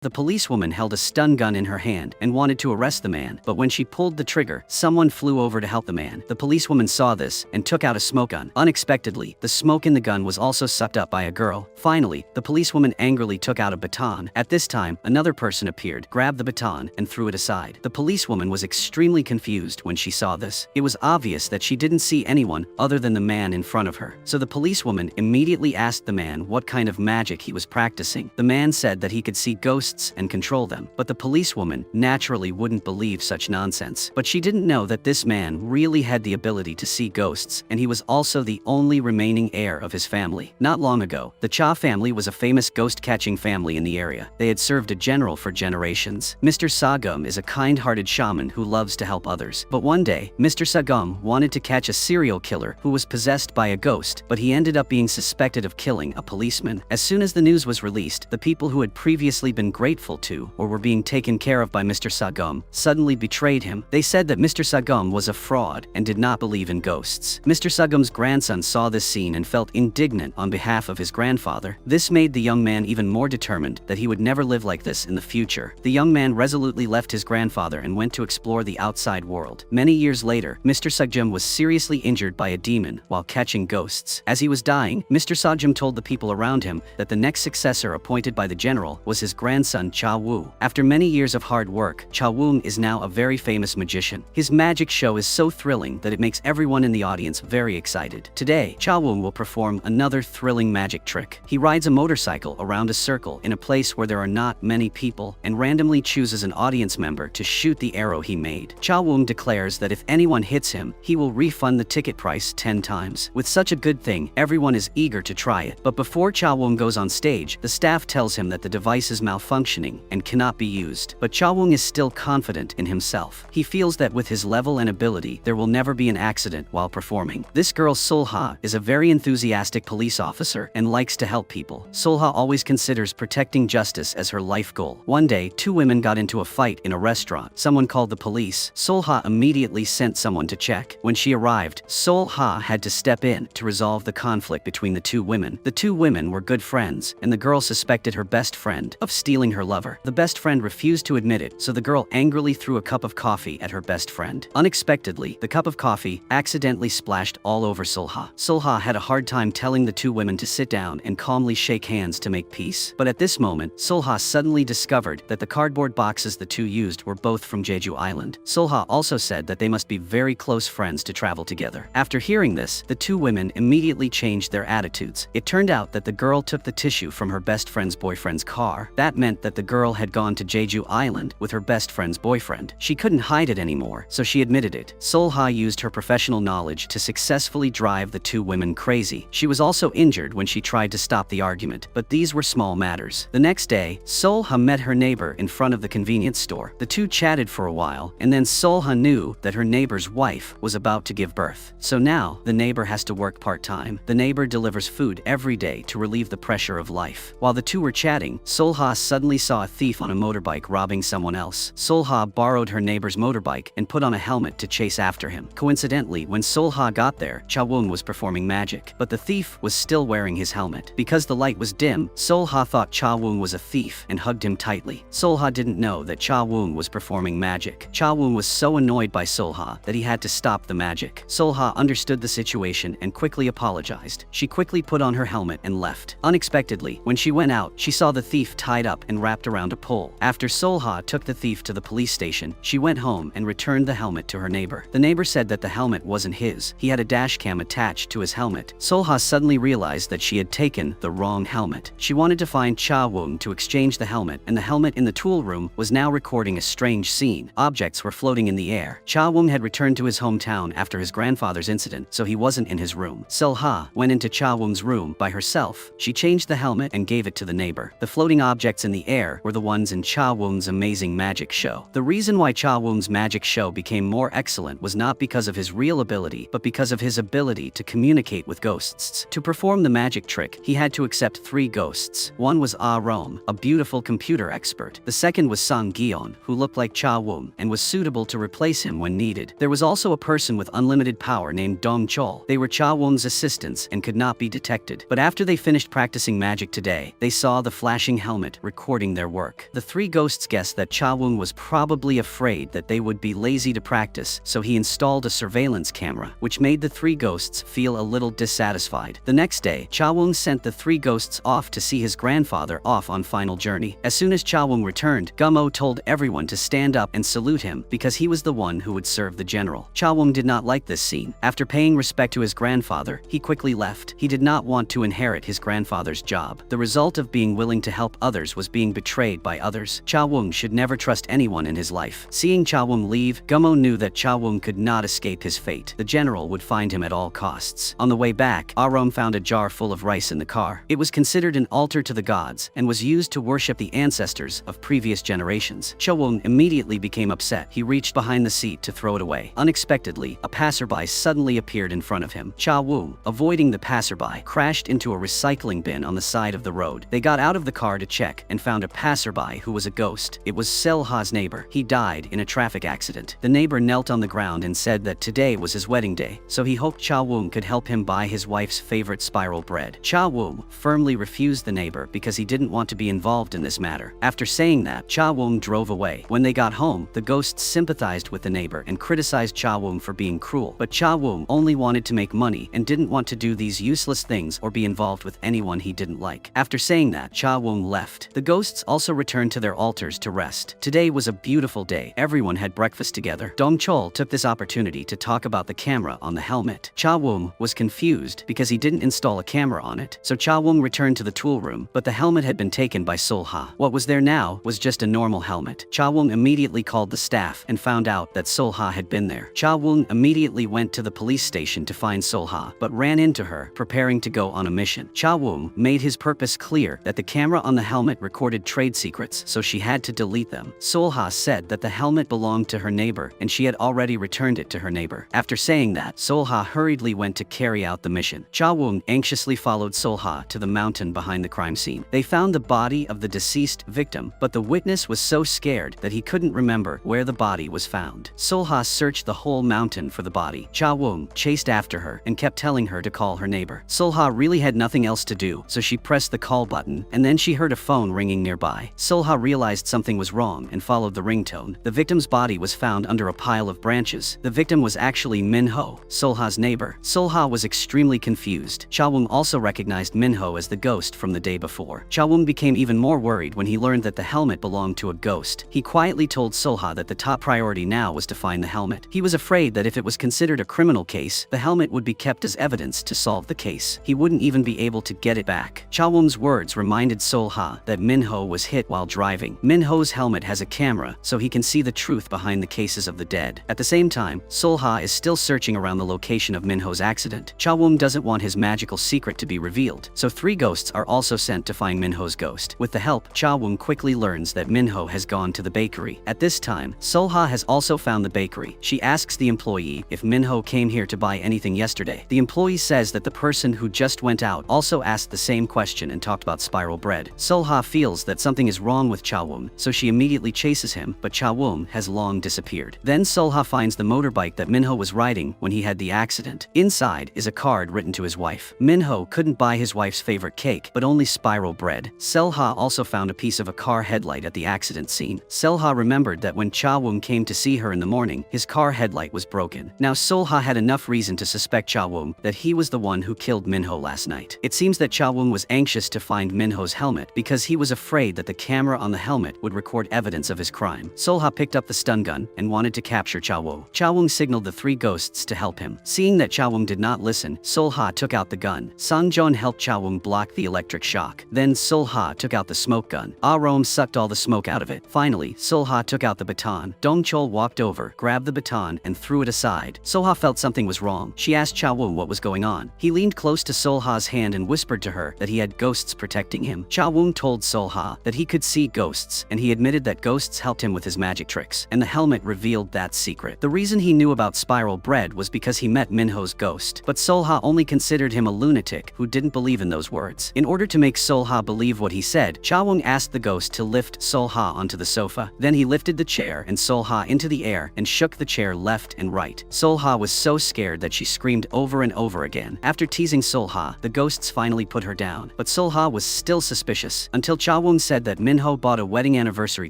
The policewoman held a stun gun in her hand and wanted to arrest the man, but when she pulled the trigger, someone flew over to help the man. The policewoman saw this and took out a smoke gun. Unexpectedly, the smoke in the gun was also sucked up by a girl. Finally, the policewoman angrily took out a baton. At this time, another person appeared, grabbed the baton, and threw it aside. The policewoman was extremely confused when she saw this. It was obvious that she didn't see anyone other than the man in front of her. So the policewoman immediately asked the man what kind of magic he was practicing. The man said that he could see ghosts and control them, but the policewoman naturally wouldn't believe such nonsense. But she didn't know that this man really had the ability to see ghosts, and he was also the only remaining heir of his family. Not long ago, the Cha family was a famous ghost-catching family in the area. They had served a general for generations. Mr. Sagum is a kind-hearted shaman who loves to help others. But one day, Mr. Sagum wanted to catch a serial killer who was possessed by a ghost, but he ended up being suspected of killing a policeman. As soon as the news was released, the people who had previously been grateful to or were being taken care of by Mr. Sagum suddenly betrayed him. They said that Mr. Sagum was a fraud and did not believe in ghosts. Mr. Sagum's grandson saw this scene and felt indignant on behalf of his grandfather. This made the young man even more determined that he would never live like this in the future. The young man resolutely left his grandfather and went to explore the outside world. Many years later, Mr. Sagum was seriously injured by a demon while catching ghosts. As he was dying, Mr. Sagum told the people around him that the next successor appointed by the general was his grandson Cha Wu. After many years of hard work, Cha Wu is now a very famous magician. His magic show is so thrilling that it makes everyone in the audience very excited. Today, Cha Wu will perform another thrilling magic trick. He rides a motorcycle around a circle in a place where there are not many people and randomly chooses an audience member to shoot the arrow he made. Cha Wu declares that if anyone hits him, he will refund the ticket price 10 times. With such a good thing, everyone is eager to try it. But before Cha Wu goes on stage, the staff tells him that the device is malfunctioning and cannot be used. But Cha Wu is still confident in himself. He feels that with his level and ability, there will never be an accident while performing. This girl Solha is a very enthusiastic police officer and likes to help people. Solha always considers protecting justice as her life goal. One day, two women got into a fight in a restaurant. Someone called the police. Solha immediately sent someone to check. When she arrived, Solha had to step in to resolve the conflict between the two women. The two women were good friends, and the girl suspected her best friend of stealing her lover. The best friend refused to admit it, so the girl angrily threw a cup of coffee at her best friend. Unexpectedly, the cup of coffee accidentally splashed all over Solha. Solha had a hard time telling the two women to sit down and calmly shake hands to make peace. But at this moment, Solha suddenly discovered that the cardboard boxes the two used were both from Jeju Island. Solha also said that they must be very close friends to travel together. After hearing this, the two women immediately changed their attitudes. It turned out that the girl took the tissue from her best friend's boyfriend's car. That meant that the girl had gone to Jeju Island with her best friend's boyfriend. She couldn't hide it anymore, so she admitted it. Solha used her professional knowledge to successfully drive the two women crazy. She was also injured when she tried to stop the argument, but these were small matters. The next day, Solha met her neighbor in front of the convenience store. The two chatted for a while, and then Solha knew that her neighbor's wife was about to give birth. So now, the neighbor has to work part-time. The neighbor delivers food every day to relieve the pressure of life. While the two were chatting, Solha suddenly saw a thief on a motorbike robbing someone else. Solha borrowed her neighbor's motorbike and put on a helmet to chase after him. Coincidentally, when Solha got there, Cha Wu was performing magic, but the thief was still wearing his helmet. Because the light was dim, Solha thought Cha Wu was a thief and hugged him tightly. Solha didn't know that Cha Wu was performing magic. Cha Wu was so annoyed by Solha that he had to stop the magic. Solha understood the situation and quickly apologized. She quickly put on her helmet and left. Unexpectedly, when she went out, she saw the thief tied up and wrapped around a pole. After Solha took the thief to the police station, she went home and returned the helmet to her neighbor. The neighbor said that the helmet wasn't his. He had a dash cam attached to his helmet. Solha suddenly realized that she had taken the wrong helmet. She wanted to find Cha Wu to exchange the helmet, and the helmet in the tool room was now recording a strange scene. Objects were floating in the air. Cha Wu had returned to his hometown after his grandfather's incident, so he wasn't in his room. Solha went into Cha Wu's room by herself. She changed the helmet and gave it to the neighbor. The floating objects in the air were the ones in Cha Wu's amazing magic show. The reason why Cha Wu's magic show became more excellent was not because of his real ability, but because of his ability to communicate with ghosts. To perform the magic trick, he had to accept 3 ghosts. One was Ah Rome, a beautiful computer expert. The second was Sang Gion, who looked like Cha Wu and was suitable to replace him when needed. There was also a person with unlimited power named Dong Chol. They were Cha Wu's assistants and could not be detected. But after they finished practicing magic today, they saw the flashing helmet recording recording their work. The three ghosts guessed that Cha Wung was probably afraid that they would be lazy to practice, so he installed a surveillance camera, which made the three ghosts feel a little dissatisfied. The next day, Cha Wung sent the three ghosts off to see his grandfather off on final journey. As soon as Cha Wung returned, Gummo told everyone to stand up and salute him because he was the one who would serve the general. Cha Wung did not like this scene. After paying respect to his grandfather, he quickly left. He did not want to inherit his grandfather's job. The result of being willing to help others was being betrayed by others. Cha Wung should never trust anyone in his life. Seeing Cha Wung leave, Gummo knew that Cha Wung could not escape his fate. The general would find him at all costs. On the way back, Arom found a jar full of rice in the car. It was considered an altar to the gods and was used to worship the ancestors of previous generations. Cha Wung immediately became upset. He reached behind the seat to throw it away. Unexpectedly, a passerby suddenly appeared in front of him. Cha Wung, avoiding the passerby, crashed into a recycling bin on the side of the road. They got out of the car to check and found a passerby who was a ghost. It was Selha's neighbor. He died in a traffic accident. The neighbor knelt on the ground and said that today was his wedding day, so he hoped Cha Wung could help him buy his wife's favorite spiral bread. Cha Wung firmly refused the neighbor because he didn't want to be involved in this matter. After saying that, Cha Wung drove away. When they got home, the ghosts sympathized with the neighbor and criticized Cha Wung for being cruel. But Cha Wung only wanted to make money and didn't want to do these useless things or be involved with anyone he didn't like. After saying that, Cha Wung left. The ghosts also returned to their altars to rest. Today was a beautiful day. Everyone had breakfast together. Dong Chol took this opportunity to talk about the camera on the helmet. Cha Wung was confused because he didn't install a camera on it, so Cha Wung returned to the tool room, but the helmet had been taken by Solha. What was there now was just a normal helmet. Cha Wung immediately called the staff and found out that Solha had been there. Cha Wung immediately went to the police station to find Solha, but ran into her, preparing to go on a mission. Cha Wung made his purpose clear that the camera on the helmet recorded trade secrets, so she had to delete them. Solha said that the helmet belonged to her neighbor and she had already returned it to her neighbor. After saying that, Solha hurriedly went to carry out the mission. Cha Wung anxiously followed Solha to the mountain behind the crime scene. They found the body of the deceased victim, but the witness was so scared that he couldn't remember where the body was found. Solha searched the whole mountain for the body. Cha Wung chased after her and kept telling her to call her neighbor. Solha really had nothing else to do, so she pressed the call button, and then she heard a phone ringing nearby. Solha realized something was wrong and followed the ringtone. The victim's body was found under a pile of branches. The victim was actually Minho, Solha's neighbor. Solha was extremely confused. Cha Wung also recognized Minho as the ghost from the day before. Cha Wung became even more worried when he learned that the helmet belonged to a ghost. He quietly told Solha that the top priority now was to find the helmet. He was afraid that if it was considered a criminal case, the helmet would be kept as evidence to solve the case. He wouldn't even be able to get it back. Cha Wung's words reminded Solha that Minho was hit while driving. Minho's helmet has a camera, so he can see the truth behind the cases of the dead. At the same time, Solha is still searching around the location of Minho's accident. Cha Wung doesn't want his magical secret to be revealed, so three ghosts are also sent to find Minho's ghost. With the help, Cha Wung quickly learns that Minho has gone to the bakery. At this time, Solha has also found the bakery. She asks the employee if Minho came here to buy anything yesterday. The employee says that the person who just went out also asked the same question and talked about spiral bread. Solha feels that something is wrong with Cha Wung, so she immediately chases him, but Cha Wung has long disappeared. Then Solha finds the motorbike that Minho was riding when he had the accident. Inside is a card written to his wife. Minho couldn't buy his wife's favorite cake, but only spiral bread. Solha also found a piece of a car headlight at the accident scene. Solha remembered that when Cha Wung came to see her in the morning, his car headlight was broken. Now Solha had enough reason to suspect Cha Wung that he was the one who killed Minho last night. It seems that Cha Wung was anxious to find Minho's helmet because he was afraid that the camera on the helmet would record evidence of his crime. Solha picked up the stun gun and wanted to capture Cha Wung. Cha Wung signaled the three ghosts to help him. Seeing that Cha Wung did not listen, Solha took out the gun. Sang Jon helped Cha Wung block the electric shock. Then Solha took out the smoke gun. Arom sucked all the smoke out of it. Finally, Solha took out the baton. Dong Chol walked over, grabbed the baton, and threw it aside. Solha felt something was wrong. She asked Cha Wung what was going on. He leaned close to Solha's hand and whispered to her that he had ghosts protecting him. Cha Wung told Solha that he could see ghosts, and he admitted that ghosts helped him with his magic tricks, and the helmet revealed that secret. The reason he knew about spiral bread was because he met Minho's ghost, but Solha only considered him a lunatic who didn't believe in those words. In order to make Solha believe what he said, Cha Wung asked the ghost to lift Solha onto the sofa. Then he lifted the chair and Solha into the air and shook the chair left and right. Solha was so scared that she screamed over and over again. After teasing Solha, the ghosts finally put her down, but Solha was still suspicious until Cha Cha Wung said that Minho bought a wedding anniversary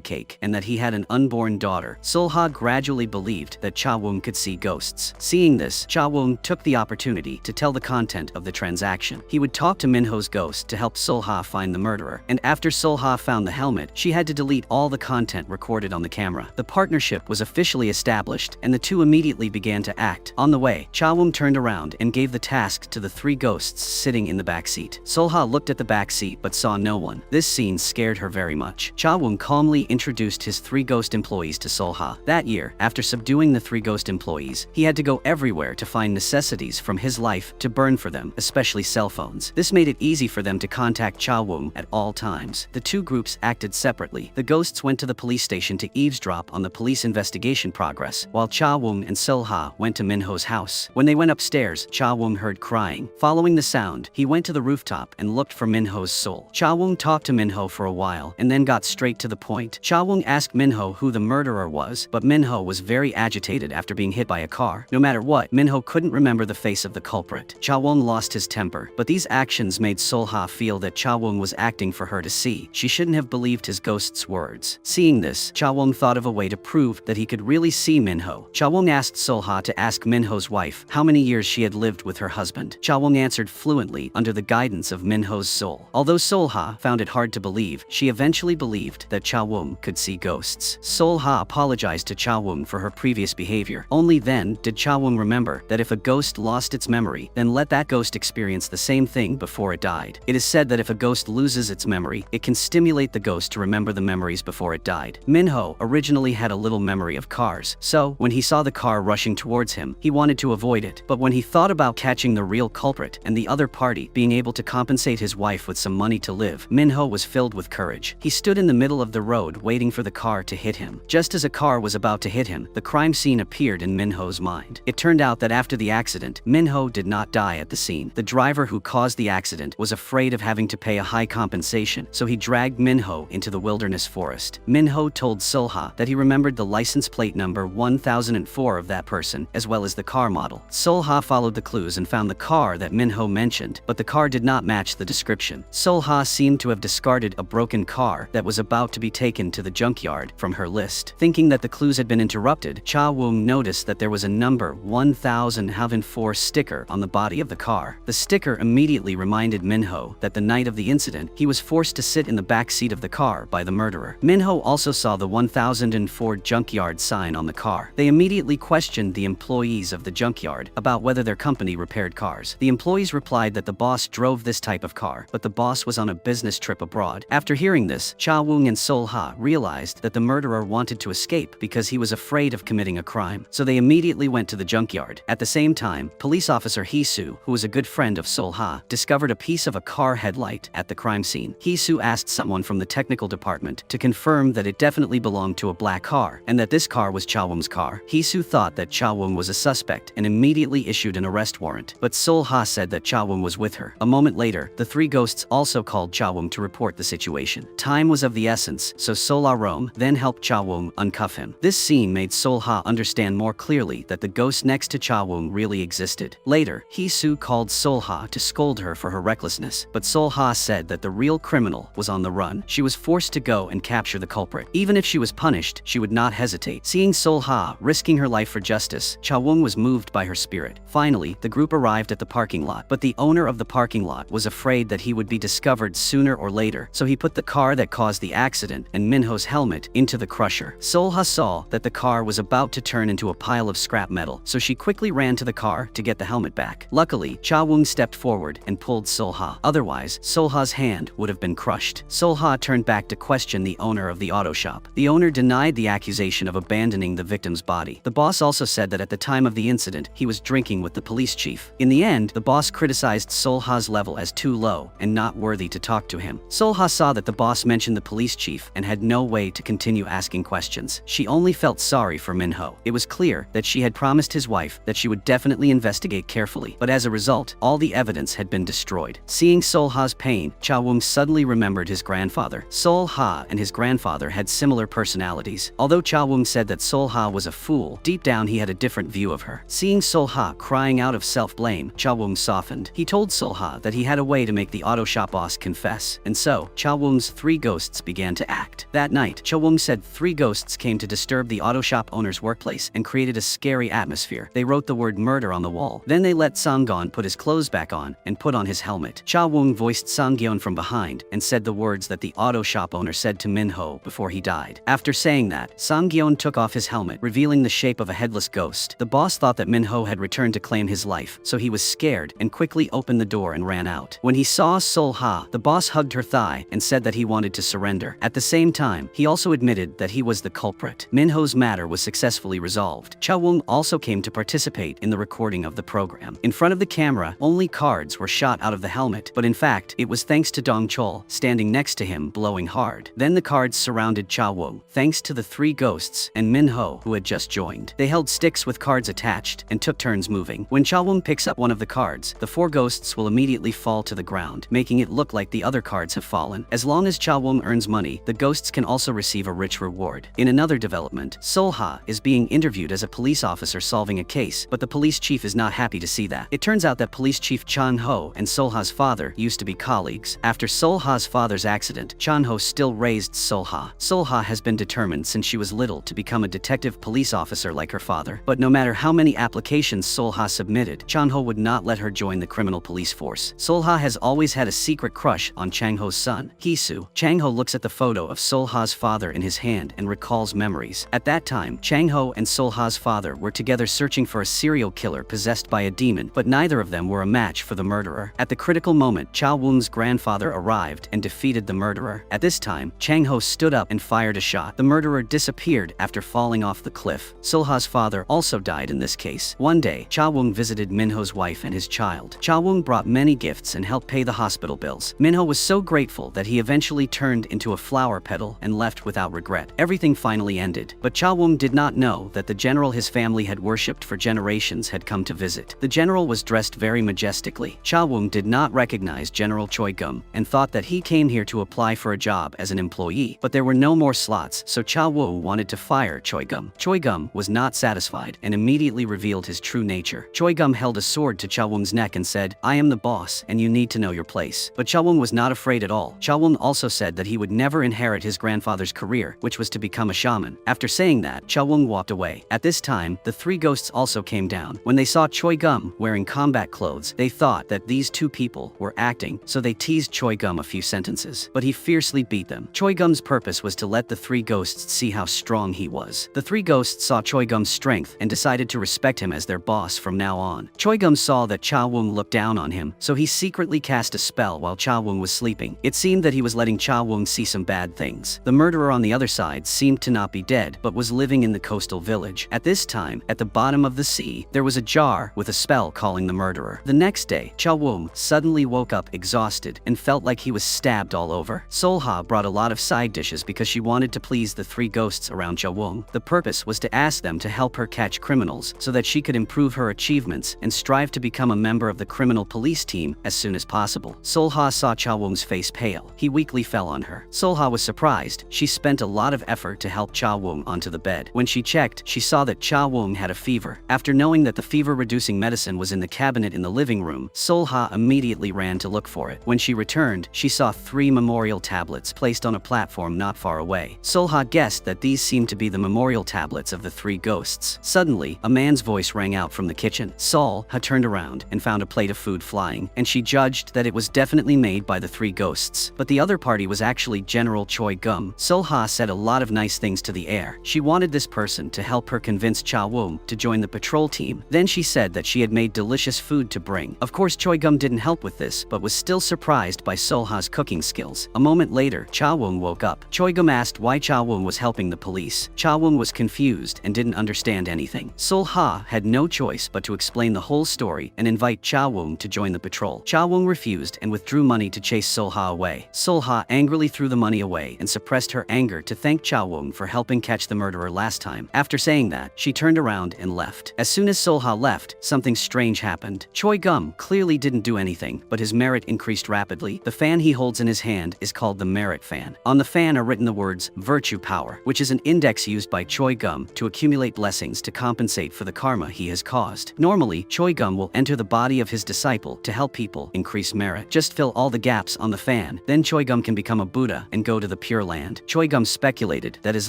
cake and that he had an unborn daughter. Sol-ha gradually believed that Cha Wung could see ghosts. Seeing this, Cha Wung took the opportunity to tell the content of the transaction. He would talk to Minho's ghost to help Sol-ha find the murderer, and after Sol-ha found the helmet, she had to delete all the content recorded on the camera. The partnership was officially established, and the two immediately began to act. On the way, Cha Wung turned around and gave the task to the three ghosts sitting in the back seat. Sol-ha looked at the back seat but saw no one. This scene scared her very much. Cha Wung calmly introduced his three ghost employees to Sol-ha. That year, after subduing the three ghost employees, he had to go everywhere to find necessities from his life to burn for them, especially cell phones. This made it easy for them to contact Cha Wung at all times. The two groups acted separately. The ghosts went to the police station to eavesdrop on the police investigation progress, while Cha Wung and Sol-ha went to Minho's house. When they went upstairs, Cha Wung heard crying. Following the sound, he went to the rooftop and looked for Minho's soul. Cha Wung talked to Minho for a while and then got straight to the point. Cha Wung asked Minho who the murderer was, but Minho was very agitated after being hit by a car. No matter what, Minho couldn't remember the face of the culprit. Cha Wung lost his temper, but these actions made Sol-ha feel that Cha Wung was acting for her to see. She shouldn't have believed his ghost's words. Seeing this, Cha Wung thought of a way to prove that he could really see Minho. Cha Wung asked Sol-ha to ask Minho's wife how many years she had lived with her husband. Cha Wung answered fluently under the guidance of Minho's soul. Although Sol-ha found it hard to believe, she eventually believed that Cha Wung could see ghosts. Sol-ha apologized to Cha Wung for her previous behavior. Only then did Cha Wung remember that if a ghost lost its memory, then let that ghost experience the same thing before it died. It is said that if a ghost loses its memory, it can stimulate the ghost to remember the memories before it died. Minho originally had a little memory of cars, so when he saw the car rushing towards him, he wanted to avoid it. But when he thought about catching the real culprit and the other party being able to compensate his wife with some money to live, Minho was filled with courage. He stood in the middle of the road waiting for the car to hit him. Just as a car was about to hit him, the crime scene appeared in Minho's mind. It turned out that after the accident, Minho did not die at the scene. The driver who caused the accident was afraid of having to pay a high compensation, so he dragged Minho into the wilderness forest. Minho told Sol-ha that he remembered the license plate number 1004 of that person, as well as the car model. Sol-ha followed the clues and found the car that Minho mentioned, but the car did not match the description. Sol-ha seemed to have discarded a broken car that was about to be taken to the junkyard from her list. Thinking that the clues had been interrupted, Cha Wung noticed that there was a number 1004 sticker on the body of the car. The sticker immediately reminded Minho that the night of the incident, he was forced to sit in the back seat of the car by the murderer. Minho also saw the 1004 junkyard sign on the car. They immediately questioned the employees of the junkyard about whether their company repaired cars. The employees replied that the boss drove this type of car, but the boss was on a business trip abroad. After hearing this, Cha Wung and Sol-ha realized that the murderer wanted to escape because he was afraid of committing a crime, so they immediately went to the junkyard. At the same time, police officer Hee-soo, who was a good friend of Sol-ha, discovered a piece of a car headlight at the crime scene. Hee-soo asked someone from the technical department to confirm that it definitely belonged to a black car, and that this car was Cha Wung's car. Hee-soo thought that Cha Wung was a suspect and immediately issued an arrest warrant, but Sol-ha said that Cha Wung was with her. A moment later, the three ghosts also called Cha Wung to report the situation. Time was of the essence, so Sol-ha then helped Cha Wung uncuff him. This scene made Sol-ha understand more clearly that the ghost next to Cha Wung really existed. Later, Hee-soo called Sol-ha to scold her for her recklessness, but Sol-ha said that the real criminal was on the run. She was forced to go and capture the culprit. Even if she was punished, she would not hesitate. Seeing Sol-ha risking her life for justice, Cha Wung was moved by her spirit. Finally, the group arrived at the parking lot, but the owner of the parking lot was afraid that he would be discovered sooner or later, so he put the car that caused the accident and Minho's helmet into the crusher. Sol-ha saw that the car was about to turn into a pile of scrap metal, so she quickly ran to the car to get the helmet back. Luckily, Cha Wung stepped forward and pulled Sol-ha. Otherwise, Sol-ha's hand would have been crushed. Sol-ha turned back to question the owner of the auto shop. The owner denied the accusation of abandoning the victim's body. The boss also said that at the time of the incident, he was drinking with the police chief. In the end, the boss criticized Sol-ha's level as too low and not worthy to talk to him. Sol-ha saw that the boss mentioned the police chief and had no way to continue asking questions. She only felt sorry for Minho. It was clear that she had promised his wife that she would definitely investigate carefully, but as a result, all the evidence had been destroyed. Seeing Sol-ha's pain, Cha Wung suddenly remembered his grandfather. Sol-ha and his grandfather had similar personalities. Although Cha Wung said that Sol-ha was a fool, deep down he had a different view of her. Seeing Sol-ha crying out of self-blame, Cha Wung softened. He told Sol-ha that he had a way to make the auto shop boss confess, and so Cha Wung's 3 ghosts began to act. That night, Cha Wung said 3 ghosts came to disturb the auto shop owner's workplace and created a scary atmosphere. They wrote the word murder on the wall. Then they let Sangyeon put his clothes back on and put on his helmet. Cha Wung voiced Sangyeon from behind and said the words that the auto shop owner said to Minho before he died. After saying that, Sangyeon took off his helmet, revealing the shape of a headless ghost. The boss thought that Minho had returned to claim his life, so he was scared and quickly opened the door and ran out. When he saw Sol-ha, the boss hugged her thigh and said that he wanted to surrender. At the same time, he also admitted that he was the culprit. Minho's matter was successfully resolved. Cha Wung also came to participate in the recording of the program. In front of the camera, only cards were shot out of the helmet, but in fact, it was thanks to Dong Chol standing next to him blowing hard. Then the cards surrounded Cha Wung, thanks to the 3 ghosts and Minho, who had just joined. They held sticks with cards attached and took turns moving. When Cha Wung picks up one of the cards, the 4 ghosts will immediately fall to the ground, making it look like the other cards have fallen. As long as Cha Wung earns money, the ghosts can also receive a rich reward. In another development, Sol-ha is being interviewed as a police officer solving a case, but the police chief is not happy to see that. It turns out that police chief Chan-ho and Sol-ha's father used to be colleagues. After Sol-ha's father's accident, Chan-ho still raised Sol-ha. Sol-ha has been determined since she was little to become a detective police officer like her father. But no matter how many applications Sol-ha submitted, Chan-ho would not let her join the criminal police force. Sol-ha has always had a secret crush on Chang-ho's son, Hee-soo. Chang-ho looks at the photo of Sol-ha's father in his hand and recalls memories. At that time, Chang-ho and Sol-ha's father were together searching for a serial killer possessed by a demon, but neither of them were a match for the murderer. At the critical moment, Cha Wung's grandfather arrived and defeated the murderer. At this time, Chang-ho stood up and fired a shot. The murderer disappeared after falling off the cliff. Sol-ha's father also died in this case. One day, Cha Wung visited Minho's wife and his child. Cha Wung brought many gifts and helped pay the hospital bills. Minho was so grateful that he eventually turned into a flower petal and left without regret. Everything finally ended, but Cha Wung did not know that the general his family had worshipped for generations had come to visit. The general was dressed very majestically. Cha Wung did not recognize General Choi Gum and thought that he came here to apply for a job as an employee, but there were no more slots, so Cha Wung wanted to fire Choi Gum. Choi Gum was not satisfied and immediately revealed his true nature. Choi Gum held a sword to Cha Wung's neck and said, "I am the boss and you need to know your place." But Cha Wung was not afraid at all. Cha Wung also said that he would never inherit his grandfather's career, which was to become a shaman. After saying that, Cha Wung walked away. At this time, the 3 ghosts also came down. When they saw Choi Gum wearing combat clothes, they thought that these 2 people were acting, so they teased Choi Gum a few sentences. But he fiercely beat them. Choi Gum's purpose was to let the 3 ghosts see how strong he was. The 3 ghosts saw Choi Gum's strength and decided to respect him as their boss from now on. Choi Gum saw that Cha Wung looked down on him, so he secretly cast a spell while Cha Wung was sleeping. It seemed that he was letting Cha Wung see some bad things. The murderer on the other side seemed to not be dead, but was living in the coastal village. At this time, at the bottom of the sea, there was a jar with a spell calling the murderer. The next day, Cha Wung suddenly woke up exhausted and felt like he was stabbed all over. Sol-ha brought a lot of side dishes because she wanted to please the 3 ghosts around Cha Wung. The purpose was to ask them to help her catch criminals so that she could improve her achievements and strive to become a member of the criminal police team as soon as possible. Sol-ha saw Cha Wung's face pale. He weakly fell on her. Sol-ha was surprised. She spent a lot of effort to help Cha Wung onto the bed. When she checked, she saw that Cha Wung had a fever. After knowing that the fever-reducing medicine was in the cabinet in the living room, Sol-ha immediately ran to look for it. When she returned, she saw 3 memorial tablets placed on a platform not far away. Sol-ha guessed that these seemed to be the memorial tablets of the 3 ghosts. Suddenly, a man's voice rang out from the kitchen. Sol-ha turned around and found a plate of food flying, and she judged that it was definitely made by the 3 ghosts. But the other party was actually General Choi Gum. Sol-ha said a lot of nice things to the air. She wanted this person to help her convince Cha Wung to join the patrol team. Then she said that she had made delicious food to bring. Of course, Choi Gum didn't help with this, but was still surprised by Sol-ha's cooking skills. A moment later, Cha Wung woke up. Choi Gum asked why Cha Wung was helping the police. Cha Wung was confused and didn't understand anything. Sol-ha had no choice but to explain the whole story and invite Cha Wung to join the patrol. Cha Wung refused and withdrew money to chase Sol-ha away. Sol-ha angrily threw the money away and suppressed her anger to thank Cha Wung for helping catch the murderer last time. After saying that, she turned around and left. As soon as Sol-ha left, something strange happened. Choi Gum clearly didn't do anything, but his merit increased rapidly. The fan he holds in his hand is called the merit fan. On the fan are written the words virtue power, which is an index used by Choi Gum to accumulate blessings to compensate for the karma he has caused. Normally, Choi Gum will enter the body of his disciple to help people increase merit. Just fill all the gaps on the fan, then Choi Gum can become a Buddha and go to the Pure Land. Choi Gum speculated that as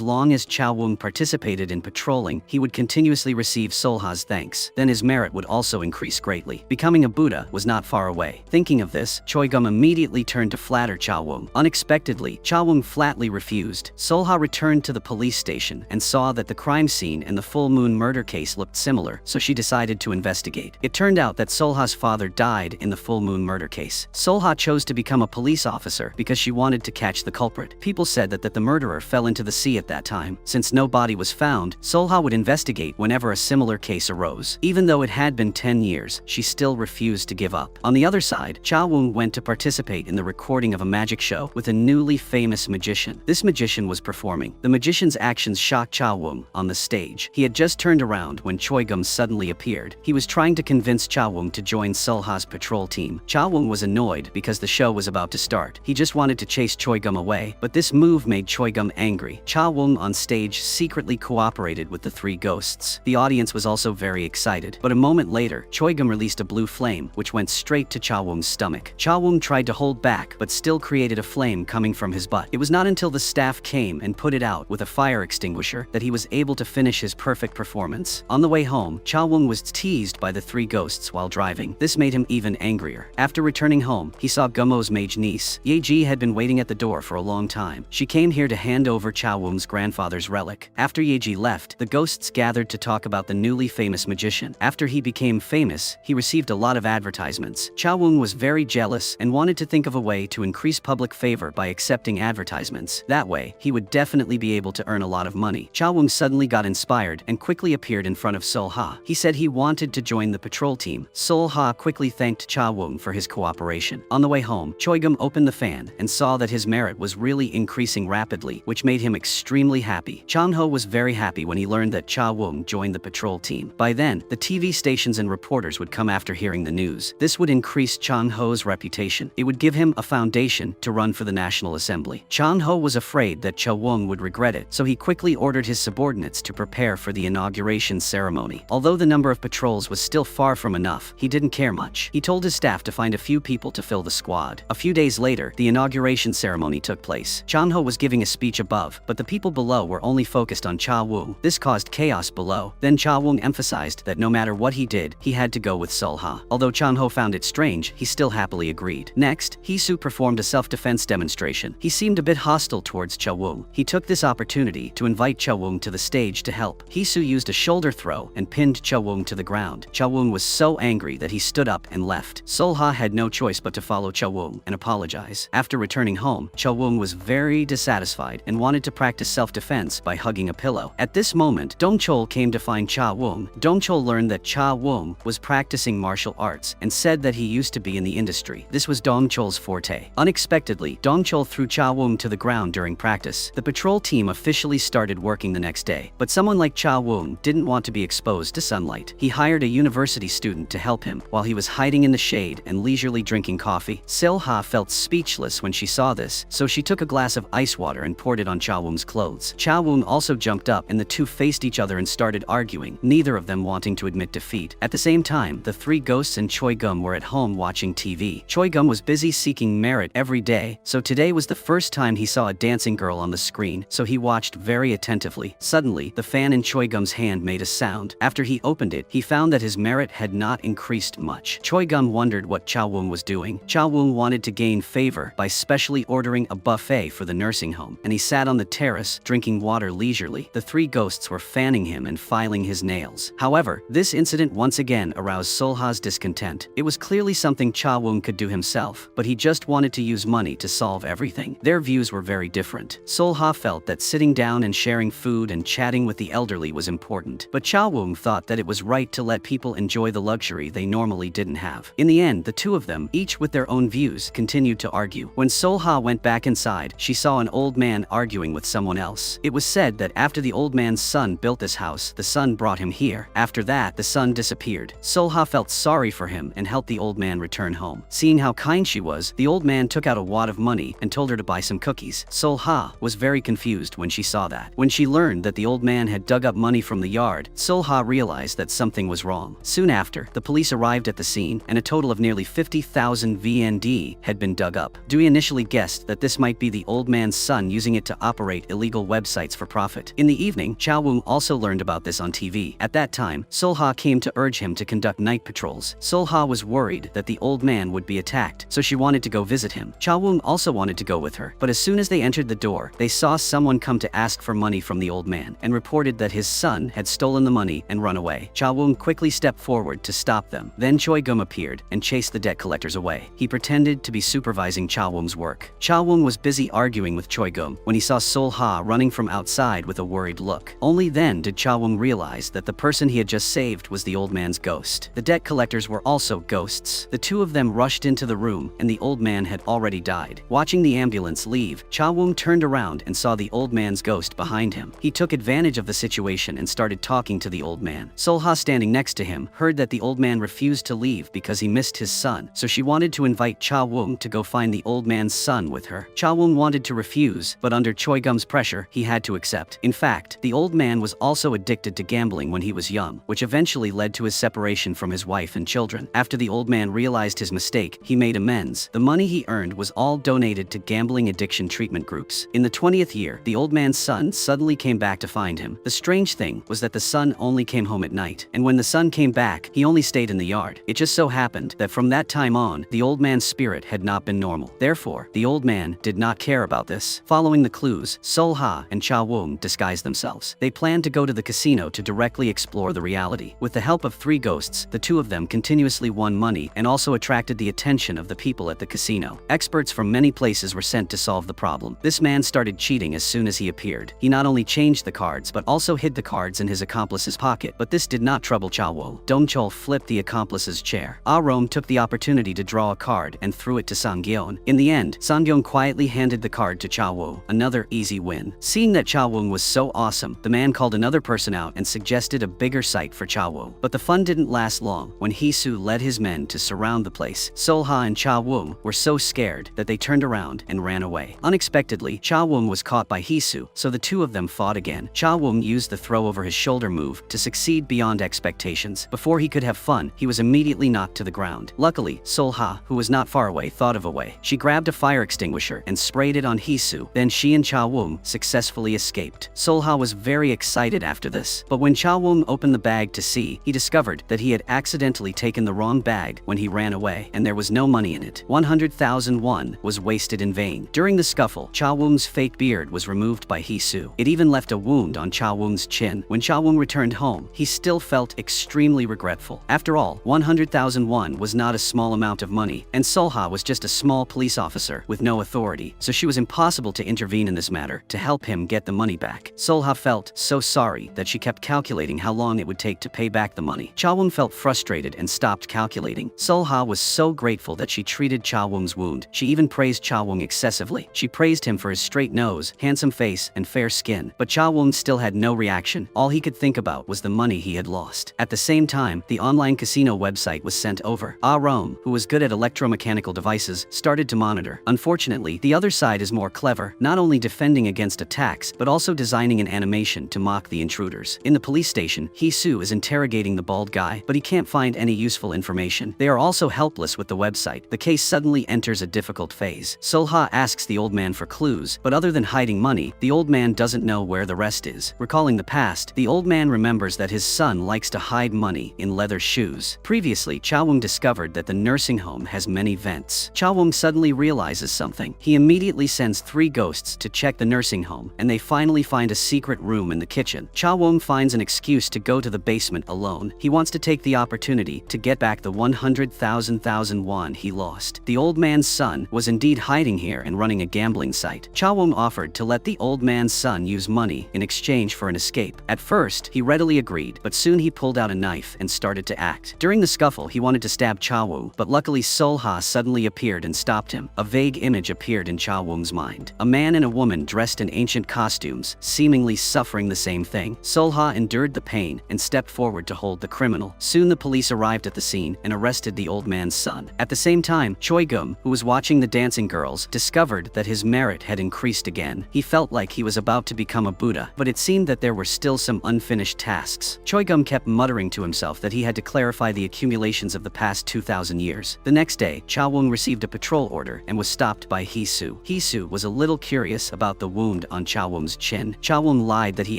long as Chow Wung participated in patrolling, he would continuously receive Solha's thanks. Then his merit would also increase greatly. Becoming a Buddha was not far away. Thinking of this, Choi Gum immediately turned to flatter Chow Wung. Unexpectedly, Chow Wung flatly refused. Solha returned to the police station and saw that the crime scene and the full moon murder case looked similar, so she decided to investigate. It turned out that Solha's father died in the full moon murder case. Solha chose to become a police officer because she wanted to catch the culprit. People said that the murderer fell into the sea at that time. Since no body was found, Solha would investigate whenever a similar case arose. Even though it had been 10 years, she still refused to give up. On the other side, Chow Wung went to participate in the recording of a magic show with a newly famous magician. This magician was performing. The magician's actions shocked Chow Wung on the stage. He had just turned around when Choi Gum suddenly appeared. He was trying to convince Chow Wung to join Solha's patrol team. Chow Wung was annoyed because the show was about to start. He just wanted to chase Choi Gum away, but this move made Choi Gum angry. Chow Wung on stage secretly cooperated with the three ghosts. The audience was also very excited, but a moment later, Choi Gum released a blue flame, which went straight to Chow Wung's stomach. Chow Wung tried to hold back, but still created a flame coming from his butt. It was not until the staff came and put it out with a fire extinguisher that he was able to finish his perfect performance. On the way home, Chow Wung was teased by the three ghosts while driving. This made him even angrier. After returning home, he saw Gummo's mage niece. Ye Ji had been waiting at the door for a long time. She came here to hand over Chow Wung's grandfather's relic. After Ye Ji left, the ghosts gathered to talk about the newly famous magician. After he became famous, he received a lot of advertisements. Chow Wung was very jealous and wanted to think of a way to increase public favor by accepting advertisements. That way, he would definitely be able to earn a lot of money. Chow Wung suddenly got inspired and quickly appeared in front of Solha. He said he wanted to join the patrol team. Solha quickly thanked Chow Wung for his cooperation. On the way home, Choi Gum opened the fan and saw that his merit was really increasing rapidly, which made him extremely happy. Chang Ho was very happy when he learned that Chow Wung joined the patrol team. By then, the TV stations and reporters would come after hearing the news. This would increase Chang Ho's reputation. It would give him a foundation to run for the National Assembly. Chang Ho was afraid that Chow Wung would regret it, so he quickly ordered his subordinates to prepare for the inauguration ceremony. Although the number of patrols was still far from enough, he didn't care much. He told his staff to find a few people to fill the squad. A few days later, the inauguration ceremony took place. Chang Ho was giving a speech above, but the people below were only focused on Chow Wung. This caused chaos below. Then Chow Wung emphasized that no matter what he did, he had to go with Solha. Although Chang Ho found it strange, he still happily agreed. Next, Hisu performed a self-defense demonstration. He seemed a bit hostile towards Chow Wung. He took this opportunity to invite Chow Wung to the stage to help. Hisu used a shoulder throw and pinned Chow Wung to the ground. Chow Wung was so angry that he stood up and left. Solha had no choice but to follow Chow Wung and apologize. After returning home, Chow Wung was very dissatisfied and wanted to practice self-defense by hugging a pillow. At this moment, Dong Chol came to find Chow Wung. Dong Chol learned that Chow Wung was practicing martial arts and said that he used to be in the industry. This was Dong Chol's forte. Unexpectedly, Dong Chol threw Chow Wung to the ground during practice. The patrol team officially started working the next day, but someone like Chow Wung didn't want to be exposed to sunlight. He hired a university student to help him while he was hiding in the shade and leisurely drinking coffee. Solha felt speechless when she saw this, so she took a glass of ice water and poured it on Chow Wung's clothes. Chow Wung also jumped up and the two faced each other and started arguing, neither of them wanting to admit defeat. At the same time, the three ghosts and Choi Gum were at home watching TV. Choi Gum was busy seeking merit every day, so today was the first time he saw a dancing girl on the screen, so he watched very attentively. Suddenly, the fan in Choi Gum's hand made a sound. After he opened it, he found that his merit had not increased much. Choi Gum wondered what Chow Wung was doing. Chow Wung wanted to gain favor by specially ordering a buffet for the nursing home, and he sat on the terrace, drinking water leisurely. The three ghosts were fanning him and filing his nails. However, this incident once again aroused Solha's discontent. It was clearly something Chow Wung could do himself, but he just wanted to use money to solve everything. Their views were very different. Solha felt that sitting down and sharing food and chatting with the elderly was important, but Chow Wung thought that it was right to let people enjoy the luxury they normally didn't have. In the end, the two of them, each with their own views, continued to argue. When Solha went back inside, she saw an old man arguing with someone else. It was said that after the old man's son built this house, the son brought him here. After that, the son disappeared. Solha felt sorry for him and helped the old man return home. Seeing how kind she was, the old man took out a wad of money and told her to buy some cookies. Solha was very confused when she saw that. When she learned that the old man had dug up money from the yard, Solha realized that something was wrong. Soon after, the police arrived at the scene, and a total of nearly 50,000 VND had been dug up. up. Dewey initially guessed that this might be the old man's son using it to operate illegal websites for profit. In the evening, Chow Wung also learned about this on TV. At that time, Sol-ha came to urge him to conduct night patrols. Sol-ha was worried that the old man would be attacked, so she wanted to go visit him. Chow Wung also wanted to go with her, but as soon as they entered the door, they saw someone come to ask for money from the old man and reported that his son had stolen the money and run away. Chow Wung quickly stepped forward to stop them. Then Choi Gum appeared and chased the debt collectors away. He pretended to be supervising Chow Wung's work. Chow Wung was busy arguing with Choi Gum when he saw Sol-ha running from outside with a worried look. Only then did Chow Wung realize that the person he had just saved was the old man's ghost. The debt collectors were also ghosts. The two of them rushed into the room and the old man had already died. Watching the ambulance leave, Chow Wung turned around and saw the old man's ghost behind him. He took advantage of the situation and started talking to the old man. Sol-ha, standing next to him, heard that the old man refused to leave because he missed his son, so she wanted to invite Chow Wung to go find the old man's son with her. Chow Wung wanted to refuse, but under Choi Gum's pressure, he had to accept. In fact, the old man was also addicted to gambling when he was young, which eventually led to his separation from his wife and children. After the old man realized his mistake, he made amends. The money he earned was all donated to gambling addiction treatment groups. In the 20th year, the old man's son suddenly came back to find him. The strange thing was that the son only came home at night, and when the son came back, he only stayed in the yard. It just so happened that from that time on, the old man's spirit had not been normal. Therefore, the old man did not care about this. Following the clues, Sol-ha and Chow Wung disguised themselves. They planned to go to the casino to directly explore the reality. With the help of 3 ghosts, the two of them continuously won money and also attracted the attention of the people at the casino. Experts from many places were sent to solve the problem. This man started cheating as soon as he appeared. He not only changed the cards but also hid the cards in his accomplice's pocket. But this did not trouble Chow Wung. Dong Chol flipped the accomplice's chair. Ah Rome took the opportunity to draw a card and threw it to Sang-gyeon. In the end, Sang-gyeon quietly handed the card to Chow Wung. Another easy win. Seeing that Chow Wung was so awesome, the man called another person out and suggested a bigger site for Chow Wung. But the fun didn't last long when Hee-soo led his men to surround the place. Sol-ha and Chow Wung were so scared that they turned around and ran away. Unexpectedly, Chow Wung was caught by Hee-soo, so the two of them fought again. Chow Wung used the throw over his shoulder move to succeed beyond expectations. Before he could have fun, he was immediately knocked to the ground. Luckily, Sol-ha, who was not far away, thought of a way. She grabbed a fire extinguisher and sprayed it on Hee-soo. Then she and Chow Wung successfully escaped. Sol-ha was very excited after this, but when Chow Wung opened the bag to see, he discovered that he had accidentally taken the wrong bag when he ran away, and there was no money in it. 100,000 won was wasted in vain. During the scuffle, Chow Wung's fake beard was removed by Hee-soo. It even left a wound on Chow Wung's chin. When Chow Wung returned home, he still felt extremely regretful. After all, 100,000 won was not a small amount of money, and Sol-ha was just a small police officer with no authority, so she was impossible to intervene in this matter to help him get the money back. Sol-ha felt so sorry that she kept calculating how long it would take to pay back the money. Chow Wung felt frustrated and stopped calculating. Sol-ha was so grateful that she treated Chow Wung's wound. She even praised Chow Wung excessively. She praised him for his straight nose, handsome face, and fair skin. But Chow Wung still had no reaction. All he could think about was the money he had lost. At the same time, the online casino website was sent over. Ah Rome, who was good at electromechanical devices, started to monitor. Unfortunately, the other side is more clever, not only defending against attacks, but also designing an animation to mock the intruders. In the police station, Hee-soo is interrogating the bald guy, but he can't find any useful information. They are also helpless with the website. The case suddenly enters a difficult phase. Sol-ha asks the old man for clues, but other than hiding money, the old man doesn't know where the rest is. Recalling the past, the old man remembers that his son likes to hide money in leather shoes. Previously, Chow Wung discovered that the nursing home has many vents. Chow Wung suddenly realizes something. He immediately sends 3 ghosts to check the nursing home, and they finally find a secret room in the kitchen. Chow Wung finds an excuse to go to the basement alone. He wants to take the opportunity to get back the 100,000 won he lost. The old man's son was indeed hiding here and running a gambling site. Chow Wung offered to let the old man's son use money in exchange for an escape. At first, he readily agreed, but soon he pulled out a knife and started to act. During the scuffle, he wanted to stab Chow Wung, but luckily Sol-ha suddenly appeared and stopped him. A vague image appeared in Chow Wung's mind. A man and a woman dressed in ancient costumes, seemingly suffering the same thing. Sol-ha endured the pain and stepped forward to hold the criminal. Soon the police arrived at the scene and arrested the old man's son. At the same time, Choi Gum, who was watching the dancing girls, discovered that his merit had increased again. He felt like he was about to become a Buddha, but it seemed that there were still some unfinished tasks. Choi Gum kept muttering to himself that he had to clarify the accumulations of the past 2,000 years. The next day, Chow Wung received a patrol patrol order and was stopped by Hee-soo. Hee-soo was a little curious about the wound on Cha-woom's chin. Cha-woom lied that he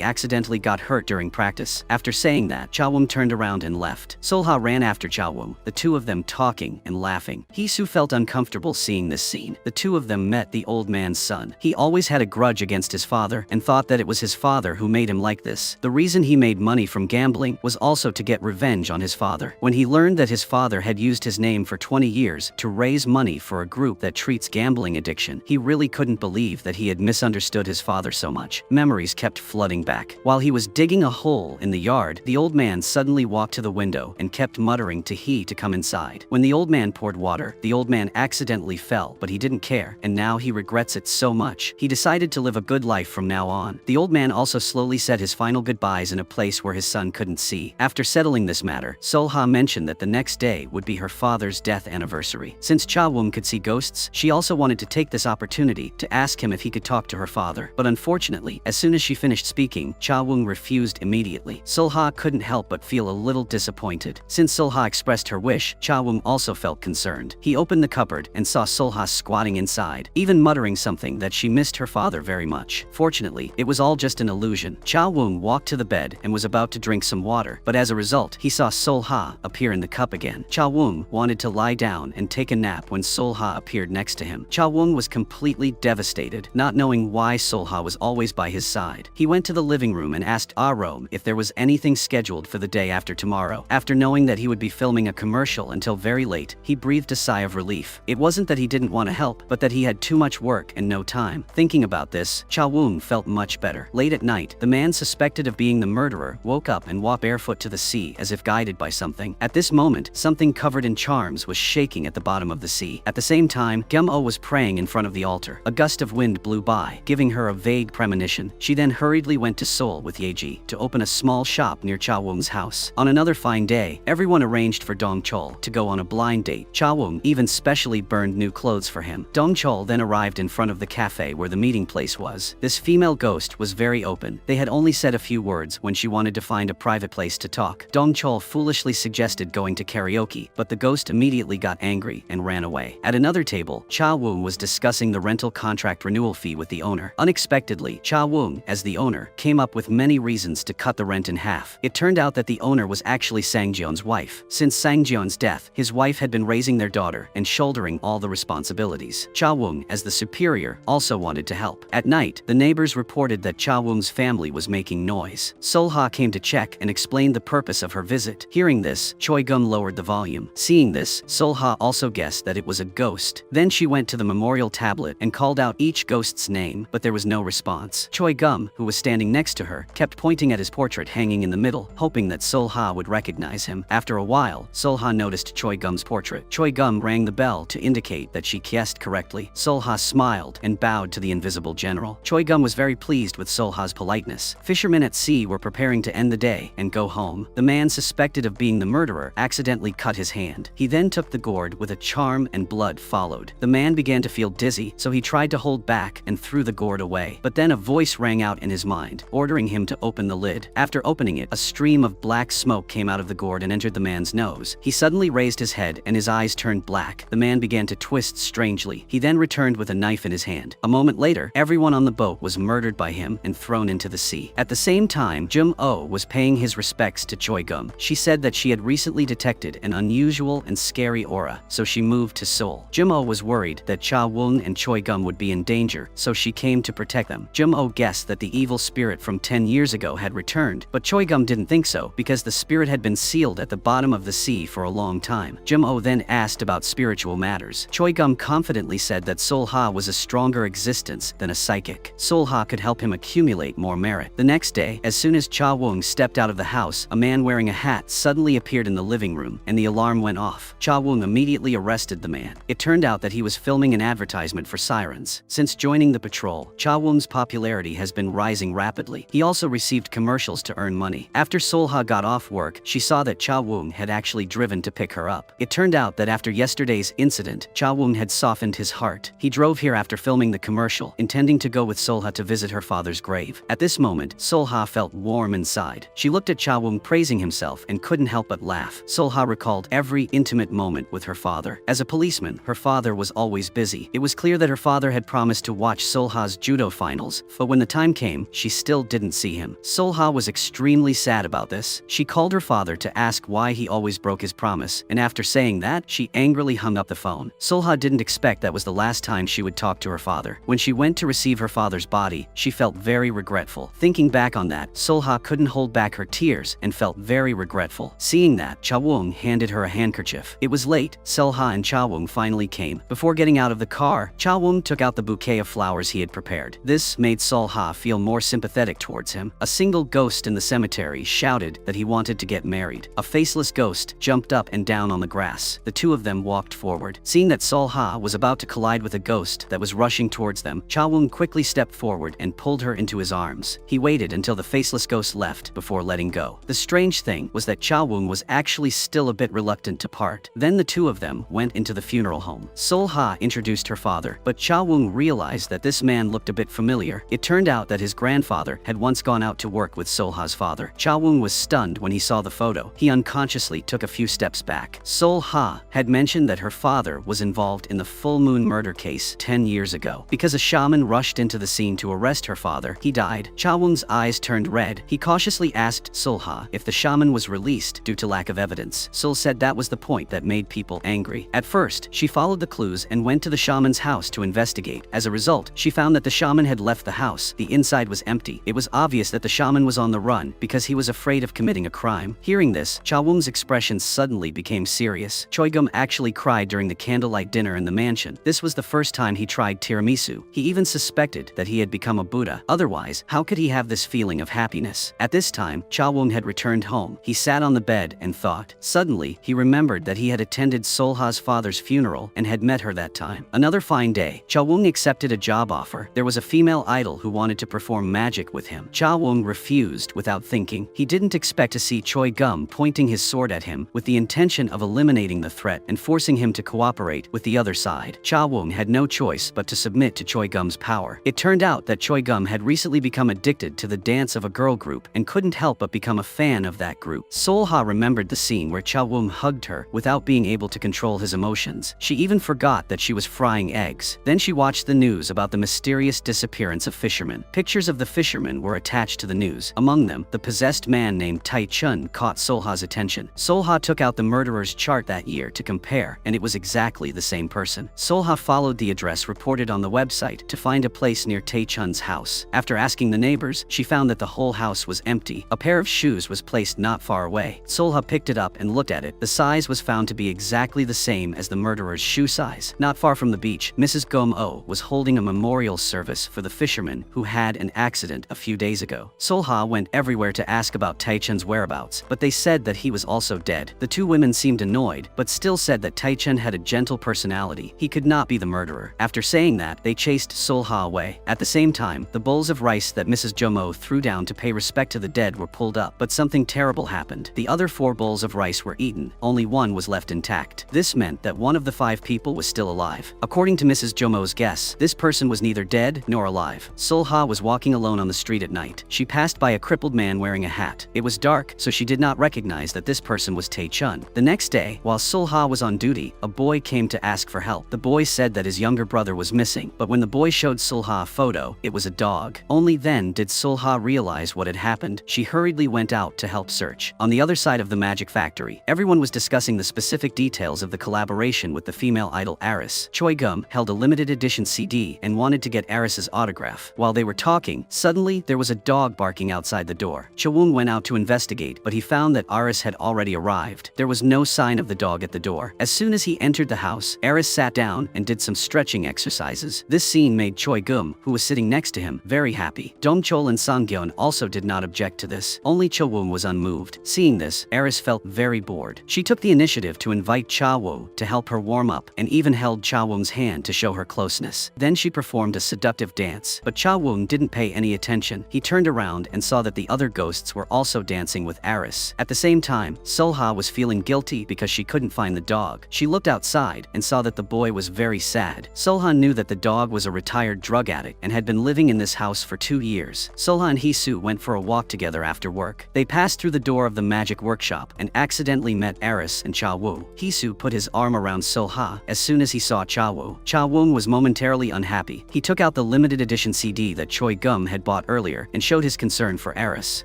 accidentally got hurt during practice. After saying that, Cha-woom turned around and left. Sol-ha ran after Cha-woom, the two of them talking and laughing. Hee-soo felt uncomfortable seeing this scene. The two of them met the old man's son. He always had a grudge against his father and thought that it was his father who made him like this. The reason he made money from gambling was also to get revenge on his father. When he learned that his father had used his name for 20 years to raise money for a group that treats gambling addiction, he really couldn't believe that he had misunderstood his father so much. Memories kept flooding back. While he was digging a hole in the yard, the old man suddenly walked to the window and kept muttering to Hee to come inside. When the old man poured water, the old man accidentally fell, but he didn't care, and now he regrets it so much. He decided to live a good life from now on. The old man also slowly said his final goodbyes in a place where his son couldn't see. After settling this matter, Sol-ha mentioned that the next day would be her father's death anniversary. Since Cha-woom could see ghosts, she also wanted to take this opportunity to ask him if he could talk to her father. But unfortunately, as soon as she finished speaking, Cha-woom refused immediately. Sol-ha couldn't help but feel a little disappointed. Since Sol-ha expressed her wish, Cha-woom also felt concerned. He opened the cupboard and saw Sol-ha squatting inside, even muttering something that she missed her father very much. Fortunately, it was all just an illusion. Cha-woom walked to the bed and was about to drink some water, but as a result, he saw Sol-ha appear in the cup again. Cha-woom wanted to lie down and take a nap when Sol-ha appeared next to him. Cha-woom was completely devastated, not knowing why Sol-ha was always by his side. He went to the living room and asked Ah-rom if there was anything scheduled for the day after tomorrow. After knowing that he would be filming a commercial until very late, he breathed a sigh of relief. It wasn't that he didn't want to help, but that he had too much work and no time. Thinking about this, Cha-woom felt much better. Late at night, the man suspected of being the murderer woke up and walked barefoot to the sea as if guided by something. At this moment, something covered in charms was shaking at the bottom of the sea. At the same time, Gum-oh was praying in front of the altar. A gust of wind blew by, giving her a vague premonition. She then hurriedly went to Seoul with Yeji to open a small shop near Cha-woom's house. On another fine day, everyone arranged for Dong-chol to go on a blind date. Cha-woom even specially burned new clothes for him. Dong-chol then arrived in front of the cafe where the meeting place was. This female ghost was very open. They had only said a few words when she wanted to find a private place to talk. Dong-chol foolishly suggested going to karaoke, but the ghost immediately got angry and ran away. At another table, Cha-woom was discussing the rental contract renewal fee with the owner. Unexpectedly, Cha-woom, as the owner, came up with many reasons to cut the rent in half. It turned out that the owner was actually Sang-jeon's wife. Since Sang-jeon's death, his wife had been raising their daughter and shouldering all the responsibilities. Cha-woom, as the superior, also wanted to help. At night, the neighbors reported that Cha-woom's family was making noise. Sol-ha came to check and explained the purpose of her visit. Hearing this, Choi-gum lowered the volume. Seeing this, Sol-ha also guessed that it was a ghost. Then she went to the memorial tablet and called out each ghost's name, but there was no response. Choi-gum, who was standing next to her, kept pointing at his portrait hanging in the middle, hoping that Sol-ha would recognize him. After a while, Sol-ha noticed Choi-gum's portrait. Choi-gum rang the bell to indicate that she guessed correctly. Sol-ha smiled and bowed to the invisible general. Choi-gum was very pleased with Sol-ha's politeness. Fishermen at sea were preparing to end the day and go home. The man suspected of being the murderer accidentally cut his hand. He then took the gourd with a charm and blood followed. The man began to feel dizzy, so he tried to hold back and threw the gourd away. But then a voice rang out in his mind, ordering him to open the lid. After opening it, a stream of black smoke came out of the gourd and entered the man's nose. He suddenly raised his head and his eyes turned black. The man began to twist strangely. He then returned with a knife in his hand. A moment later, everyone on the boat was murdered by him and thrown into the sea. At the same time, Jum-oh was paying his respects to Choi-gum. She said that she had recently detected an unusual and scary aura, so she moved to Seoul. Jum-oh was worried that Cha-woon and Choi-gum would be in danger, so she came to protect them. Jum-oh guessed that the evil spirit from 10 years ago had returned, but Choi-gum didn't think so because the spirit had been sealed at the bottom of the sea for a long time. Jum-oh then asked about spiritual matters. Choi-gum confidently said that Sol-ha was a stronger existence than a psychic. Sol-ha could help him accumulate more merit. The next day, as soon as Cha-woon stepped out of the house, a man wearing a hat suddenly appeared in the living room, and the alarm went off. Cha-woon immediately arrested the man. It turned out that he was filming an advertisement for sirens. Since joining the patrol, Cha-woon's popularity has been rising rapidly. He also received commercials to earn money. After Sol-ha got off work, she saw that Cha-woon had actually driven to pick her up. It turned out that after yesterday's incident, Cha-woon had softened his heart. He drove here after filming the commercial, intending to go with Sol-ha to visit her father's grave. At this moment, Sol-ha felt warm inside. She looked at Cha-woon praising himself and couldn't help but laugh. Sol-ha recalled every intimate moment with her father. As a policeman, her father was always busy. It was clear that her father had promised to watch Solha's judo finals, but when the time came, she still didn't see him. Solha was extremely sad about this. She called her father to ask why he always broke his promise, and after saying that, she angrily hung up the phone. Solha didn't expect that was the last time she would talk to her father. When she went to receive her father's body, she felt very regretful. Thinking back on that, Solha couldn't hold back her tears and felt very regretful. Seeing that, Chawung handed her a handkerchief. It was late. Solha and Chawung finally came. Before getting out of the car, Chawung took out the bouquet of flowers he had prepared. This made Solha feel more sympathetic towards him. A single ghost in the cemetery shouted that he wanted to get married. A faceless ghost jumped up and down on the grass. The two of them walked forward. Seeing that Solha was about to collide with a ghost that was rushing towards them, Chawung quickly stepped forward and pulled her into his arms. He waited until the faceless ghost left before letting go. The strange thing was that Chawung was actually still a bit reluctant to part. Then the two of them went into the funeral home. Solha introduced her father, but Chawung realized that this man looked a bit familiar. It turned out that his grandfather had once gone out to work with Solha's father. Chawung was stunned when he saw the photo. He unconsciously took a few steps back. Solha had mentioned that her father was involved in the full moon murder case 10 years ago. Because a shaman rushed into the scene to arrest her father, he died. Chawung's eyes turned red. He cautiously asked Solha if the shaman was released due to lack of evidence. Sol said that was the point that made people angry. At first, she followed the clues and went to the shaman's house to investigate. As a result, she found that the shaman had left the house. The inside was empty. It was obvious that the shaman was on the run because he was afraid of committing a crime. Hearing this, Chawung's expression suddenly became serious. Choigum actually cried during the candlelight dinner in the mansion. This was the first time he tried tiramisu. He even suspected that he had become a Buddha. Otherwise, how could he have this feeling of happiness? At this time, Chawung had returned home. He sat on the bed and thought. Suddenly, he remembered that he had attended Solha's father's funeral and had met her that time. Another fine day, Chawung accepted a job offer. There was a female idol who wanted to perform magic with him. Chawung refused without thinking. He didn't expect to see Choi Gum pointing his sword at him with the intention of eliminating the threat and forcing him to cooperate with the other side. Chawung had no choice but to submit to Choi Gum's power. It turned out that Choi Gum had recently become addicted to the dance of a girl group and couldn't help but become a fan of that group. Solha remembered the scene where Chawung hugged her without being able to control his emotions. She even forgot that she was frying eggs. Then she watched the news about the mysterious disappearance of fishermen. Pictures of the fishermen were attached to the news. Among them, the possessed man named Tai Chun caught Solha's attention. Solha took out the murderer's chart that year to compare, and it was exactly the same person. Solha followed the address reported on the website to find a place near Tai Chun's house. After asking the neighbors, she found that the whole house was empty. A pair of shoes was placed not far away. Solha picked it up and looked at it. The size was found to be exactly the same as the murderer's shoe size. Not far from the beach, Mrs. Gom-o was holding a memorial service for the fisherman who had an accident a few days ago. Solha went everywhere to ask about Tai-chun's whereabouts, but they said that he was also dead. The two women seemed annoyed, but still said that Tai-chun had a gentle personality. He could not be the murderer. After saying that, they chased Solha away. At the same time, the bowls of rice that Mrs. Jomo threw down to pay respect to the dead were pulled up, but something terrible happened. The other 4 bowls of rice were eaten. Only one was left intact. This meant that one of the 5 people was still alive. According to Mrs. Jomo's guess, this person was neither dead nor alive. Solha was walking alone on the street at night. She passed by a crippled man wearing a hat. It was dark, so she did not recognize that this person was Tai-chun. The next day, while Solha was on duty, a boy came to ask for help. The boy said that his younger brother was missing, but when the boy showed Solha a photo, it was a dog. Only then did Solha realize what had happened. She hurriedly went out to help search. On the other side of the magic factory, everyone was discussing the specific details of the collaboration with the female idol Aris. Choi Gum held a limited edition CD and wanted to get Aris's autograph. While they were talking, suddenly there was a dog barking outside the door. Chawung went out to investigate, but he found that Aris had already arrived. There was no sign of the dog at the door. As soon as he entered the house, Aris sat down and did some stretching exercises. This scene made Choi Gum, who was sitting next to him, very happy. Dongchol and Sangyeon also did not object to this. Only Chawung was unmoved. Seeing this, Aris felt very bored. She took the initiative to invite Chawo to help her warm up and even held Chawung's hand to show her closeness. Then she performed a seductive dance, but Chawung didn't pay any attention. He turned around and saw that the other ghosts were also dancing with Aris. At the same time, Solha was feeling guilty because she couldn't find the dog. She looked outside and saw that the boy was very sad. Solha knew that the dog was a retired drug addict and had been living in this house for 2 years. Solha and Hisu went for a walk together after work. They passed through the door of the magic workshop and accidentally met Aris and Chawo. Hisu put his arm around Solha Ha. As soon as he saw Cha Wung was momentarily unhappy. He took out the limited edition CD that Choi Gum had bought earlier and showed his concern for Eris.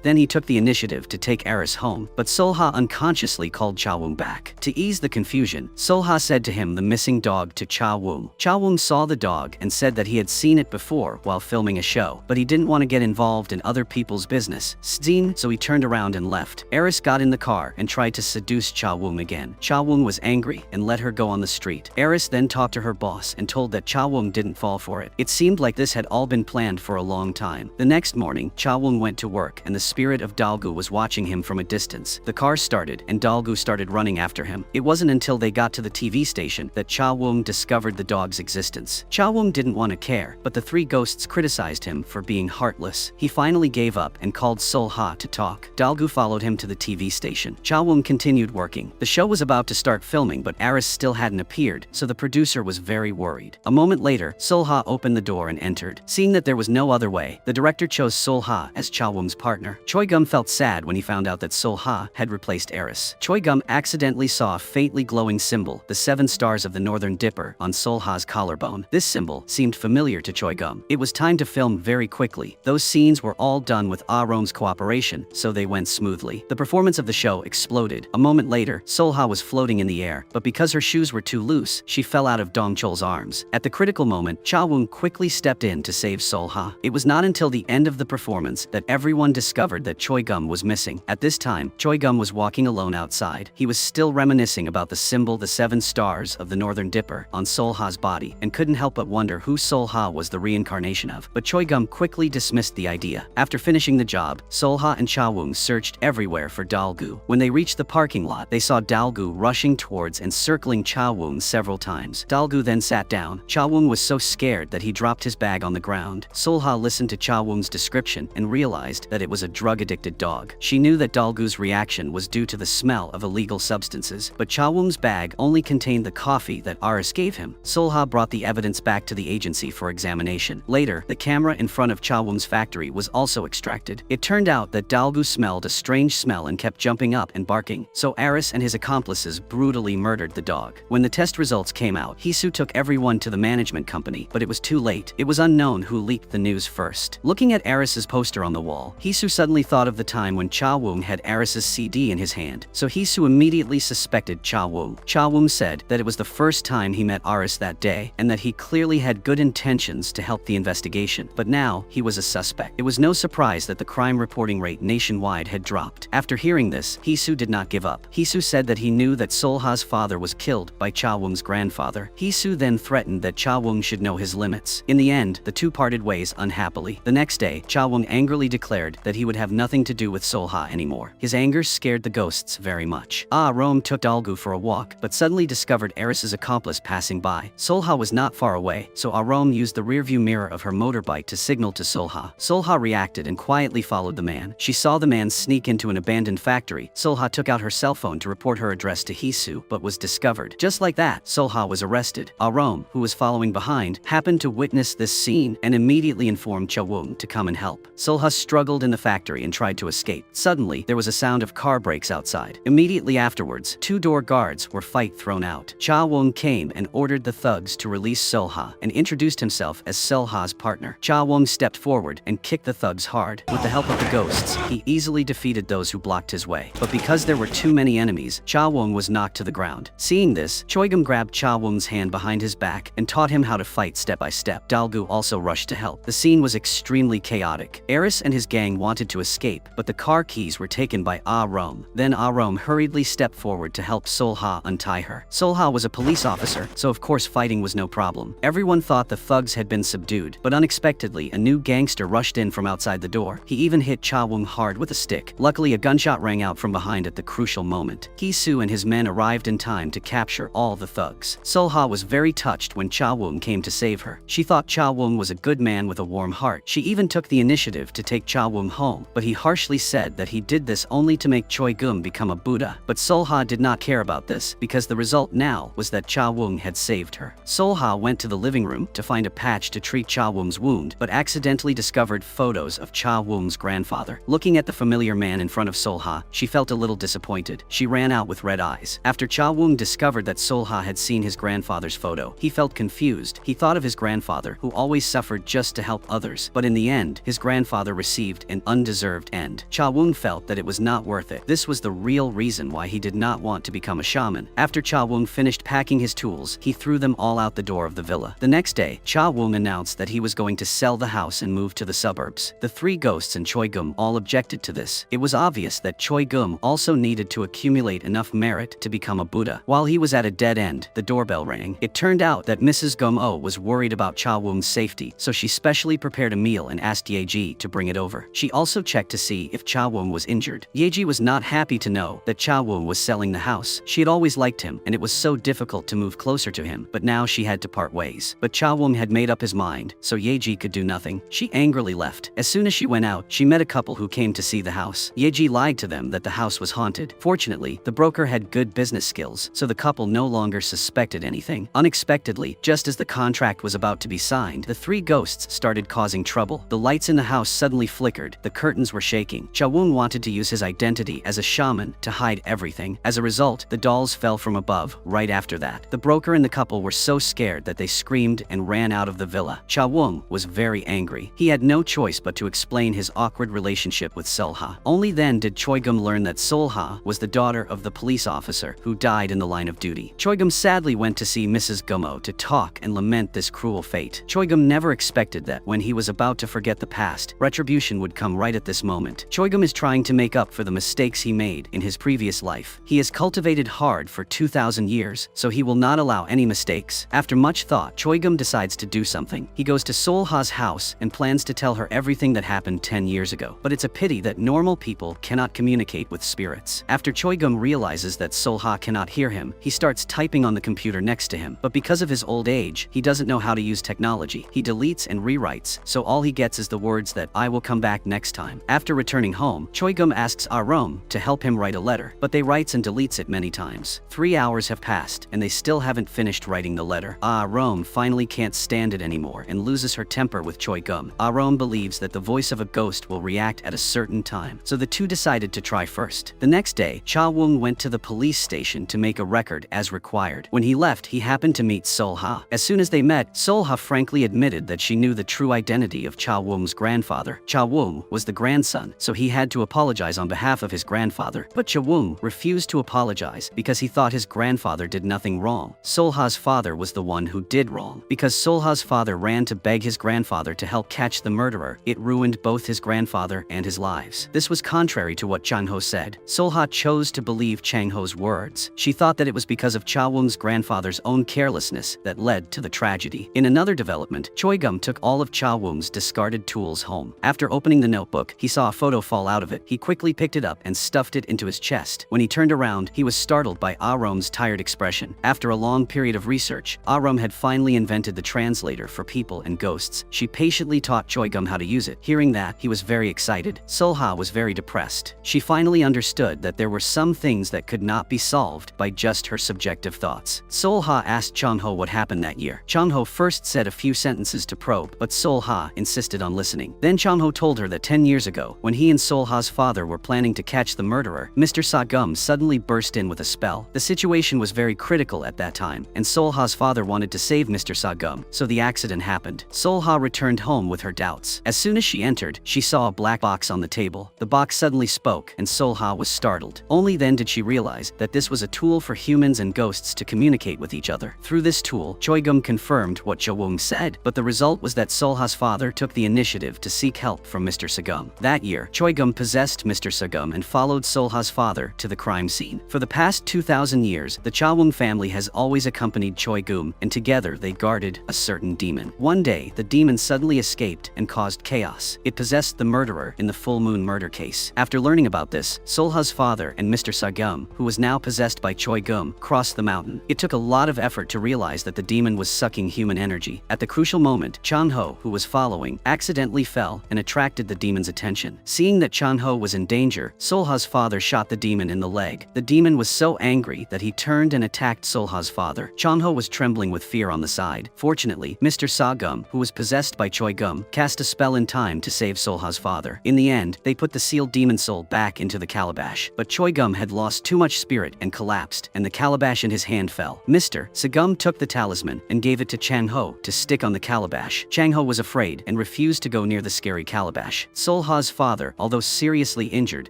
Then he took the initiative to take Eris home, but Sol-ha unconsciously called Cha Wung back. To ease the confusion, Sol-ha said to him the missing dog to Cha Wung. Cha Wung saw the dog and said that he had seen it before while filming a show, but he didn't want to get involved in other people's business, so he turned around and left. Eris got in the car and tried to seduce Cha Wung again. Cha Wung was angry and let her go on the street. Eris then talked to her boss and told that Cha Wung didn't fall for it. It seemed like this had all been planned for a long time. The next morning, Cha Wung went to work and the spirit of Dalgu was watching him from a distance. The car started and Dalgu started running after him. It wasn't until they got to the TV station that Cha Wung discovered the dog's existence. Cha Wung didn't want to care, but the three ghosts criticized him for being heartless. He finally gave up and called Sol-ha to talk. Dalgu followed him to the TV station. Cha Wung continued working. The show was about to start filming, but Eris still hadn't appeared, so the producer was very worried. A moment later, Sol-ha opened the door and entered. Seeing that there was no other way, the director chose Sol-ha as Cha Wung's partner. Choi Gum felt sad when he found out that Sol-ha had replaced Eris. Choi Gum accidentally saw a faintly glowing symbol, the 7 stars of the Northern Dipper, on Sol-ha's collarbone. This symbol seemed familiar to Choi Gum. It was time to film very quickly. Those scenes were all done with Ah-rom's cooperation, so they went smoothly. The performance of the show exploded. A moment later, Sol-ha was floating in the air, but because her shoes were too loose, she fell out of Dong-cheol's arms. At the critical moment, Cha Wung quickly stepped in to save Sol-ha. It was not until the end of the performance that everyone discovered that Choi Gum was missing. At this time, Choi Gum was walking alone outside. He was still reminiscing about the symbol, the 7 stars of the Northern Dipper, on Sol-ha's body, and couldn't help but wonder who Sol-ha was the reincarnation of. But Choi Gum quickly dismissed the idea. After finishing the job, Sol-ha and Cha Wung searched everywhere for Dalgu. When they reached the parking lot, they saw Dalgu rushing towards and circling Cha Wung several times. Dalgu then sat down. Cha Wung was so scared that he dropped his bag on the ground. Sol-ha listened to Cha Wung's description and realized that it was a drug-addicted dog. She knew that Dalgu's reaction was due to the smell of illegal substances, but Cha Wung's bag only contained the coffee that Eris gave him. Sol-ha brought the evidence back to the agency for examination. Later, the camera in front of Cha Wung's factory was also extracted. It turned out that Dalgu smelled a strange smell and kept jumping up and barking, so Eris and his accomplices brutally murdered the dog. When the test results came out, Hee-soo took everyone to the management company, but it was too late. It was unknown who leaked the news first. Looking at Eris's poster on the wall, Hee-soo suddenly thought of the time when Cha Wung had Eris's CD in his hand, so Hee-soo immediately suspected Cha Wung. Cha Wung said that it was the first time he met Eris that day, and that he clearly had good intentions to help the investigation, but now he was a suspect. It was no surprise that the crime reporting rate nationwide had dropped. After hearing this, Hee-soo did not give up. Hee-soo said that he knew that Sol-ha's father was killed by Cha Wung's grandfather. Hee-soo then threatened that Cha Wung should know his limits. In the end, the two parted ways unhappily. The next day, Cha Wung angrily declared that he would have nothing to do with Sol-ha anymore. His anger scared the ghosts very much. Ah-rom took Dalgu for a walk, but suddenly discovered Eris's accomplice passing by. Sol-ha was not far away, so Ah-rom used the rearview mirror of her motorbike to signal to Sol-ha. Sol-ha reacted and quietly followed the man. She saw the man sneak into an abandoned factory. Sol-ha took out her cell phone to report her address to Hee-soo, but was discovered. Just like that, Sol-ha was arrested. Ah-rom, who was following behind, happened to witness this scene and immediately informed Cha Wung to come and help. Sol-ha struggled in the factory and tried to escape. Suddenly, there was a sound of car brakes outside. Immediately afterwards, 2 door guards were thrown out. Cha Wung came and ordered the thugs to release Sol-ha and introduced himself as Sol-ha's partner. Cha Wung stepped forward and kicked the thugs hard. With the help of the ghosts, he easily defeated those who blocked his way. But because there were too many enemies, Cha Wung was knocked to the ground. Seeing this, Choi Gum grabbed Cha Wung's hand behind his back and taught him how to fight step by step. Dalgu also rushed to help. The scene was extremely chaotic. Eris and his gang wanted to escape, but the car keys were taken by Ah-rom. Then Ah-rom hurriedly stepped forward to help Sol-ha untie her. Sol-ha was a police officer, so of course fighting was no problem. Everyone thought the thugs had been subdued, but unexpectedly a new gangster rushed in from outside the door. He even hit Cha Wung hard with a stick. Luckily, a gunshot rang out from behind at the crucial moment. Hee-soo and his men arrived in time to capture all the thugs. Sol-ha was very touched when Cha Wung came to save her. She thought Cha Wung was a good man with a warm heart. She even took the initiative to take Cha Wung home, but he harshly said that he did this only to make Choi Gum become a Buddha. But Sol-ha did not care about this, because the result now was that Cha Wung had saved her. Sol-ha went to the living room to find a patch to treat Cha Wung's wound, but accidentally discovered photos of Cha Wung's grandfather. Looking at the familiar man in front of Sol-ha, she felt a little disappointed. She ran out with red eyes. After Cha Wung discovered that Sol Solha had seen his grandfather's photo. He felt confused. He thought of his grandfather, who always suffered just to help others. But in the end, his grandfather received an undeserved end. Cha Wung felt that it was not worth it. This was the real reason why he did not want to become a shaman. After Cha Wung finished packing his tools, he threw them all out the door of the villa. The next day, Cha Wung announced that he was going to sell the house and move to the suburbs. The three ghosts and Choi Gum all objected to this. It was obvious that Choi Gum also needed to accumulate enough merit to become a Buddha. While he was at a dead end, the doorbell rang. It turned out that Mrs. Gum-oh was worried about Cha Wung's safety, so she specially prepared a meal and asked Yeji to bring it over. She also checked to see if Cha Wung was injured. Yeji was not happy to know that Cha Wung was selling the house. She had always liked him, and it was so difficult to move closer to him, but now she had to part ways. But Cha Wung had made up his mind, so Yeji could do nothing. She angrily left. As soon as she went out, she met a couple who came to see the house. Yeji lied to them that the house was haunted. Fortunately, the broker had good business skills, so the couple no longer suspected anything. Unexpectedly, just as the contract was about to be signed, the three ghosts started causing trouble. The lights in the house suddenly flickered. The curtains were shaking. Cha Wung wanted to use his identity as a shaman to hide everything. As a result, the dolls fell from above. Right after that, the broker and the couple were so scared that they screamed and ran out of the villa. Cha Wung was very angry. He had no choice but to explain his awkward relationship with Solha. Only then did Choi Gum learn that Solha was the daughter of the police officer who died in the line of duty. Choi Gum sadly went to see Mrs. Gum-oh to talk and lament this cruel fate. Choi Gum never expected that when he was about to forget the past, retribution would come right at this moment. Choi Gum is trying to make up for the mistakes he made in his previous life. He has cultivated hard for 2,000 years, so he will not allow any mistakes. After much thought, Choi Gum decides to do something. He goes to Solha's house and plans to tell her everything that happened 10 years ago. But it's a pity that normal people cannot communicate with spirits. After Choi Gum realizes that Solha cannot hear him, he starts typing on the computer next to him. But because of his old age, he doesn't know how to use technology. He deletes and rewrites, so all he gets is the words that "I will come back next time." After returning home, Choi Gum asks Arom to help him write a letter, but they writes and deletes it many times. 3 hours have passed, and they still haven't finished writing the letter. Arom finally can't stand it anymore and loses her temper with Choi Gum. Arom believes that the voice of a ghost will react at a certain time, so the two decided to try first. The next day, Cha Wung went to the police station to make a record as required. When he left, he happened to meet Solha. As soon as they met, Solha frankly admitted that she knew the true identity of Cha Wung's grandfather. Cha Wung was the grandson, so he had to apologize on behalf of his grandfather. But Cha Wung refused to apologize because he thought his grandfather did nothing wrong. Solha's father was the one who did wrong. Because Solha's father ran to beg his grandfather to help catch the murderer, it ruined both his grandfather and his lives. This was contrary to what Chang Ho said. Solha chose to believe Chang Ho's words. She thought that it was because of Cha Wung's grandfather's own carelessness that led to the tragedy. In another development, Choi Gum took all of Cha Wung's discarded tools home. After opening the notebook, he saw a photo fall out of it. He quickly picked it up and stuffed it into his chest. When he turned around, he was startled by Arom's tired expression. After a long period of research, Arom had finally invented the translator for people and ghosts. She patiently taught Choi Gum how to use it. Hearing that, he was very excited. Solha was very depressed. She finally understood that there were some things that could not be solved by just her subjective thoughts. Solha asked Chang Ho what happened that year. Chang Ho first said a few sentences to probe, but Solha insisted on listening. Then Chang Ho told her that 10 years ago, when he and Solha's father were planning to catch the murderer, Mr. Sagum suddenly burst in with a spell. The situation was very critical at that time, and Solha's father wanted to save Mr. Sagum, so the accident happened. Solha returned home with her doubts. As soon as she entered, she saw a black box on the table. The box suddenly spoke, and Solha was startled. Only then did she realize that this was a tool for humans and ghosts to communicate with each other. Through this tool, Choi Gum confirmed what Cha Wung said, but the result was that Solha's father took the initiative to seek help from Mr. Sagum. That year, Choi Gum possessed Mr. Sagum and followed Solha's father to the crime scene. For the past 2,000 years, the Cha Wung family has always accompanied Choi Gum, and together they guarded a certain demon. One day, the demon suddenly escaped and caused chaos. It possessed the murderer in the full moon murder case. After learning about this, Solha's father and Mr. Sagum, who was now possessed by Choi Gum, crossed the mountain. It took a lot of effort to realize that the demon was sucking human energy. At the crucial moment, Chang Ho, who was following, accidentally fell and attracted the demon's attention. Seeing that Chang Ho was in danger, Solha's father shot the demon in the leg. The demon was so angry that he turned and attacked Solha's father. Chang Ho was trembling with fear on the side. Fortunately, Mr. Sagum, who was possessed by Choi Gum, cast a spell in time to save Solha's father. In the end, they put the sealed demon soul back into the calabash. But Choi Gum had lost too much spirit and collapsed, and the calabash and his hand fell. Mr. Sagum took the talisman and gave it to Chang Ho to stick on the calabash. Chang Ho was afraid and refused to go near the scary calabash. Solha's father, although seriously injured,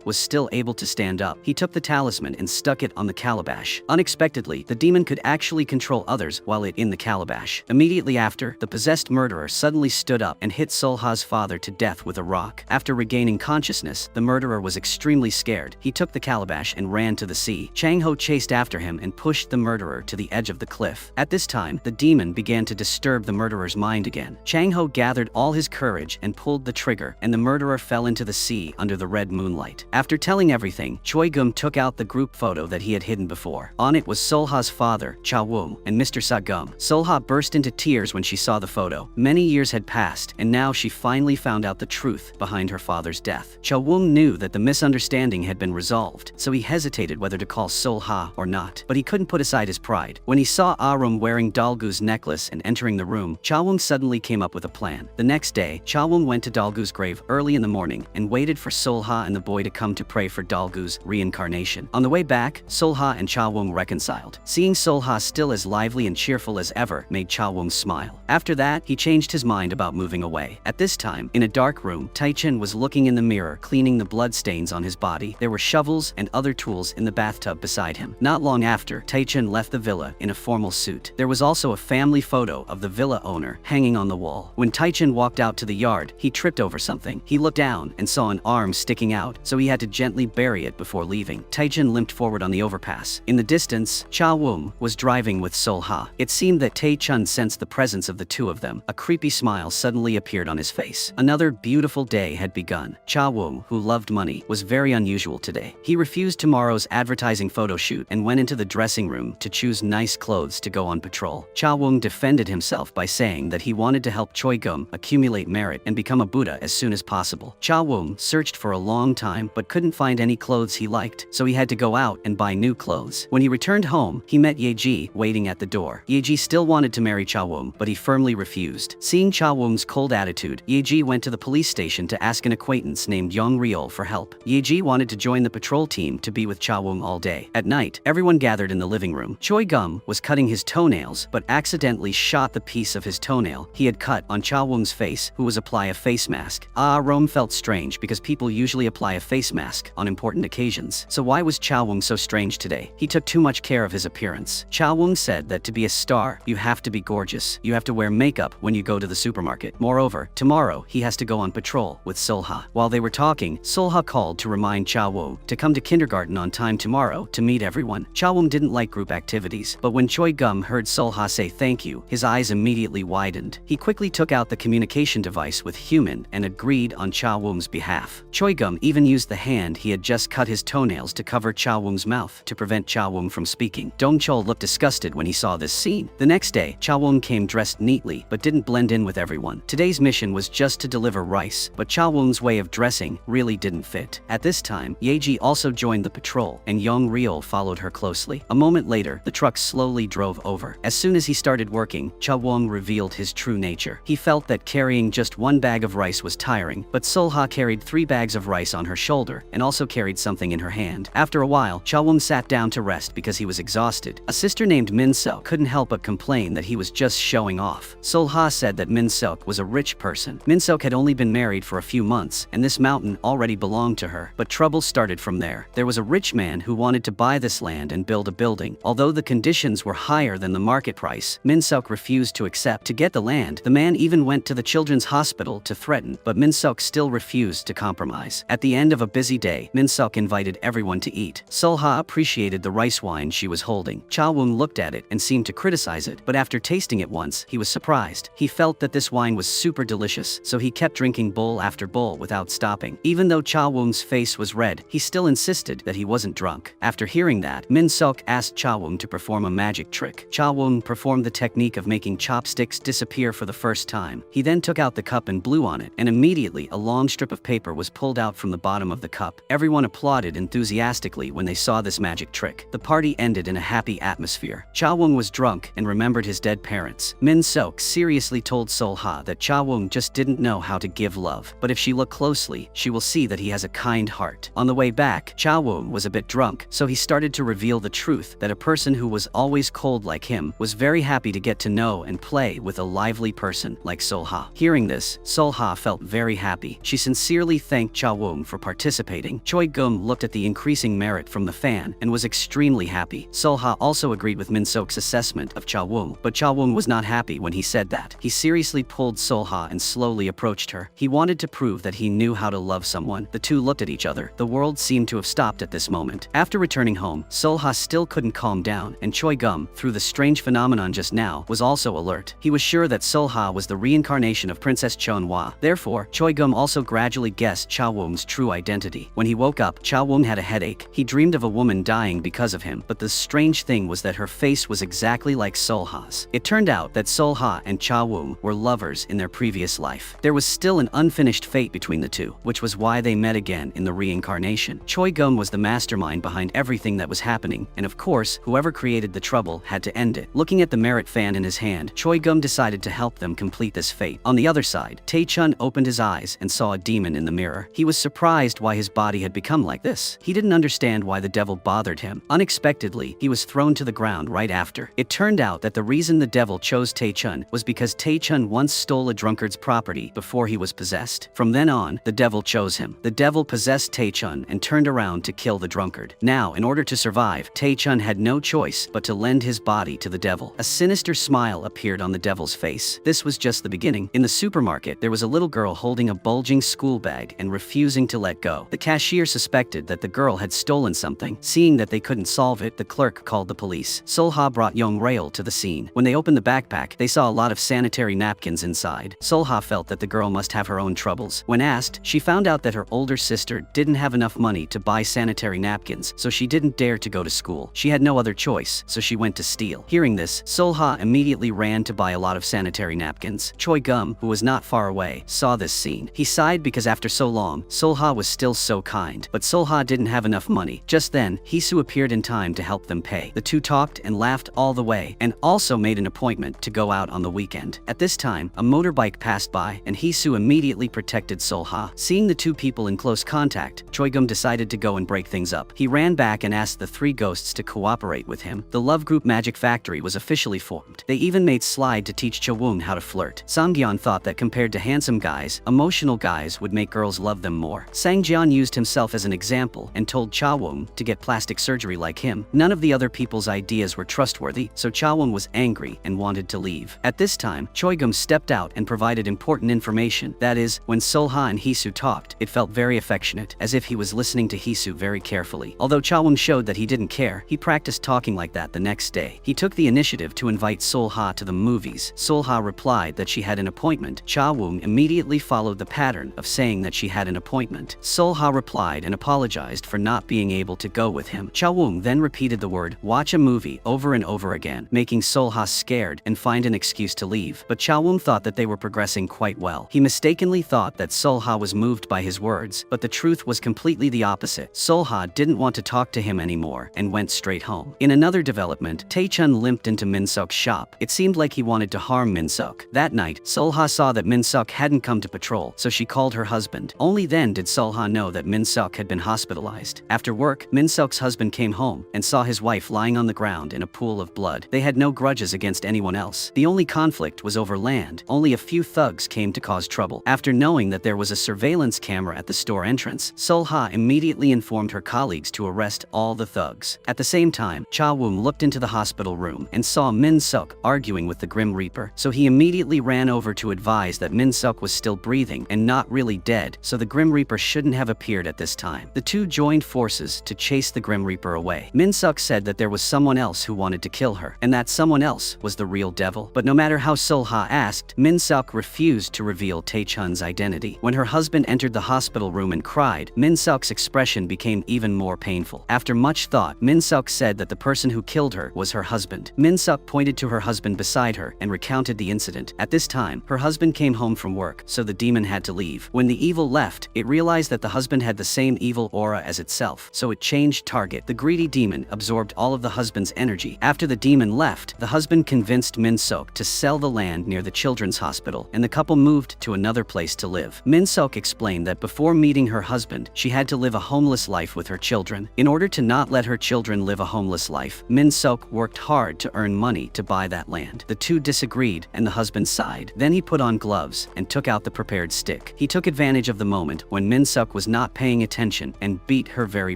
was still able to stand up. He took the talisman and stuck it on the calabash. Unexpectedly, the demon could actually control others while it in the calabash. Immediately after, the possessed murderer suddenly stood up and hit Solha's father to death with a rock. After regaining consciousness, the murderer was extremely scared. He took the calabash and ran to the sea. Chang Ho chased after him and pushed the murderer to the edge of the cliff. At this time, the demon began to disturb the murderer's mind again. Chang Ho gathered all his courage and pulled the trigger, and the murderer fell into the sea under the red moonlight. After telling everything, Choi Gum took out the group photo that he had hidden before. On it was Solha's father, Cha Wum, and Mr. Sagum. Solha burst into tears when she saw the photo. Many years had passed, and now she finally found out the truth behind her father's death. Cha Wum knew that the misunderstanding had been resolved, so he hesitated whether to call Solha or not, but he couldn't put aside his pride. When he saw Arum wearing Dalgu's necklace and entering the room, Cha Wum suddenly came up with a plan. The next day, Cha Wum went to Dalgu's grave early in the morning and waited for Solha and the boy to come to pray for Dalgu's reincarnation. On the way back, Solha and Cha Wum reconciled. Seeing Solha still as lively and cheerful as ever made Cha Wum smile. After that, he changed his mind about moving away. At this time, in a dark room, Taichen was looking in the mirror, cleaning the bloodstains on his body. There were shovels and other tools in the bathtub beside him. Not long after, Taichen left the villa in a formal suit. There was also a family photo of the villa owner hanging on the wall. When Taichen walked out to the yard, he tripped over something. He looked down and saw an arm sticking out, so he had to gently bury it before leaving. Taichen limped forward on the overpass. In the distance, Cha Wum was driving with Solha. It seemed that Taichen sensed the presence of the two of them. A creepy smile suddenly appeared on his face. Another beautiful day had begun. Cha Wum, who loved money, was very unusual today. He refused tomorrow's advertising photo shoot and went into the dressing room to choose nice clothes to go on patrol. Cha Wum defended himself by saying that he wanted to help Choi Gum accumulate merit and become a Buddha as soon as possible. Cha Wum searched for a long time but couldn't find any clothes he liked, so he had to go out and buy new clothes. When he returned home, he met Ye Ji waiting at the door. Ye Ji still wanted to marry Cha Wum, but he firmly refused. Seeing Cha Wum's cold attitude, Ye Ji went to the police station to ask an acquaintance named Yong Ryol for help. Ye Ji wanted to join the patrol team to be with Cha Wum all day. At night, everyone gathered in the living room. Choi Gum was cutting his toenails, but accidentally shot the piece of his toenail he had cut on Cha Wum's face, who was applying a face mask. Rome felt strange because people usually apply a face mask on important occasions. So why was Cha Wum so strange today? He took too much care of his appearance. Cha Wum said that to be a star, you have to be gorgeous. You have to wear makeup when you go to the supermarket. Moreover, tomorrow he has to go on patrol with Solha. While they were talking, Solha called to remind Cha Wum to come to kindergarten on time tomorrow to meet everyone. Cha Wum didn't like group activities, but when Choi Gum heard Solha say thank you, his eyes immediately widened. He quickly took out the communication device with Human and agreed on Cha Wum's behalf. Choi Gum even used the hand he had just cut his toenails to cover Cha Wum's mouth to prevent Cha Wum from speaking. Dong Chol looked disgusted when he saw this scene. The next day, Cha Wum came dressed neatly but didn't blend in with everyone. Today's mission was just to deliver rice, but Cha Wum's way of dressing really didn't fit. At this time, Ye Ji also joined the patrol, and Yong Ryol followed her closely. A moment later, the truck slowly drove over. As soon as he started working, Cha Wum revealed his true nature. He felt that carrying just one bag of rice was tiring, but Solha carried 3 bags of rice on her shoulder and also carried something in her hand. After a while, Cha Wum sat down to rest because he was exhausted. A sister named Min Seok couldn't help but complain that he was just showing off. Solha said that Min Seok was a rich person. Min Seok had only been married for a few months, and this mountain already belonged to her. But trouble started from there. There was a rich man who wanted to buy this land and build a building. Although the conditions were higher than the market price, Min Seok refused to accept. To get the land, the man even went to the children's hospital to threaten, but Min Seok still refused to compromise. At the end of a busy day, Min Seok invited everyone to eat. Solha appreciated the rice wine she was holding. Cha Wum looked at it and seemed to criticize it, but after tasting it once, he was surprised. He felt that this wine was super delicious, so he kept drinking bowl after bowl without stopping. Even though Cha Wum's face was red, he still insisted that he wasn't drunk. After hearing that, Min Seok asked Cha Wum to perform a magic trick. Cha Wum performed the technique of making chopsticks disappear for the first time. He then took out the cup and blew on it, and immediately a long strip of paper was pulled out from the bottom of the cup. Everyone applauded enthusiastically when they saw this magic trick. The party ended in a happy atmosphere. Cha Wum was drunk and remembered his dead parents. Min Seok seriously told Solha that Cha Wum just didn't know how to give love, but if she looked closely, she will see that he has a kind heart. On the way back, Cha Wum was a bit drunk, so he started to reveal the truth that that a person who was always cold like him was very happy to get to know and play with a lively person like Solha. Hearing this, Solha felt very happy. She sincerely thanked Cha-woong for participating. Choi Gum looked at the increasing merit from the fan and was extremely happy. Solha also agreed with Min Sok's assessment of Cha-woong, but Cha-woong was not happy when he said that. He seriously pulled Solha and slowly approached her. He wanted to prove that he knew how to love someone. The two looked at each other. The world seemed to have stopped at this moment. After returning home, Solha still couldn't calm down, and Choi Gum, through the strange phenomenon just now, was also alert. He was sure that Solha was the reincarnation of Princess Chonhua. Therefore, Choi Gum also gradually guessed Cha-woong's true identity. When he woke up, Cha-woong had a headache. He dreamed of a woman dying because of him, but the strange thing was that her face was exactly like Solha's. It turned out that Solha and Cha-woong were lovers in their previous life. There was still an unfinished fate between the two, which was why they met again in the reincarnation. Choi Gum was the mastermind behind everything that was happening, and of course, whoever created the trouble had to end it. Looking at the merit fan in his hand, Choi Gum decided to help them complete this fate. On the other side, Tae-chun opened his eyes and saw a demon in the mirror. He was surprised why his body had become like this. He didn't understand why the devil bothered him. Unexpectedly, he was thrown to the ground right after. It turned out that the reason the devil chose Tae-chun was because Tae-chun once stole a drunkard's property before he was possessed. From then on, the devil chose him. The devil possessed Tae-chun and turned around to kill the drunkard. Now, in order to survive, Tae-chun had no choice but to lend his body to the devil. A sinister smile appeared on the devil's face. This was just the beginning. In the supermarket, there was a little girl holding a bulging school bag and refusing to let go. The cashier suspected that the girl had stolen something. Seeing that they couldn't solve it, the clerk called the police. Solha brought Yong Rail to the scene. When they opened the backpack, they saw a lot of sanitary napkins inside. Solha felt that the girl must have her own troubles. When asked, she found out that her older sister didn't have enough money to buy sanitary napkins, so she didn't dare to go to school. She had no other choice, so she went to steal. Hearing this, Solha immediately ran to buy a lot of sanitary napkins. Choi Gum, who was not far away, saw this scene. He sighed because after so long, Solha was still so kind. But Solha didn't have enough money. Just then, Hisu appeared in time to help them pay. The two talked and laughed all the way, and also made an appointment to go out on the weekend. At this time, a motorbike passed by, and Hisu immediately protected Solha. Seeing the two people in close contact, Choi Gum decided to go and break things up. He ran back and asked the three ghosts to cooperate with him. The Love Group Magic Factory was officially formed. They even made Slide to teach Cha-woong how to flirt. Samgyeon thought that compared to handsome guys, emotional guys would make girls love them more. Sangjeon used himself as an example and told Cha-woong to get plastic surgery like him. None of the other people's ideas were trustworthy, so Cha-woong was angry and wanted to leave. At this time, Choi Gum stepped out and provided important information. That is, when Solha and Hisu talked, it felt very affectionate, as if he was listening to Hisu very carefully. Although Cha-woong showed that he didn't care, he practiced talking like that the next day. He took the initiative to invite Solha to the movies. Solha replied that she had an appointment. Cha-woong immediately followed the pattern of saying that she had an appointment. Solha replied and apologized for not being able to go with him. Cha-woong then repeated the word "watch a movie" over and over again, making Solha scared and find an excuse to leave. But Cha-woong thought that they were progressing quite well. He mistakenly thought that Solha was moved by his words, but the truth was completely the opposite. Solha didn't want to talk to him anymore and went straight home. In another development, Tae-chun limped into Min-suk's shop. It seemed like he wanted to harm Min-suk. That night, Solha saw that Min-suk hadn't come to patrol, so she called her husband. Only then did Solha know that Min-suk had been hospitalized. After work, Min-suk's husband came home and saw his wife lying on the ground in a pool of blood. They had no grudges against anyone else. The only conflict was over land. Only a few thugs came to cause trouble. After knowing that there was a surveillance camera at the store entrance, Solha immediately informed her colleagues to arrest all the thugs. At the same time, Cha-woong looked into the hospital room and saw Min-suk arguing with the Grim Reaper, so he immediately ran over to advise that Min-suk was still breathing and not really dead, so the Grim Reaper shouldn't have appeared at this time. The two joined forces to chase the Grim Reaper away. Min-suk said that there was someone else who wanted to kill her, and that someone else was the real devil. But no matter how Solha asked, Min-suk refused to reveal Tae-chun's identity. When her husband entered the hospital room and cried, Min-suk's expression became even more painful. After much thought, Min-suk said that the person who killed her was her husband. Min-suk pointed to her husband beside her and recounted the incident. At this time, her husband came home from work, so the demon had to leave. When the evil left, it realized that the husband had the same evil aura as itself, so it changed target. The greedy demon absorbed all of the husband's energy. After the demon left, the husband convinced Min-suk to sell the land near the children's hospital, and the couple moved to another place to live. Min-suk explained that before meeting her husband, she had to live a homeless life with her children. In order to not let her children live a homeless life. Min Sok worked hard to earn money to buy that land. The two disagreed, and the husband sighed. Then he put on gloves and took out the prepared stick. He took advantage of the moment when Min Sok was not paying attention and beat her very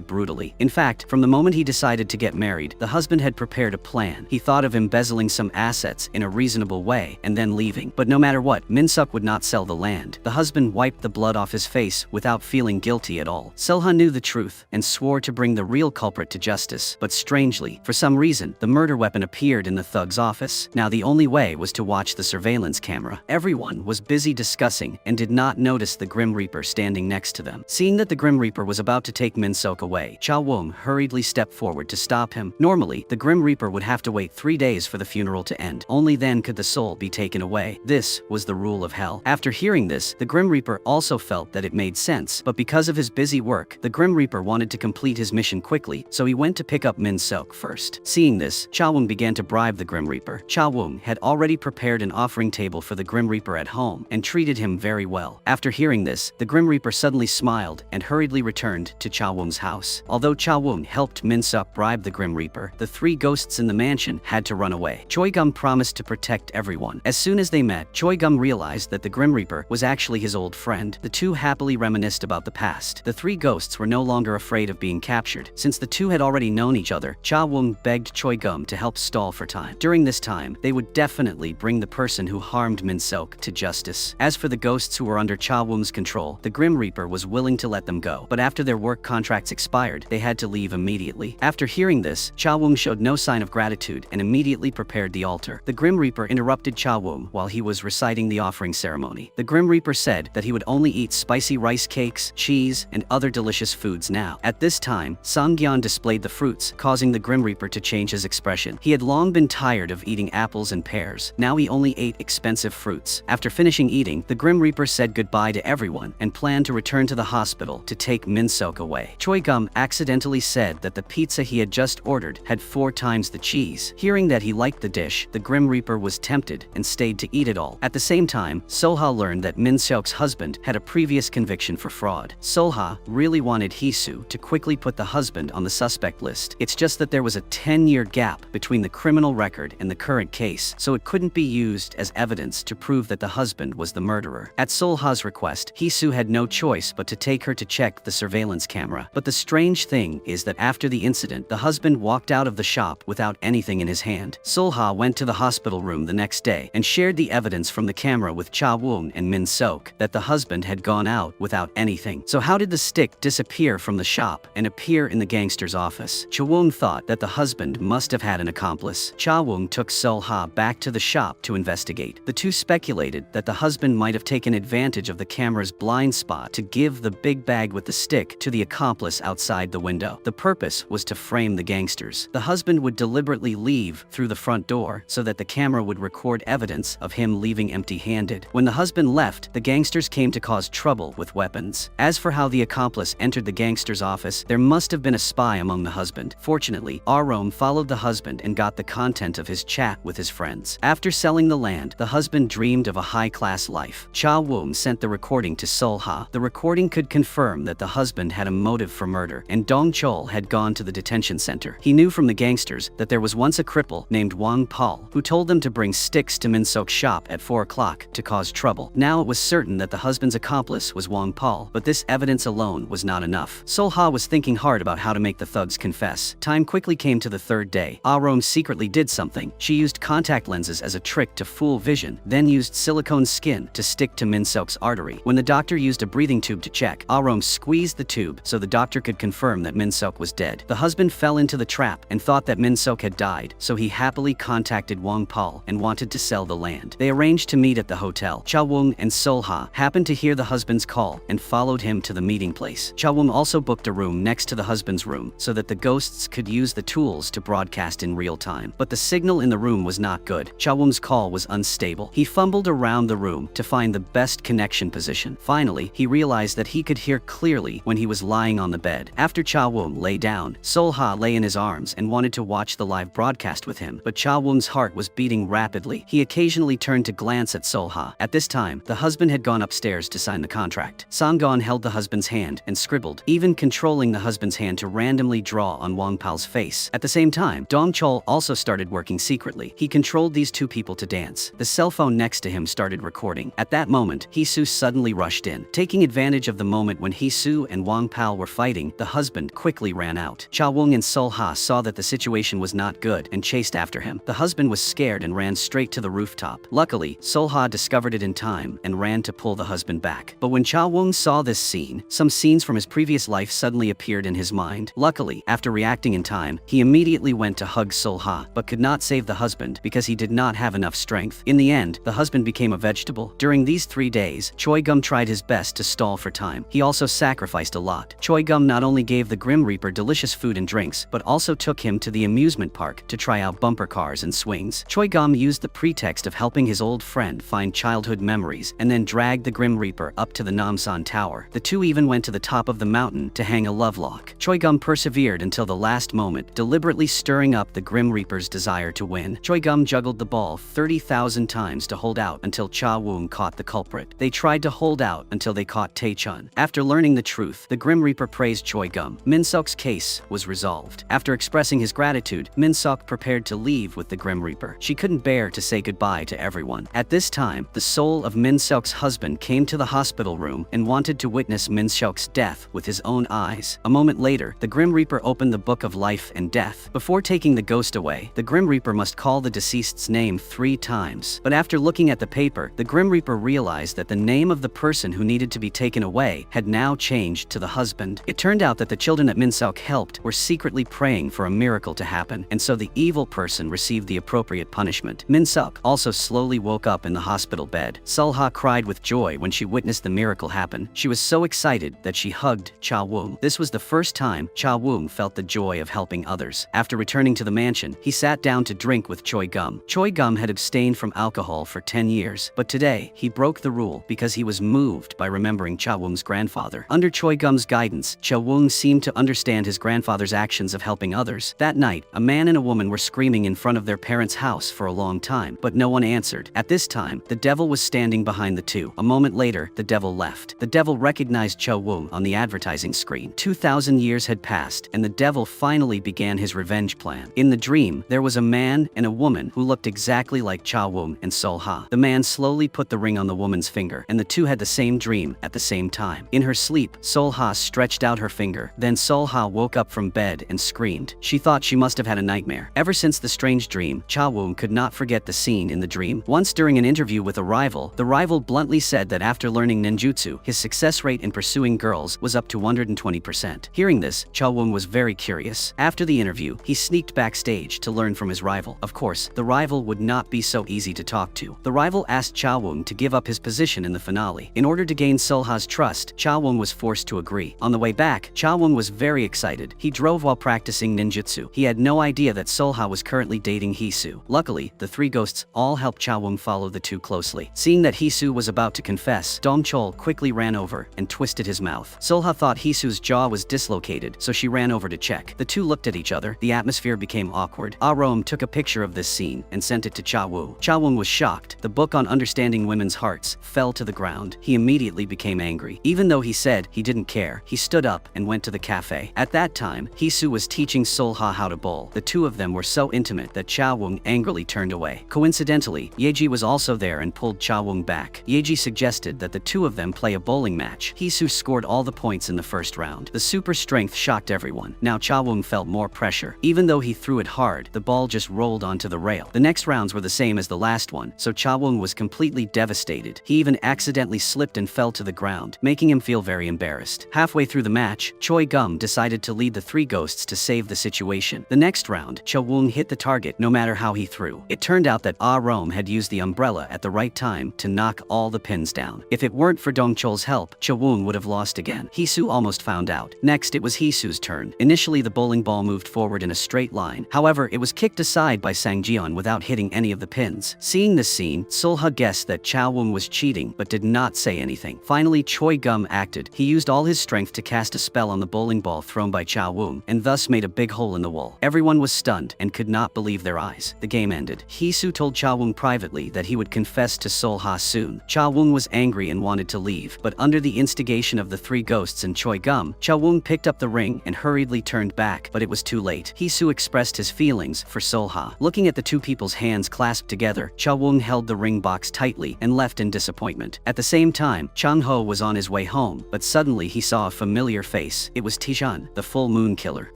brutally. In fact, from the moment he decided to get married, the husband had prepared a plan. He thought of embezzling some assets in a reasonable way and then leaving. But no matter what, Min Sok would not sell the land. The husband wiped the blood off his face without feeling guilty at all. Solha knew the truth and swore to bring the real culprit to justice. But strangely, for some reason, the murder weapon appeared in the thug's office. Now the only way was to watch the surveillance camera. Everyone was busy discussing and did not notice the Grim Reaper standing next to them. Seeing that the Grim Reaper was about to take Min Sok away, Cha Wung hurriedly stepped forward to stop him. Normally, the Grim Reaper would have to wait 3 days for the funeral to end. Only then could the soul be taken away. This was the rule of hell. After hearing this, the Grim Reaper also felt that it made sense, but because of his busy work, the Grim Reaper wanted to complete his mission quickly, so he went to pick up Min Sok first. Seeing this, Cha Wung began to bribe the Grim Reaper. Cha Wung had already prepared an offering table for the Grim Reaper at home and treated him very well. After hearing this, the Grim Reaper suddenly smiled and hurriedly returned to Cha Wung's house. Although Cha Wung helped Min Sok bribe the Grim Reaper, the 3 ghosts in the mansion had to run away. Choi Gum promised to protect everyone. As soon as they met, Choi Gum realized that the Grim Reaper was actually his old friend. The two happily reminisced about the past. The 3 ghosts were no longer afraid of being captured. Since the two had already known each other, Cha Wung begged Choi Gum to help stall for time. During this time, they would definitely bring the person who harmed Min Sok to justice. As for the ghosts who were under Cha Wung's control, the Grim Reaper was willing to let them go, but after their work contracts expired, they had to leave immediately. After hearing this, Cha Wung showed no sign of gratitude and immediately prepared the altar. The Grim Reaper interrupted Cha Wung while he was reciting the offering ceremony. The Grim Reaper said that he would only eat spicy rice cakes, cheese, and other delicious foods now. At this time, Sangyeon displayed the fruits, causing the Grim Reaper to change his expression. He had long been tired of eating apples and pears. Now he only ate expensive fruits. After finishing eating, the Grim Reaper said goodbye to everyone and planned to return to the hospital to take Min Sok away. Choi Gum accidentally said that the pizza he had just ordered had 4 times the cheese. Hearing that he liked the dish, the Grim Reaper was tempted and stayed to eat it all. At the same time, Solha learned that Min Sok's husband had a previous conviction for fraud. Solha really wanted Hisu to quickly put the husband on the suspect list. It's just that there was a 10-year gap between the criminal record and the current case, so it couldn't be used as evidence to prove that the husband was the murderer. At Solha's request, Hisu had no choice but to take her to check the surveillance camera. But the strange thing is that after the incident, the husband walked out of the shop without anything in his hand. Solha went to the hospital room the next day and shared the evidence from the camera with Cha Wung and Min Sok that the husband had gone out without anything. So how did the stick disappear from the shop and appear in the gangster's office? Cha Wung thought that the husband must have had an accomplice. Cha Wung took Solha back to the shop to investigate. The two speculated that the husband might have taken advantage of the camera's blind spot to give the big bag with the stick to the accomplice outside the window. The purpose was to frame the gangsters. The husband would deliberately leave through the front door so that the camera would record evidence of him leaving empty-handed. When the husband left, the gangsters came to cause trouble with weapons. As for how the accomplice entered the gangster's office, there must have been a spy among the husband. Fortunately, Arom followed the husband and got the content of his chat with his friends. After selling the land, the husband dreamed of a high-class life. Cha Wung sent the recording to Solha. The recording could confirm that the husband had a motive for murder, and Dong Chol had gone to the detention center. He knew from the gangsters that there was once a cripple named Wang Paul who told them to bring sticks to Min Sok's shop at 4 o'clock to cause trouble. Now it was certain that the husband's accomplice was Wang Paul, but this evidence alone was not enough. Solha was thinking hard about how to make the thugs confess. Time quickly came to the 3rd day. Arom secretly did something. She used contact lenses as a trick to fool vision, then used silicone skin to stick to Min Sok's artery. When the doctor used a breathing tube to check, Arom squeezed the tube so the doctor could confirm that Min Sok was dead. The husband fell into the trap and thought that Min Sok had died, so he happily contacted Wang Paul and wanted to sell the land. They arranged to meet at the hotel. Cha Wung and Solha happened to hear the husband's call and followed him to the meeting place. Cha Wung also booked a room next to the husband's room so that the ghosts could use the tools to broadcast in real time. But the signal in the room was not good. Cha Wung's call was unstable. He fumbled around the room to find the best connection position. Finally, he realized that he could hear clearly when he was lying on the bed. After Cha Wung lay down, Solha lay in his arms and wanted to watch the live broadcast with him, but Cha Wung's heart was beating rapidly. He occasionally turned to glance at Solha. At this time, the husband had gone upstairs to sign the contract. Sangyeon held the husband's hand and scribbled, even controlling the husband's hand to randomly draw on Wang Wangpal's face. At the same time, Dong Chol also started working secretly. He controlled these two people to dance. The cell phone next to him started recording. At that moment, Hee-soo suddenly rushed in. Taking advantage of the moment when Hee-soo and Wangpal were fighting, the husband quickly ran out. Cha Wung and Sol-ha saw that the situation was not good and chased after him. The husband was scared and ran straight to the rooftop. Luckily, Sol-ha discovered it in time and ran to pull the husband back. But when Cha Wung saw this scene, some scenes from his previous life suddenly appeared in his mind. Luckily, after reacting in time, he immediately went to hug Sol-ha, but could not save the husband because he did not have enough strength. In the end, the husband became a vegetable. During these 3 days, Choi Gum tried his best to stall for time. He also sacrificed a lot. Choi Gum not only gave the Grim Reaper delicious food and drinks, but also took him to the amusement park to try out bumper cars and swings. Choi Gum used the pretext of helping his old friend find childhood memories and then dragged the Grim Reaper up to the Namsan Tower. The two even went to the top of the mountain to hang a lovelock. Choi Gum persevered until the last moment, deliberately stirring up the Grim Reaper's desire to win. Choi Gum juggled the ball 30,000 times to hold out until Cha Wung caught the culprit. They tried to hold out until they caught Tae Chun. After learning the truth, the Grim Reaper praised Choi Gum. Min Sok's case was resolved. After expressing his gratitude, Min Sok prepared to leave with the Grim Reaper. She couldn't bear to say goodbye to everyone. At this time, the soul of Min Sok's husband came to the hospital room and wanted to witness Min Sok's death with his own eyes. A moment later, the Grim Reaper opened the Book of Life and Death. Before taking the ghost away, the Grim Reaper must call the deceased's name 3 times. But after looking at the paper, the Grim Reaper realized that the name of the person who needed to be taken away had now changed to the husband. It turned out that the children that Min Sok helped were secretly praying for a miracle to happen, and so the evil person received the appropriate punishment. Min Sok also slowly woke up in the hospital bed. Sol-ha cried with joy when she witnessed the miracle happen. She was so excited that she hugged Cha Wung. This was the first time Cha Wung felt the joy of helping others. After returning to the mansion, he sat down to drink with Choi Gum. Choi Gum had abstained from alcohol for 10 years, but today he broke the rule because he was moved by remembering Cha Wung's grandfather. Under Choi Gum's guidance, Cha Wung seemed to understand his grandfather's actions of helping others. That night, a man and a woman were screaming in front of their parents' house for a long time, but no one answered. At this time, the devil was standing behind the two. A moment later, the devil left. The devil recognized Cha Wung on the advertising screen. 2,000 years had passed, and the devil finally began his revenge plan. In the dream, there was a man and a woman who looked exactly like Cha Wung and Sol-ha. The man slowly put the ring on the woman's finger, and the two had the same dream at the same time. In her sleep, Sol-ha stretched out her finger. Then Sol-ha woke up from bed and screamed. She thought she must have had a nightmare. Ever since the strange dream, Cha Wung could not forget the scene in the dream. Once during an interview with a rival, the rival bluntly said that after learning ninjutsu, his success rate in pursuing girls was up to 120%. Hearing this, Cha Wung was very curious. After the interview, he sneaked backstage to learn from his rival. Of course, the rival would not be so easy to talk to. The rival asked Cha Wung to give up his position in the finale. In order to gain Sol-ha's trust, Cha Wung was forced to agree. On the way back, Cha Wung was very excited. He drove while practicing ninjutsu. He had no idea that Sol-ha was currently dating Hee-soo. Luckily, the 3 ghosts all helped Cha Wung follow the two closely. Seeing that Hee-soo was about to confess, Dong Chol quickly ran over and twisted his mouth. Sol-ha thought Hee-soo's jaw was dislocated, so she ran over to check. The two looked at each other. The atmosphere became awkward. Ah-rom took a picture of this scene and sent it to Cha Wung. Cha Wung was shocked. The book on understanding women's hearts fell to the ground. He immediately became angry. Even though he said he didn't care, he stood up and went to the cafe. At that time, Hee-soo was teaching Sol-ha how to bowl. The two of them were so intimate that Cha Wung angrily turned away. Coincidentally, Yeji was also there and pulled Cha Wung back. Yeji suggested that the two of them play a bowling match. Hee-soo scored all the points in the first round. The super strength shocked everyone. Now Cha Wung felt more pressure. Even though he threw it hard, the ball just rolled onto the rail. The next rounds were the same as the last one, so Cha Wung was completely devastated. He even accidentally slipped and fell to the ground, making him feel very embarrassed. Halfway through the match, Choi Gum decided to lead the 3 ghosts to save the situation. The next round, Cha Wung hit the target no matter how he threw. It turned out that Ah-rom had used the umbrella at the right time to knock all the pins down. If it weren't for Dong Chol's help, Cha Wung would have lost again. Hee-soo almost found out. Next, it was Hee-soo's turn. Initially, the bowling ball moved forward in a straight line. However, it was kicked aside by Sang Jian without hitting any of the pins. Seeing this scene, Sol-ha guessed that Cha Wung was cheating but did not say anything. Finally, Choi Gum acted. He used all his strength to cast a spell on the bowling ball thrown by Cha Wung and thus made a big hole in the wall. Everyone was stunned and could not believe their eyes. The game ended. Hee-soo told Cha Wung privately that he would confess to Sol-ha soon. Cha Wung was angry and wanted to leave, but under the instigation of the 3 ghosts and Choi Gum, Cha Wung picked up the ring and hurriedly turned back back, but it was too late. Hee-soo expressed his feelings for Sol-ha. Looking at the two people's hands clasped together, Cha-woong held the ring box tightly and left in disappointment. At the same time, Chang-ho was on his way home, but suddenly he saw a familiar face. It was Tae-chun, the full moon killer.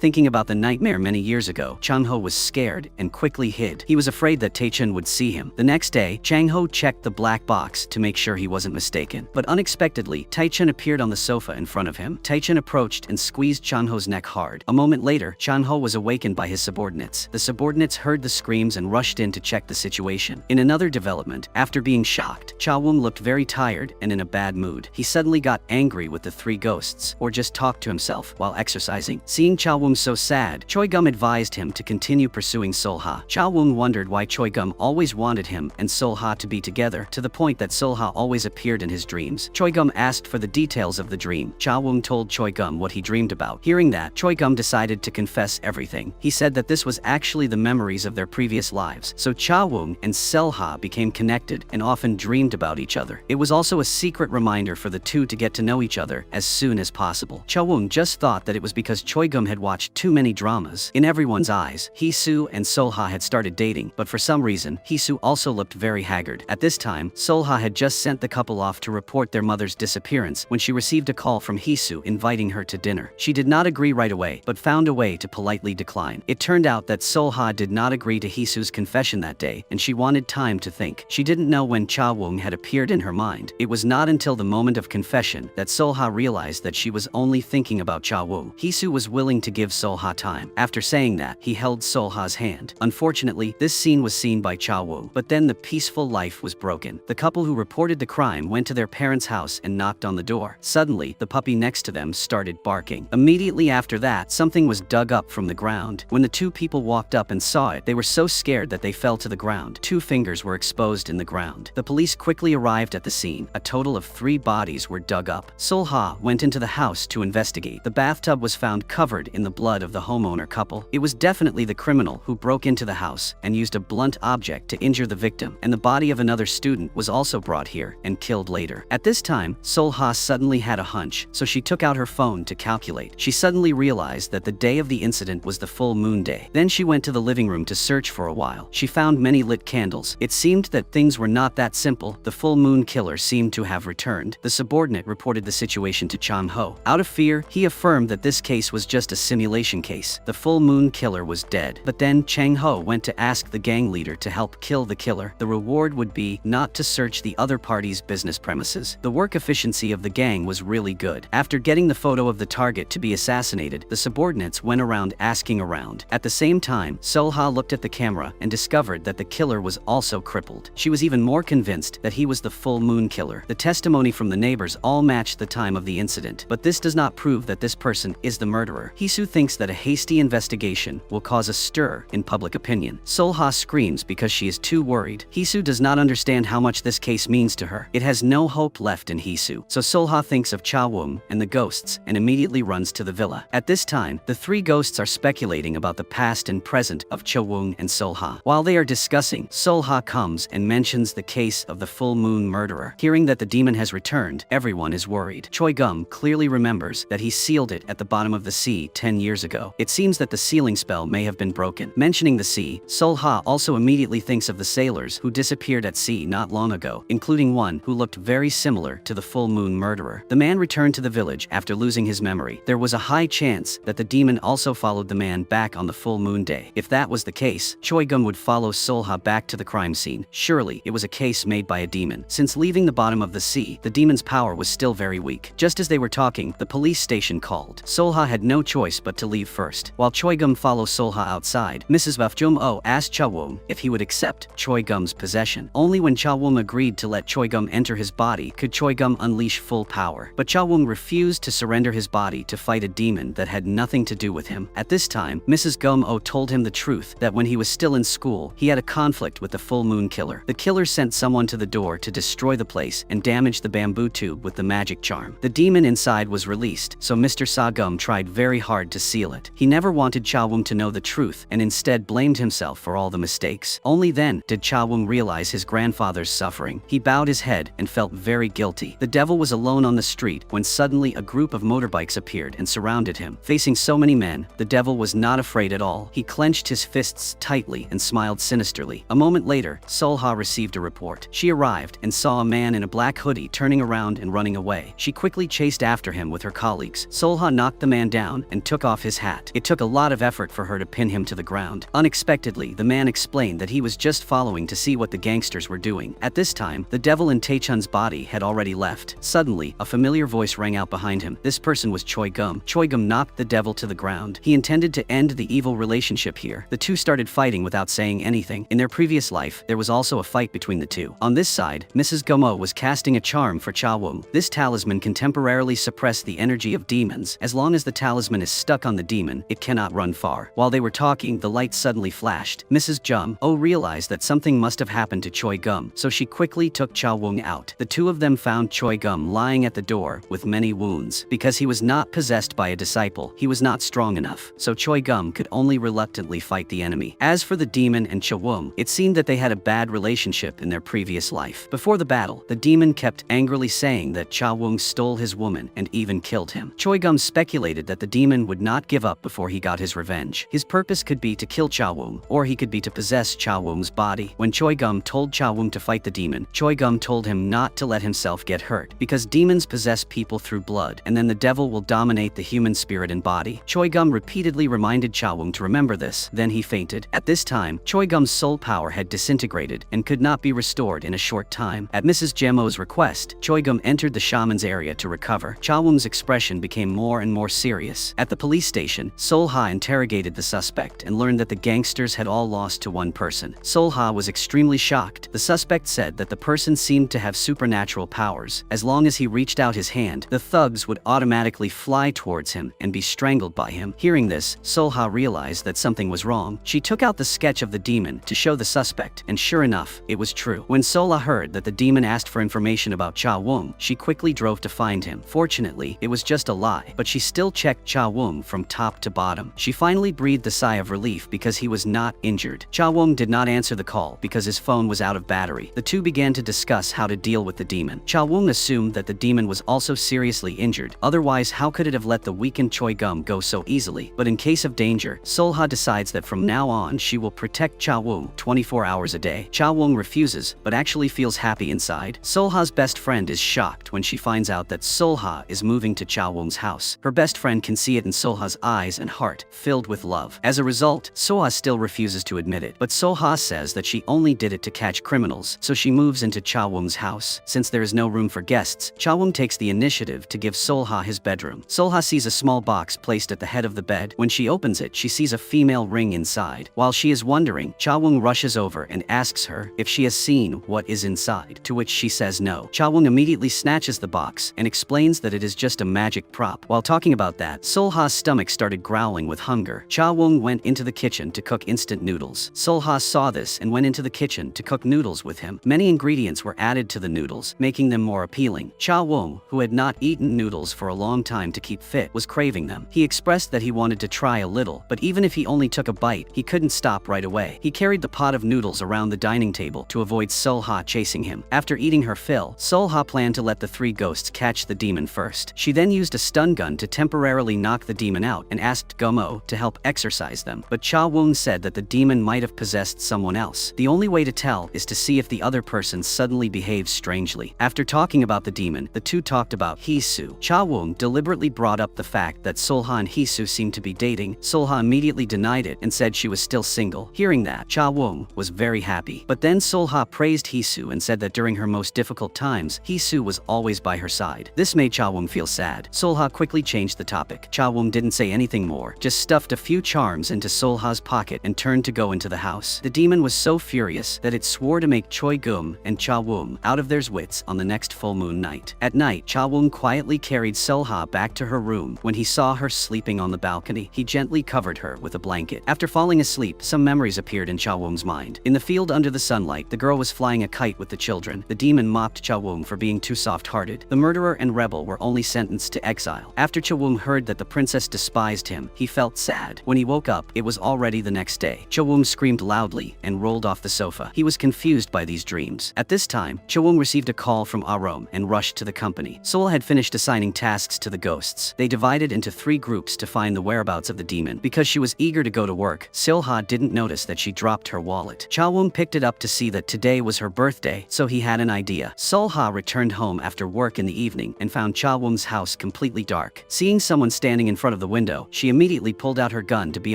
Thinking about the nightmare many years ago, Chang-ho was scared and quickly hid. He was afraid that Tae-chun would see him. The next day, Chang-ho checked the black box to make sure he wasn't mistaken. But unexpectedly, Tae-chun appeared on the sofa in front of him. Tae-chun approached and squeezed Chang-ho's neck hard. A moment later, Chang-ho was awakened by his subordinates. The subordinates heard the screams and rushed in to check the situation. In another development, after being shocked, Cha-woong looked very tired and in a bad mood. He suddenly got angry with the three ghosts, or just talked to himself while exercising. Seeing Cha-woong so sad, Choi-gum advised him to continue pursuing Sol-ha. Cha-woong wondered why Choi-gum always wanted him and Sol-ha to be together, to the point that Sol-ha always appeared in his dreams. Choi-gum asked for the details of the dream. Cha-woong told Choi-gum what he dreamed about. Hearing that, Choi-gum decided to confess everything. He said that this was actually the memories of their previous lives, so Cha-woong and Sol-ha became connected and often dreamed about each other. It was also a secret reminder for the two to get to know each other as soon as possible. Cha-woong just thought that it was because Choi-gum had watched too many dramas. In everyone's eyes, Hee-soo and Sol-ha had started dating, but for some reason, Hee-soo also looked very haggard. At this time, Sol-ha had just sent the couple off to report their mother's disappearance when she received a call from Hee-soo inviting her to dinner. She did not agree right away, but found a way to politely decline. It turned out that Sol-ha did not agree to Hee-soo's confession that day, and she wanted time to think. She didn't know when Cha-woong had appeared in her mind. It was not until the moment of confession that Sol-ha realized that she was only thinking about Cha-woong. Hee-soo was willing to give Sol-ha time. After saying that, he held Sol-ha's hand. Unfortunately, this scene was seen by Cha-woong, but then the peaceful life was broken. The couple who reported the crime went to their parents' house and knocked on the door. Suddenly, the puppy next to them started barking. Immediately after that, something was dug up from the ground. When the two people walked up and saw it, they were so scared that they fell to the ground. 2 fingers were exposed in the ground. The police quickly arrived at the scene. A total of 3 bodies were dug up. Sol-ha went into the house to investigate. The bathtub was found covered in the blood of the homeowner couple. It was definitely the criminal who broke into the house and used a blunt object to injure the victim, and the body of another student was also brought here and killed later. At this time, Sol-ha suddenly had a hunch, so she took out her phone to calculate. She suddenly realized that the day of the incident was the full moon day. Then she went to the living room to search for a while. She found many lit candles. It seemed that things were not that simple. The full moon killer seemed to have returned. The subordinate reported the situation to Chang-ho. Out of fear, he affirmed that this case was just a simulation case. The full moon killer was dead. But then Chang-ho went to ask the gang leader to help kill the killer. The reward would be not to search the other party's business premises. The work efficiency of the gang was really good. After getting the photo of the target to be assassinated, the subordinates went around asking around. At the same time, Sol-ha looked at the camera and discovered that the killer was also crippled. She was even more convinced that he was the full moon killer. The testimony from the neighbors all matched the time of the incident, but this does not prove that this person is the murderer. Hee-soo thinks that a hasty investigation will cause a stir in public opinion. Sol-ha screams because she is too worried. Hee-soo does not understand how much this case means to her. It has no hope left in Hee-soo. So Sol-ha thinks of Cha-woong and the ghosts and immediately runs to the villa. At this time, the 3 ghosts are speculating about the past and present of Cha-woong and Sol-ha. While they are discussing, Sol-ha comes and mentions the case of the full moon murderer. Hearing that the demon has returned, everyone is worried. Choi-gum clearly remembers that he sealed it at the bottom of the sea 10 years ago. It seems that the sealing spell may have been broken. Mentioning the sea, Sol-ha also immediately thinks of the sailors who disappeared at sea not long ago, including one who looked very similar to the full moon murderer. The man returned to the village after losing his memory. There was a high chance that the demon also followed the man back on the full moon day. If that was the case, Choi-gum would follow Sol-ha back to the crime scene. Surely, it was a case made by a demon. Since leaving the bottom of the sea, the demon's power was still very weak. Just as they were talking, the police station called. Sol-ha had no choice but to leave first. While Choi-gum follows Sol-ha outside, Mrs. Vafjum-oh asked Cha-woong if he would accept Choi-gum's possession. Only when Cha-woong agreed to let Choi-gum enter his body could Choi-gum unleash full power. But Cha-woong refused to surrender his body to fight a demon that had nothing to do with him. At this time, Mrs. Gum-oh told him the truth, that when he was still in school, he had a conflict with the full moon killer. The killer sent someone to the door to destroy the place and damage the bamboo tube with the magic charm. The demon inside was released, so Mr. Sa-gum tried very hard to seal it. He never wanted Cha-woong to know the truth and instead blamed himself for all the mistakes. Only then did Cha-woong realize his grandfather's suffering. He bowed his head and felt very guilty. The devil was alone on the street when suddenly a group of motorbikes appeared and surrounded him. Facing so many many men, the devil was not afraid at all. He clenched his fists tightly and smiled sinisterly. A moment later, Solha received a report. She arrived and saw a man in a black hoodie turning around and running away. She quickly chased after him with her colleagues. Solha knocked the man down and took off his hat. It took a lot of effort for her to pin him to the ground. Unexpectedly, the man explained that he was just following to see what the gangsters were doing. At this time, the devil in Taechun's body had already left. Suddenly, a familiar voice rang out behind him. This person was Choi Gum. Choi Gum knocked the devil to the ground. He intended to end the evil relationship here. The two started fighting without saying anything. In their previous life, there was also a fight between the two. On this side, Mrs. Gomo was casting a charm for Cha Wung. This talisman can temporarily suppress the energy of demons. As long as the talisman is stuck on the demon, it cannot run far. While they were talking, the light suddenly flashed. Mrs. Jum-oh realized that something must have happened to Choi Gum, so she quickly took Cha Wung out. The two of them found Choi Gum lying at the door with many wounds. Because he was not possessed by a disciple, he was not strong enough, so Choi Gum could only reluctantly fight the enemy. As for the demon and Cha Wung, it seemed that they had a bad relationship in their previous life. Before the battle, the demon kept angrily saying that Cha Wung stole his woman and even killed him. Choi Gum speculated that the demon would not give up before he got his revenge. His purpose could be to kill Cha Wung, or he could be to possess Cha Wung's body. When Choi Gum told Cha Wung to fight the demon, Choi Gum told him not to let himself get hurt, because demons possess people through blood, and then the devil will dominate the human spirit and body. Choi Gum repeatedly reminded Cha Wung to remember this, then he fainted. At this time, Choi Gum's soul power had disintegrated and could not be restored in a short time. At Mrs. Jemo's request, Choi Gum entered the shaman's area to recover. Cha Wung's expression became more and more serious. At the police station, Solha interrogated the suspect and learned that the gangsters had all lost to one person. Solha was extremely shocked. The suspect said that the person seemed to have supernatural powers. As long as he reached out his hand, the thugs would automatically fly towards him and be strangled by him. Hearing this, Solha realized that something was wrong. She took out the sketch of the demon to show the suspect, and sure enough, it was true. When Solha heard that the demon asked for information about Cha Wung, she quickly drove to find him. Fortunately, it was just a lie, but she still checked Cha Wung from top to bottom. She finally breathed a sigh of relief because he was not injured. Cha Wung did not answer the call because his phone was out of battery. The two began to discuss how to deal with the demon. Cha Wung assumed that the demon was also seriously injured, otherwise how could it have let the weakened Choi Gum go so easily? But in case of danger, Solha decides that from now on she will protect Cha Wung 24 hours a day. Cha Wung refuses, but actually feels happy inside. Solha's best friend is shocked when she finds out that Solha is moving to Cha Wung's house. Her best friend can see it in Solha's eyes and heart, filled with love. As a result, Solha still refuses to admit it, but Solha says that she only did it to catch criminals, so she moves into Cha Wung's house. Since there is no room for guests, Cha Wung takes the initiative to give Solha his bedroom. Solha sees a small box placed at the head of the bed. When she opens it, she sees a female ring inside. While she is wondering, Cha Wung rushes over and asks her if she has seen what is inside, to which she says no. Cha Wung immediately snatches the box and explains that it is just a magic prop. While talking about that, Solha's stomach started growling with hunger. Cha Wung went into the kitchen to cook instant noodles. Solha saw this and went into the kitchen to cook noodles with him. Many ingredients were added to the noodles, making them more appealing. Cha Wung, who had not eaten noodles for a long time to keep fit, was craving them. He expressed that he wanted to try a little, but even if he only took a bite, he couldn't stop right away. He carried the pot of noodles around the dining table to avoid Solha chasing him. After eating her fill, Solha planned to let the three ghosts catch the demon first. She then used a stun gun to temporarily knock the demon out and asked Gomo to help exorcise them, but Cha Wung said that the demon might have possessed someone else. The only way to tell is to see if the other person suddenly behaves strangely. After talking about the demon, the two talked about Hisu. Cha Wung deliberately brought up the fact that Solha and Hisu seemed to be dating. Solha immediately denied it and said she was still single. Hearing that, Cha Wung was very happy. But then Solha praised Hisu and said that during her most difficult times, Hisu was always by her side. This made Cha Wung feel sad. Solha quickly changed the topic. Cha Wung didn't say anything more, just stuffed a few charms into Solha's pocket and turned to go into the house. The demon was so furious that it swore to make Choi Gum and Cha Wung out of their wits on the next full moon night. At night, Cha Wung quietly carried Solha back to her room. When he saw her sleeping on the balcony, he gently covered her with a blanket. After falling asleep, some memories appeared in Cha Wung's mind. In the field under the sunlight, the girl was flying a kite with the children. The demon mocked Cha Wung for being too soft-hearted. The murderer and rebel were only sentenced to exile. After Cha Wung heard that the princess despised him, he felt sad. When he woke up, it was already the next day. Cha Wung screamed loudly and rolled off the sofa. He was confused by these dreams. At this time, Cha Wung received a call from Arom and rushed to the company. Sol had finished assigning tasks to the ghosts. They divided into 3 groups to find the whereabouts of the demon. Because she was eager to go to work, Seolha didn't notice that she dropped her wallet. Cha-woong picked it up to see that today was her birthday, so he had an idea. Seolha returned home after work in the evening and found Cha-woong's house completely dark. Seeing someone standing in front of the window, she immediately pulled out her gun to be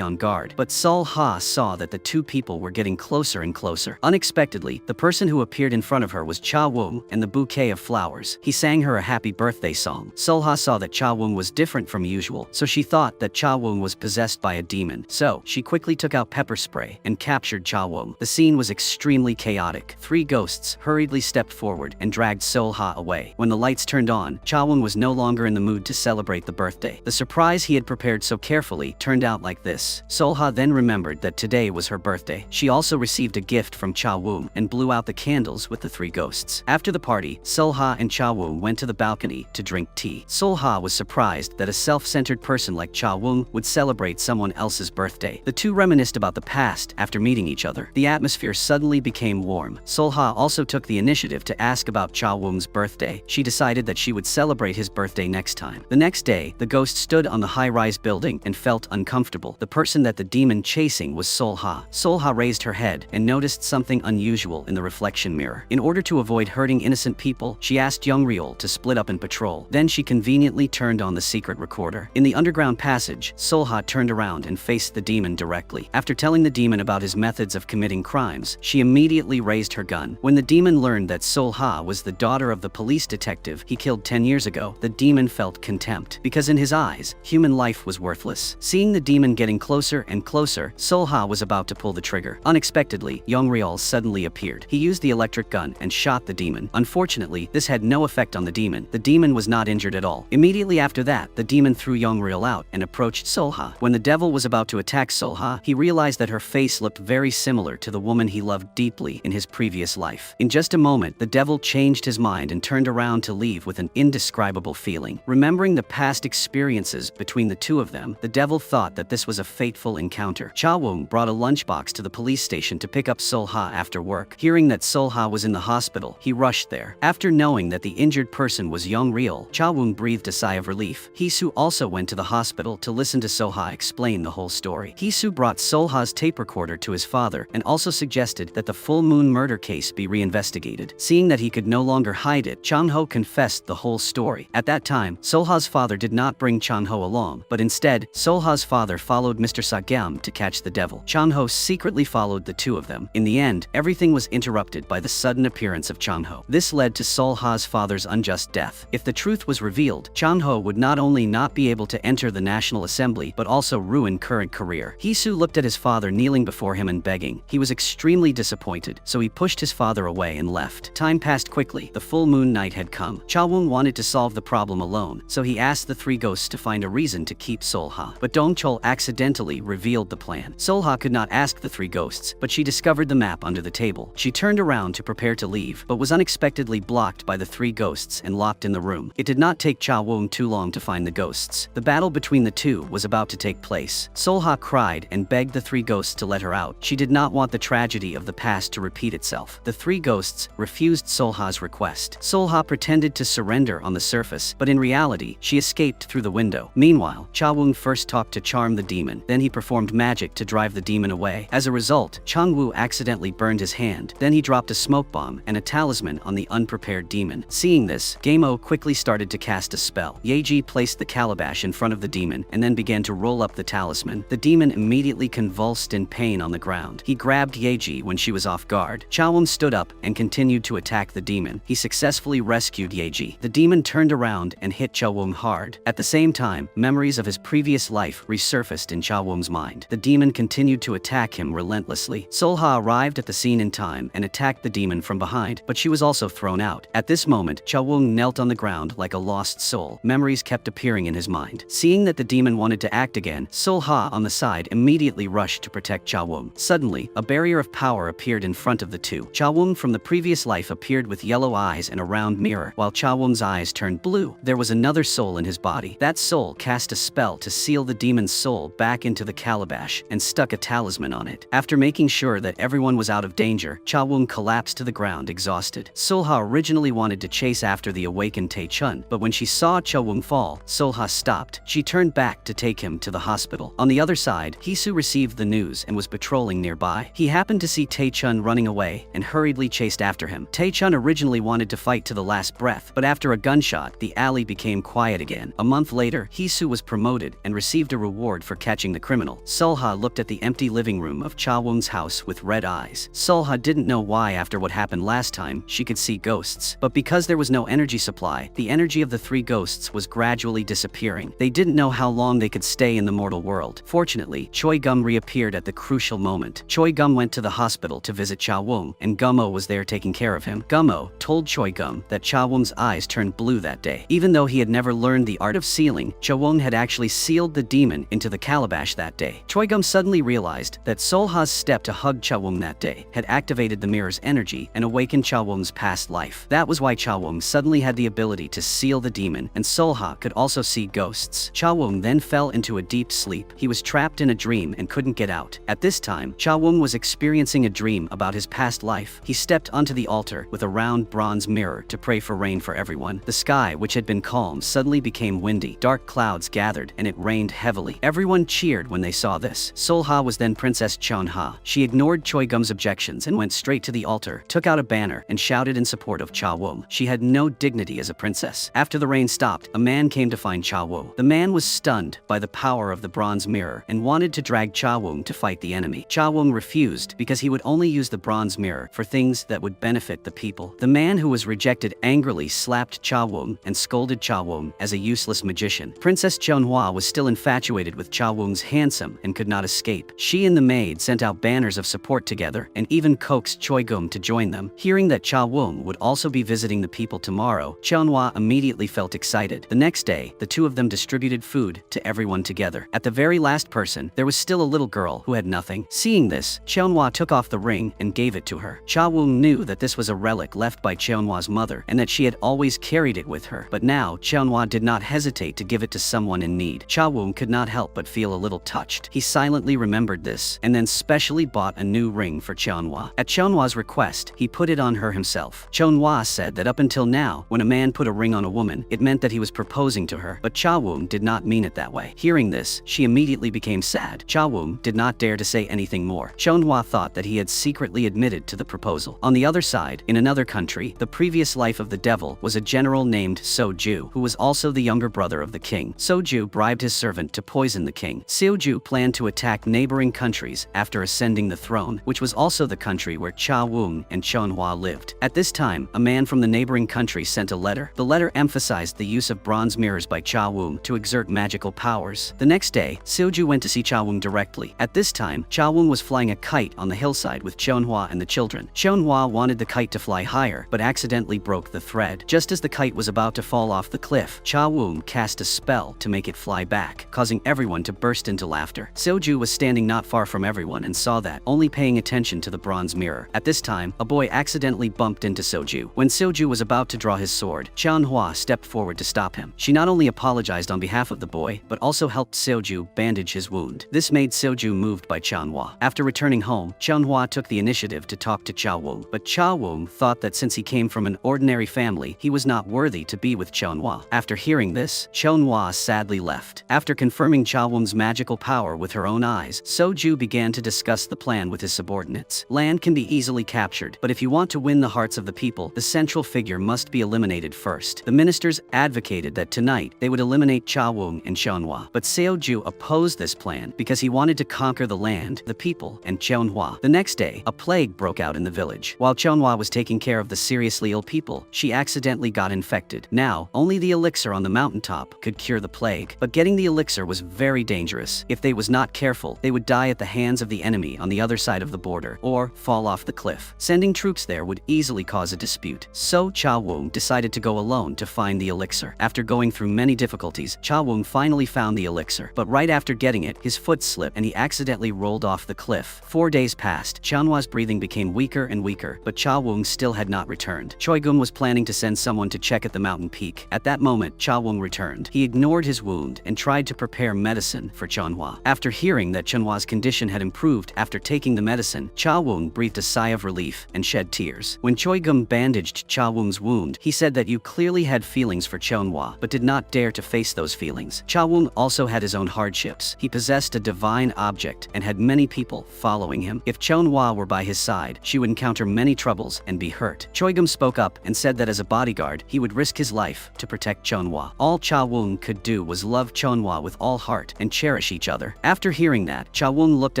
on guard. But Seolha saw that the two people were getting closer and closer. Unexpectedly, the person who appeared in front of her was Cha-woong and the bouquet of flowers. He sang her a happy birthday song. Seolha saw that Cha-woong was different from usual, so she thought that Cha-woong was possessed by a demon. So, she quickly took out pepper spray and captured Cha-woong. The scene was extremely chaotic. Three ghosts hurriedly stepped forward and dragged Seolha away. When the lights turned on, Cha-woong was no longer in the mood to celebrate the birthday. The surprise he had prepared so carefully turned out like this. Seolha then remembered that today was her birthday. She also received a gift from Cha-woong and blew out the candles with the three ghosts. After the party, Seolha and Cha-woong went to the balcony to drink tea. Seolha was surprised that a self-centered person like Cha-woong would celebrate someone else's birthday. The two reminisced about the past after meeting each other. The atmosphere suddenly became warm. Seolha also took the initiative to ask about Cha-woong's birthday. She decided that she would celebrate his birthday next time. The next day, the ghost stood on the high-rise building and felt uncomfortable. The person that the demon chasing was Seolha. Seolha raised her head and noticed something unusual in the reflection mirror. In order to avoid hurting innocent people, she asked Young Ryul to split up and patrol. Then she conveniently turned on the secret recorder. In the underground passage, Seolha turned around and faced the demon directly. After telling the demon about his methods of committing crimes, she immediately raised her gun. When the demon learned that Seolha was the daughter of the police detective he killed 10 years ago, the demon felt contempt. Because in his eyes, human life was worthless. Seeing the demon getting closer and closer, Seolha was about to pull the trigger. Unexpectedly, Young Ryul suddenly appeared. He used the electric gun and shot the demon. Unfortunately, this had no effect on the demon. The demon was not injured at all. Immediately after that, the demon threw Young Ryul out and approached Seolha. When the devil was about to attack Seolha, he realized that her face looked very similar to the woman he loved deeply in his previous life. In just a moment, the devil changed his mind and turned around to leave with an indescribable feeling. Remembering the past experiences between the two of them, the devil thought that this was a fateful encounter. Cha-woong brought a lunchbox to the police station to pick up Seolha after work. Hearing that Seolha was in the hospital, he rushed there. After knowing that the injured person was Young Ryul, Cha-woong breathed a sigh of relief. Hee-soo also went to the hospital to listen to Seolha explain the whole story. Hee-soo brought Seolha's tape recorder to his father and also suggested that the full moon murder case be reinvestigated. Seeing that he could no longer hide it, Chang-ho confessed the whole story. At that time, Seolha's father did not bring Chang-ho along, but instead, Seolha's father followed Mr. Sagyam to catch the devil. Chang-ho secretly followed the two of them. In the end, everything was interrupted by the sudden appearance of Chang-ho. This led to Seolha's father's unjust death. If the truth was revealed, Chang-ho would not only not be able to enter the National Assembly, but also ruin current career. Hee-soo looked at his father kneeling before him and begging. He was extremely disappointed, so he pushed his father away and left. Time passed quickly. The full moon night had come. Cha-woong wanted to solve the problem alone, so he asked the three ghosts to find a reason to keep Seolha. But Dong-chol accidentally revealed the plan. Seolha could not ask the three ghosts, but she discovered the map under the table. She turned around to prepare to leave, but was unexpectedly blocked by the three ghosts and locked in the room. It did not take Cha-woong too long to find the ghosts. The battle between the two was about to take place. Seolha cried and begged the three ghosts to let her out. She did not want the tragedy of the past to repeat itself. The three ghosts refused Seolha's request. Seolha pretended to surrender on the surface, but in reality, she escaped through the window. Meanwhile, Cha-woong first talked to charm the demon, then he performed magic to drive the demon away. As a result, Chang-woo accidentally burned his hand. Then he dropped a smoke bomb and a talisman on the unprepared demon. Seeing this, Game-o quickly started to cast a spell. Yeji placed the calabash in front of the demon and then began to roll up the talisman. The demon immediately convulsed in pain on the ground. He grabbed Yeji when she was off guard. Cha-woong stood up and continued to attack the demon. He successfully rescued Yeji. The demon turned around and hit Cha-woong hard. At the same time, memories of his previous life resurfaced in Cha-woong's mind. The demon continued to attack him relentlessly. Seolha arrived at the scene in time and attacked the demon from behind, but she was also thrown out. At this moment, Cha-woong knelt on the ground like a lost soul. Memories kept appearing in his mind. Seeing that the demon wanted to act again, Seolha on the side immediately rushed to protect Cha-woong. Suddenly, a barrier of power appeared in front of the two. Cha-woong from the previous life appeared with yellow eyes and a round mirror, while Cha-woong's eyes turned blue. There was another soul in his body. That soul cast a spell to seal the demon's soul back into the calabash and stuck a talisman on it. After making sure that everyone was out of danger, Cha-woong collapsed to the ground exhausted. Seolha originally wanted to chase after the awakened Tae-chun, but when she saw Cha-woong fall, Seolha stopped. She turned back to take him to the hospital. On the other side, Hisu received the news and was patrolling nearby. He happened to see Tae-chun running away and hurriedly chased after him. Tae-chun originally wanted to fight to the last breath, but after a gunshot, the alley became quiet again. A month later, Hisu was promoted and received a reward for catching the criminal. Sulha looked at the empty living room of Cha Wong's house with red eyes. Sulha didn't know why after what happened last time she could see ghosts, but because there was no energy supply, the energy of the three ghosts was gradually disappearing. They didn't know how long they could stay in the mortal world. Fortunately, Choi Gum reappeared at the crucial moment. Choi Gum went to the hospital to visit Cha Wong, and Gummo was there taking care of him. Gummo told Choi Gum that Cha Wong's eyes turned blue that day. Even though he had never learned the art of sealing, Cha Wong had actually sealed the demon into the calabash that day. Choi Gum suddenly realized that Solha's step to hug Cha Wong that day had activated the mirror's energy and awakened Cha Wong's past life. That was why Cha Wong suddenly had the ability to seal the demon, and Solha could also see ghosts. Cha Wong then fell into a deep sleep. He was trapped in a dream and couldn't get out. At this time, Cha Wong was experiencing a dream about his past life. He stepped onto the altar with a round bronze mirror to pray for rain for everyone. The sky, which had been calm, suddenly became windy. Dark clouds gathered and it rained heavily. Everyone cheered when they saw this. Solha was then Princess Chonha. She ignored Choi Gum's objections and went straight to the altar, took out a banner, and shouted in support of Cha Wong. She had no dignity as a princess. After the rain stopped, a man came to find Cha Wong. The man was stunned by the power of the bronze mirror and wanted to drag Cha Wong to fight the enemy. Cha Wong refused because he would only use the bronze mirror for things that would benefit the people. The man who was rejected angrily slapped Cha Wong and scolded Cha Wong as a useless magician. Princess Chonhua was still infatuated with Cha Wong's handsome and could not escape. She and the maid sent out banners of support together and even coaxed Choi Gum to join them. Hearing that Cha Wong would also be visiting the people tomorrow, Chonhua immediately felt excited. The next day, the two of them distributed food to everyone together. At the very last person, there was still a little girl who had nothing. Seeing this, Chonhua took off the ring and gave it to her. Cha Wong knew that this was a relic left by Chonhua's mother and that she had always carried it with her. But now, Chonhua did not hesitate to give it to someone in need. Cha Wong could not help but feel a little touched. He silently remembered this and then specially bought a new ring for Chonhua. At Chonhua's request, he put it on her himself. Chonhua said that up until now, when a man put a ring on a woman, it meant that he was proposing to her, but Cha Wong did not mean it that way. Hearing this, she immediately became sad. Cha Wong did not dare to say anything more. Chonhua thought that he had secretly admitted to the proposal. On the other side, in another country, the previous life of the devil was a general named Soju, who was also the younger brother of the king. Soju bribed his servant to poison the king. Soju planned to attack neighboring countries after ascending the throne, which was also the country where Cha Wong and Chonhua lived. At this time, a man from the neighboring country sent a letter. The letter emphasized the use of bronze mirrors by Cha Wong to exert magical powers. The next day, Soju went to see Cha Wong directly. At this time, Cha Wong was flying a kite on the hillside with Chonhua and the children. Chonhua wanted the kite to fly higher, but accidentally broke the thread. Just as the kite was about to fall off the cliff, Cha Wong cast a spell to make it fly back, causing everyone to burst into laughter. Soju was standing not far from everyone and saw that, only paying attention to the bronze mirror. At this time, a boy accidentally bumped into Soju. When Soju was about to draw his sword, Chonhua stepped forward to stop him. She not only apologized on behalf of the boy, but also helped Soju bandage his wound. This made Soju moved by Chonhua. After returning home, Chonhua took the initiative to talk to Cha Wong, but Cha Wong thought that since he came from an ordinary family, he was not worthy to be with Chonhua. After hearing this, Chonhua sadly left. After confirming Cha Wong's magical power with her own eyes, Soju began to discuss the plan with his subordinates. Land can be easily captured, but if you want to win the hearts of the people, the central figure must be eliminated first. The ministers advocated that tonight they would eliminate Cha Wong and Chonhua, but Soju opposed this plan because he wanted to conquer the land, the people, and Chonhua. The next day, a plague broke out in the village. While Chonhua was taking care of the seriously ill people, she accidentally got infected. Now, only the elixir on the mountaintop could cure the plague, but getting the elixir was very dangerous. If they was not careful, they would die at the hands of the enemy on the other side of the border, or fall off the cliff. Sending troops there would easily cause a dispute. So Cha Wong decided to go alone to find the elixir. After going through many difficulties, Cha Wong finally found the elixir, but right after getting it, his foot slipped and he accidentally rolled off the cliff. 4 days passed. Chonhua's breathing became weaker and weaker, but Cha Wong still had not returned. Choi Gum was planning to send someone to check at the mountain peak. At that moment, Cha Wong returned. He ignored his wound and tried to prepare medicine for Chonhua. After hearing that Chonhua's condition had improved after taking the medicine, Cha Wong breathed a sigh of relief and shed tears. When Choi Gum bandaged Cha Wong's wound, he said that you clearly had feelings for Chonhua, but did not dare to face those feelings. feelings. Cha Wung also had his own hardships. He possessed a divine object and had many people following him. If Chonhua were by his side, she would encounter many troubles and be hurt. Choi Gum spoke up and said that as a bodyguard, he would risk his life to protect Chonhua. All Cha Wung could do was love Chonhua with all heart and cherish each other. After hearing that, Cha Wung looked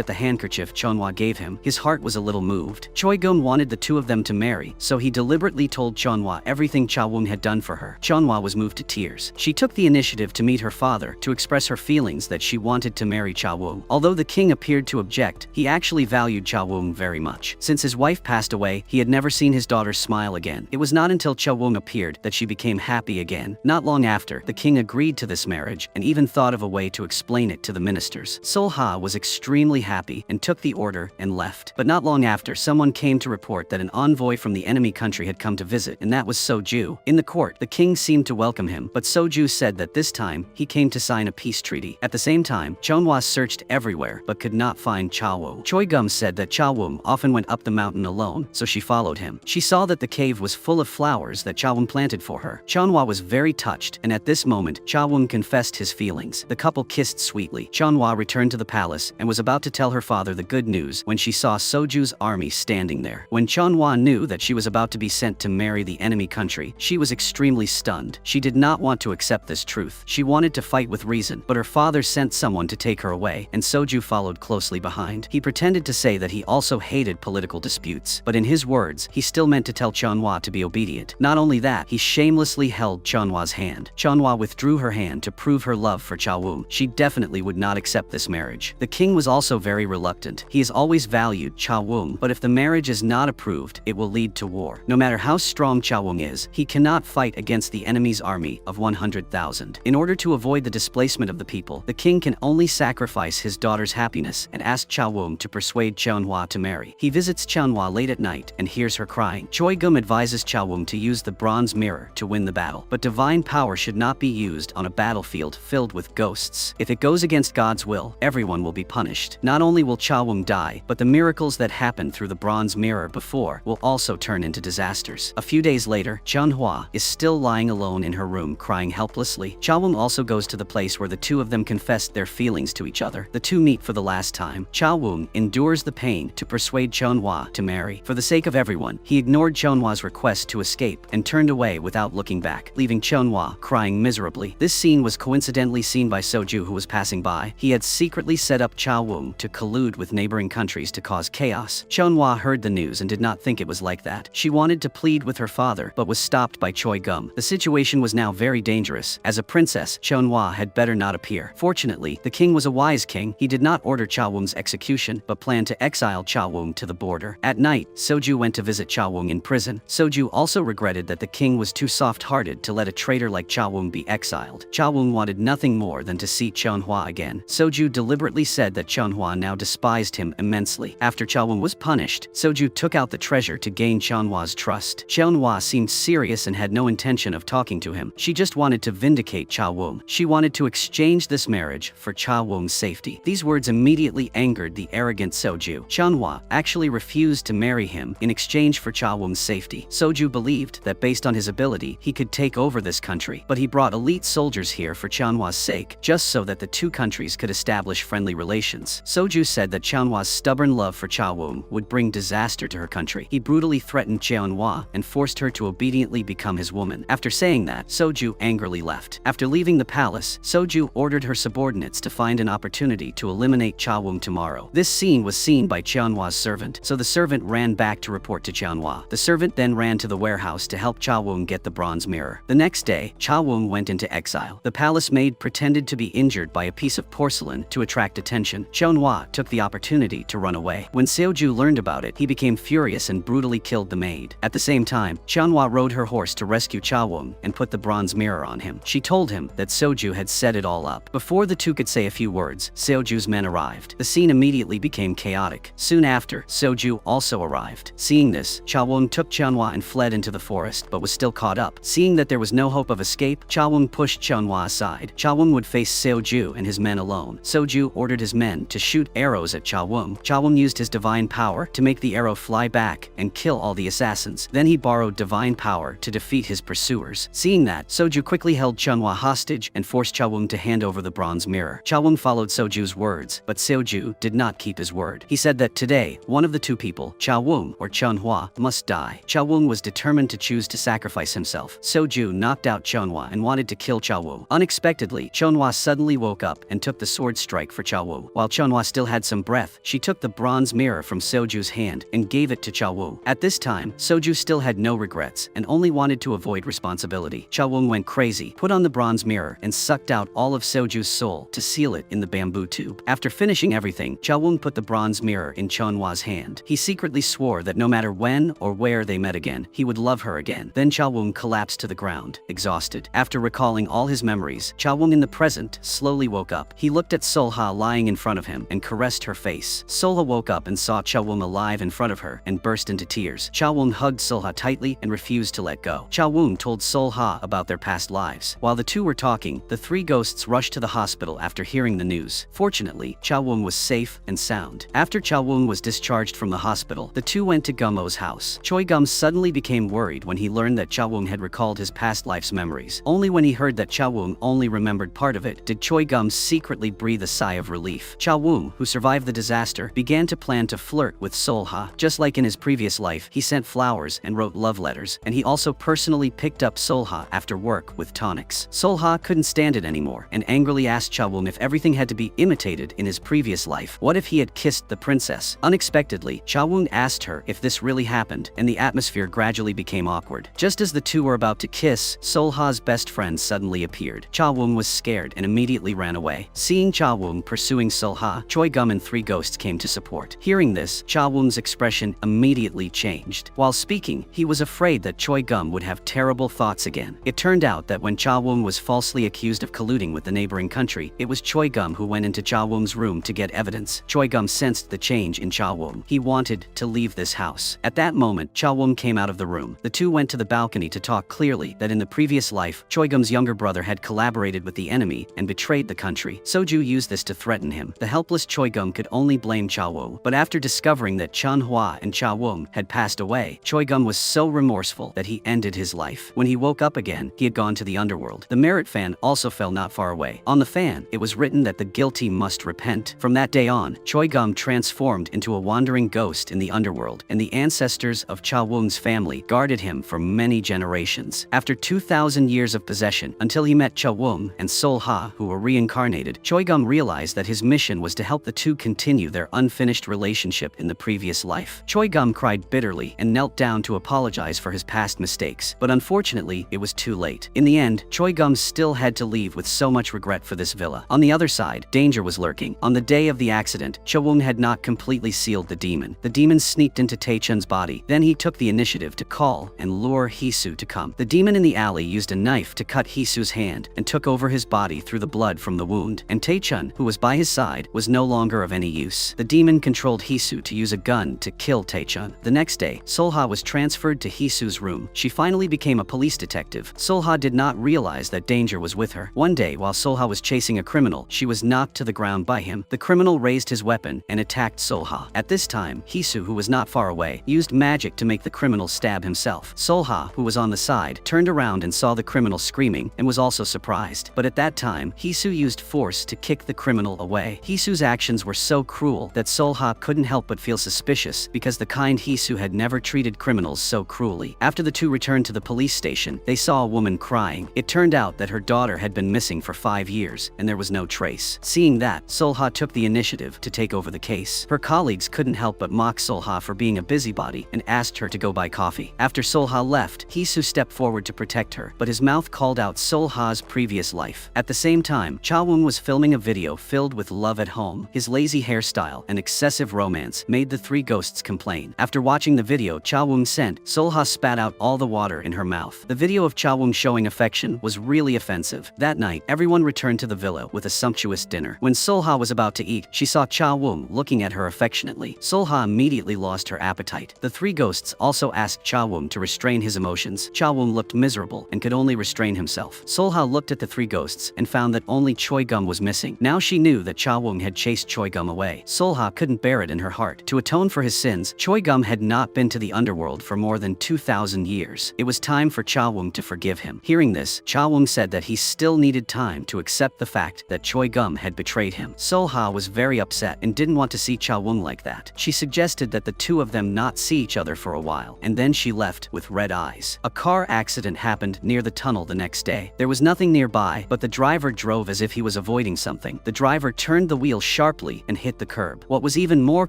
at the handkerchief Chonhua gave him. His heart was a little moved. Choi Gum wanted the two of them to marry, so he deliberately told Chonhua everything Cha Wung had done for her. Chonhua was moved to tears. She took the initiative to meet her father to express her feelings that she wanted to marry Cha Wung. Although the king appeared to object, he actually valued Cha Wung very much. Since his wife passed away, he had never seen his daughter smile again. It was not until Cha Wung appeared that she became happy again. Not long after, the king agreed to this marriage and even thought of a way to explain it to the ministers. Solha was extremely happy and took the order and left. But not long after, someone came to report that an envoy from the enemy country had come to visit, and that was Soju. In the court, the king seemed to welcome him, but Soju said that this time he came to sign a peace treaty. At the same time, Chonhua searched everywhere but could not find Cha Wung. Choi Gum said that Cha Wung often went up the mountain alone, so she followed him. She saw that the cave was full of flowers that Cha Wung planted for her. Chonhua was very touched, and at this moment, Cha Wung confessed his feelings. The couple kissed sweetly. Chonhua returned to the palace and was about to tell her father the good news when she saw Soju's army standing there. When Chonhua knew that she was about to be sent to marry the enemy country, she was extremely stunned. She did not want to accept this truth. She wanted to fight with reason, but her father sent someone to take her away, and Soju followed closely behind. He pretended to say that he also hated political disputes, but in his words, he still meant to tell Chonhua to be obedient. Not only that, he shamelessly held Chonhua's hand. Chonhua withdrew her hand to prove her love for Cha Wung. She definitely would not accept this marriage. The king was also very reluctant. He has always valued Cha Wung, but if the marriage is not approved, it will lead to war. No matter how strong Cha Wung is, he cannot fight against the enemy's army of 100,000. In order to avoid the displacement of the people, the king can only sacrifice his daughter's happiness and ask Cha Wung to persuade Chonhua to marry. He visits Chonhua late at night and hears her crying. Choi Gum advises Cha Wung to use the bronze mirror to win the battle, but divine power should not be used on a battlefield filled with ghosts. If it goes against God's will, everyone will be punished. Not only will Cha Wung die, but the miracles that happened through the bronze mirror before will also turn into disasters. A few days later, Chonhua is still lying alone in her room crying helplessly. Cha Wung also goes to the place where the two of them confessed their feelings to each other. The two meet for the last time. Cha Wung endures the pain to persuade Chonhua to marry. For the sake of everyone, he ignored Chonhua's request to escape and turned away without looking back, leaving Chonhua crying miserably. This scene was coincidentally seen by Soju, who was passing by. He had secretly set up Cha Wung to collude with neighboring countries to cause chaos. Chonhua heard the news and did not think it was like that. She wanted to plead with her father, but was stopped by Choi Gum. The situation was now very dangerous. As a princess, Chonhua had better not appear. Fortunately, the king was a wise king. He did not order Cha Wung's execution, but planned to exile Cha Wung to the border. At night, Soju went to visit Cha Wung in prison. Soju also regretted that the king was too soft-hearted to let a traitor like Cha Wung be exiled. Cha Wung wanted nothing more than to see Chonhua again. Soju deliberately said that Chonhua now despised him immensely. After Cha Wung was punished, Soju took out the treasure to gain Chonhua's trust. Chonhua seemed serious and had no intention of talking to him. She just wanted to vindicate Cha Wung. She wanted to exchange this marriage for Cha Wung's safety. These words immediately angered the arrogant Soju. Chonhua actually refused to marry him in exchange for Cha Wung's safety. Soju believed that based on his ability, he could take over this country, but he brought elite soldiers here for Chonhua's sake, just so that the two countries could establish friendly relations. Soju said that Chonhua's stubborn love for Cha Wung would bring disaster to her country. He brutally threatened Chonhua and forced her to obediently become his woman. After saying that, Soju angrily left. After leaving the palace, Soju ordered her subordinates to find an opportunity to eliminate Cha Wung tomorrow. This scene was seen by Chonhua's servant, so the servant ran back to report to Chonhua. The servant then ran to the warehouse to help Cha Wung get the bronze mirror. The next day, Cha Wung went into exile. The palace maid pretended to be injured by a piece of porcelain to attract attention. Chonhua took the opportunity to run away. When Seoju learned about it, he became furious and brutally killed the maid. At the same time, Chonhua rode her horse to rescue Cha Wung and put the bronze mirror on him. She told him that Soju had set it all up. Before the two could say a few words, Seoju's men arrived. The scene immediately became chaotic. Soon after, Soju also arrived. Seeing this, Cha Wung took Chonhua and fled into the forest, but was still caught up. Seeing that there was no hope of escape, Cha Wung pushed Chonhua aside. Cha Wung would face Seoju and his men alone. Soju ordered his men to shoot arrows at Cha Wung. Cha Wung used his divine power to make the arrow fly back and kill all the assassins. Then he borrowed divine power to defeat his pursuers. Seeing that, Soju quickly held Chonhua hostage rage and forced Chawung to hand over the bronze mirror. Chawung followed Soju's words, but Soju did not keep his word. He said that today, one of the two people, Chawung or Chunhua, must die. Chawung was determined to choose to sacrifice himself. Soju knocked out Chunhua and wanted to kill Chawung. Unexpectedly, Chunhua suddenly woke up and took the sword strike for Chawung. While Chunhua still had some breath, she took the bronze mirror from Soju's hand and gave it to Chawung. At this time, Soju still had no regrets and only wanted to avoid responsibility. Chawung went crazy, put on the bronze mirror, and sucked out all of Soju's soul to seal it in the bamboo tube. After finishing everything, Chawung put the bronze mirror in Chunhua's hand. He secretly swore that no matter when or where they met again, he would love her again. Then Chawung collapsed to the ground, exhausted. After recalling all his memories, Chawung in the present slowly woke up. He looked at Solha lying in front of him and caressed her face. Solha woke up and saw Chawung alive in front of her and burst into tears. Chawung hugged Solha tightly and refused to let go. Chawung told Solha about their past lives. While the two were talking, the three ghosts rushed to the hospital after hearing the news. Fortunately, Chawung was safe and sound. After Chawung was discharged from the hospital, the two went to Gummo's house. Choi Gum suddenly became worried when he learned that Chawung had recalled his past life's memories. Only when he heard that Chawung only remembered part of it did Choi Gum secretly breathe a sigh of relief. Chawung, who survived the disaster, began to plan to flirt with Solha. Just like in his previous life, he sent flowers and wrote love letters, and he also personally picked up Solha after work with tonics. Solha couldn't stand it anymore and angrily asked Chawung if everything had to be imitated in his previous life. What if he had kissed the princess? Unexpectedly, Chawung asked her if this really happened, and the atmosphere gradually became awkward. Just as the two were about to kiss, Solha's best friend suddenly appeared. Chawung was scared and immediately ran away. Seeing Chawung pursuing Solha, Choi Gum and three ghosts came to support. Hearing this, Chawung's expression immediately changed. While speaking, he was afraid that Choi Gum would have terrible thoughts again. It turned out that when Chawung was falsely accused of colluding with the neighboring country, it was Choi Gum who went into Chawung's room to get evidence. Choi Gum sensed the change in Chawung. He wanted to leave this house. At that moment, Chawung came out of the room. The two went to the balcony to talk clearly that in the previous life, Choi Gum's younger brother had collaborated with the enemy and betrayed the country. Soju used this to threaten him. The helpless Choi Gum could only blame Chawung, but after discovering that Chunhua and Chawung had passed away, Choi Gum was so remorseful that he ended his life. When he woke up again, he had gone to the underworld. The merit fan also fell not far away. On the fan, it was written that the guilty must repent. From that day on, Choi Gum transformed into a wandering ghost in the underworld, and the ancestors of Chawung's family guarded him for many generations. After 2,000 years of possession, until he met Chawung and Solha, who were reincarnated, Choi Gum realized that his mission was to help the two continue their unfinished relationship in the previous life. Choi Gum cried bitterly and knelt down to apologize for his past mistakes, but unfortunately, it was too late. In the end, Choi Gum still had to leave with so much regret for this villa. On the other side, danger was lurking. On the day of the accident, Chawung had not completely sealed the demon. The demon sneaked into Taechun's body. Then he took the initiative to call and lure Hisu to come. The demon in the alley used a knife to cut Hisu's hand and took over his body through the blood from the wound, and Taechun, who was by his side, was no longer of any use. The demon controlled Hisu to use a gun to kill Taechun. The next day, Solha was transferred to Hisu's room. She finally became a police detective. Solha did not realize that danger was with her. One day, while Solha was chasing a criminal, she was knocked to the ground by him. The criminal raised his weapon and attacked Solha. At this time, Hisu, who was not far away, used magic to make the criminal stab himself. Solha, who was on the side, turned around and saw the criminal screaming and was also surprised. But at that time, Hisu used force to kick the criminal away. Hisu's actions were so cruel that Solha couldn't help but feel suspicious because the kind Hisu had never treated criminals so cruelly. After the two returned to the police station, they saw a woman crying. It turned out that her daughter had been missing for 5 years and there was no trace. Seeing that, Solha took the initiative to take over the case. Her colleagues couldn't help but mock Solha for being a busybody and asked her to go buy coffee. After Solha left, Hisu stepped forward to protect her, but his mouth called out Solha's previous life. At the same time, Chawung was filming a video filled with love at home. His lazy hairstyle and excessive romance made the three ghosts complain. After watching the video Chawung sent, Solha spat out all the water in her mouth. The video of Chawung showing affection was really offensive. That night, everyone returned to the villa with a sumptuous dinner. When Solha was about to eat, she saw Chawung looking at her affectionately. Solha immediately lost her appetite. The three ghosts also asked Chawung to restrain his emotions. Chawung looked miserable and could only restrain himself. Solha looked at the three ghosts and found that only Choi Gum was missing. Now she knew that Chawung had chased Choi Gum away. Solha couldn't bear it in her heart. To atone for his sins, Choi Gum had not been to the underworld for more than 2,000 years. It was time for Chawung to forgive him. Hearing this, Chawung said that he he still needed time to accept the fact that Choi Gum had betrayed him. Sol-ha was very upset and didn't want to see Cha-woong like that. She suggested that the two of them not see each other for a while, and then she left with red eyes. A car accident happened near the tunnel the next day. There was nothing nearby, but the driver drove as if he was avoiding something. The driver turned the wheel sharply and hit the curb. What was even more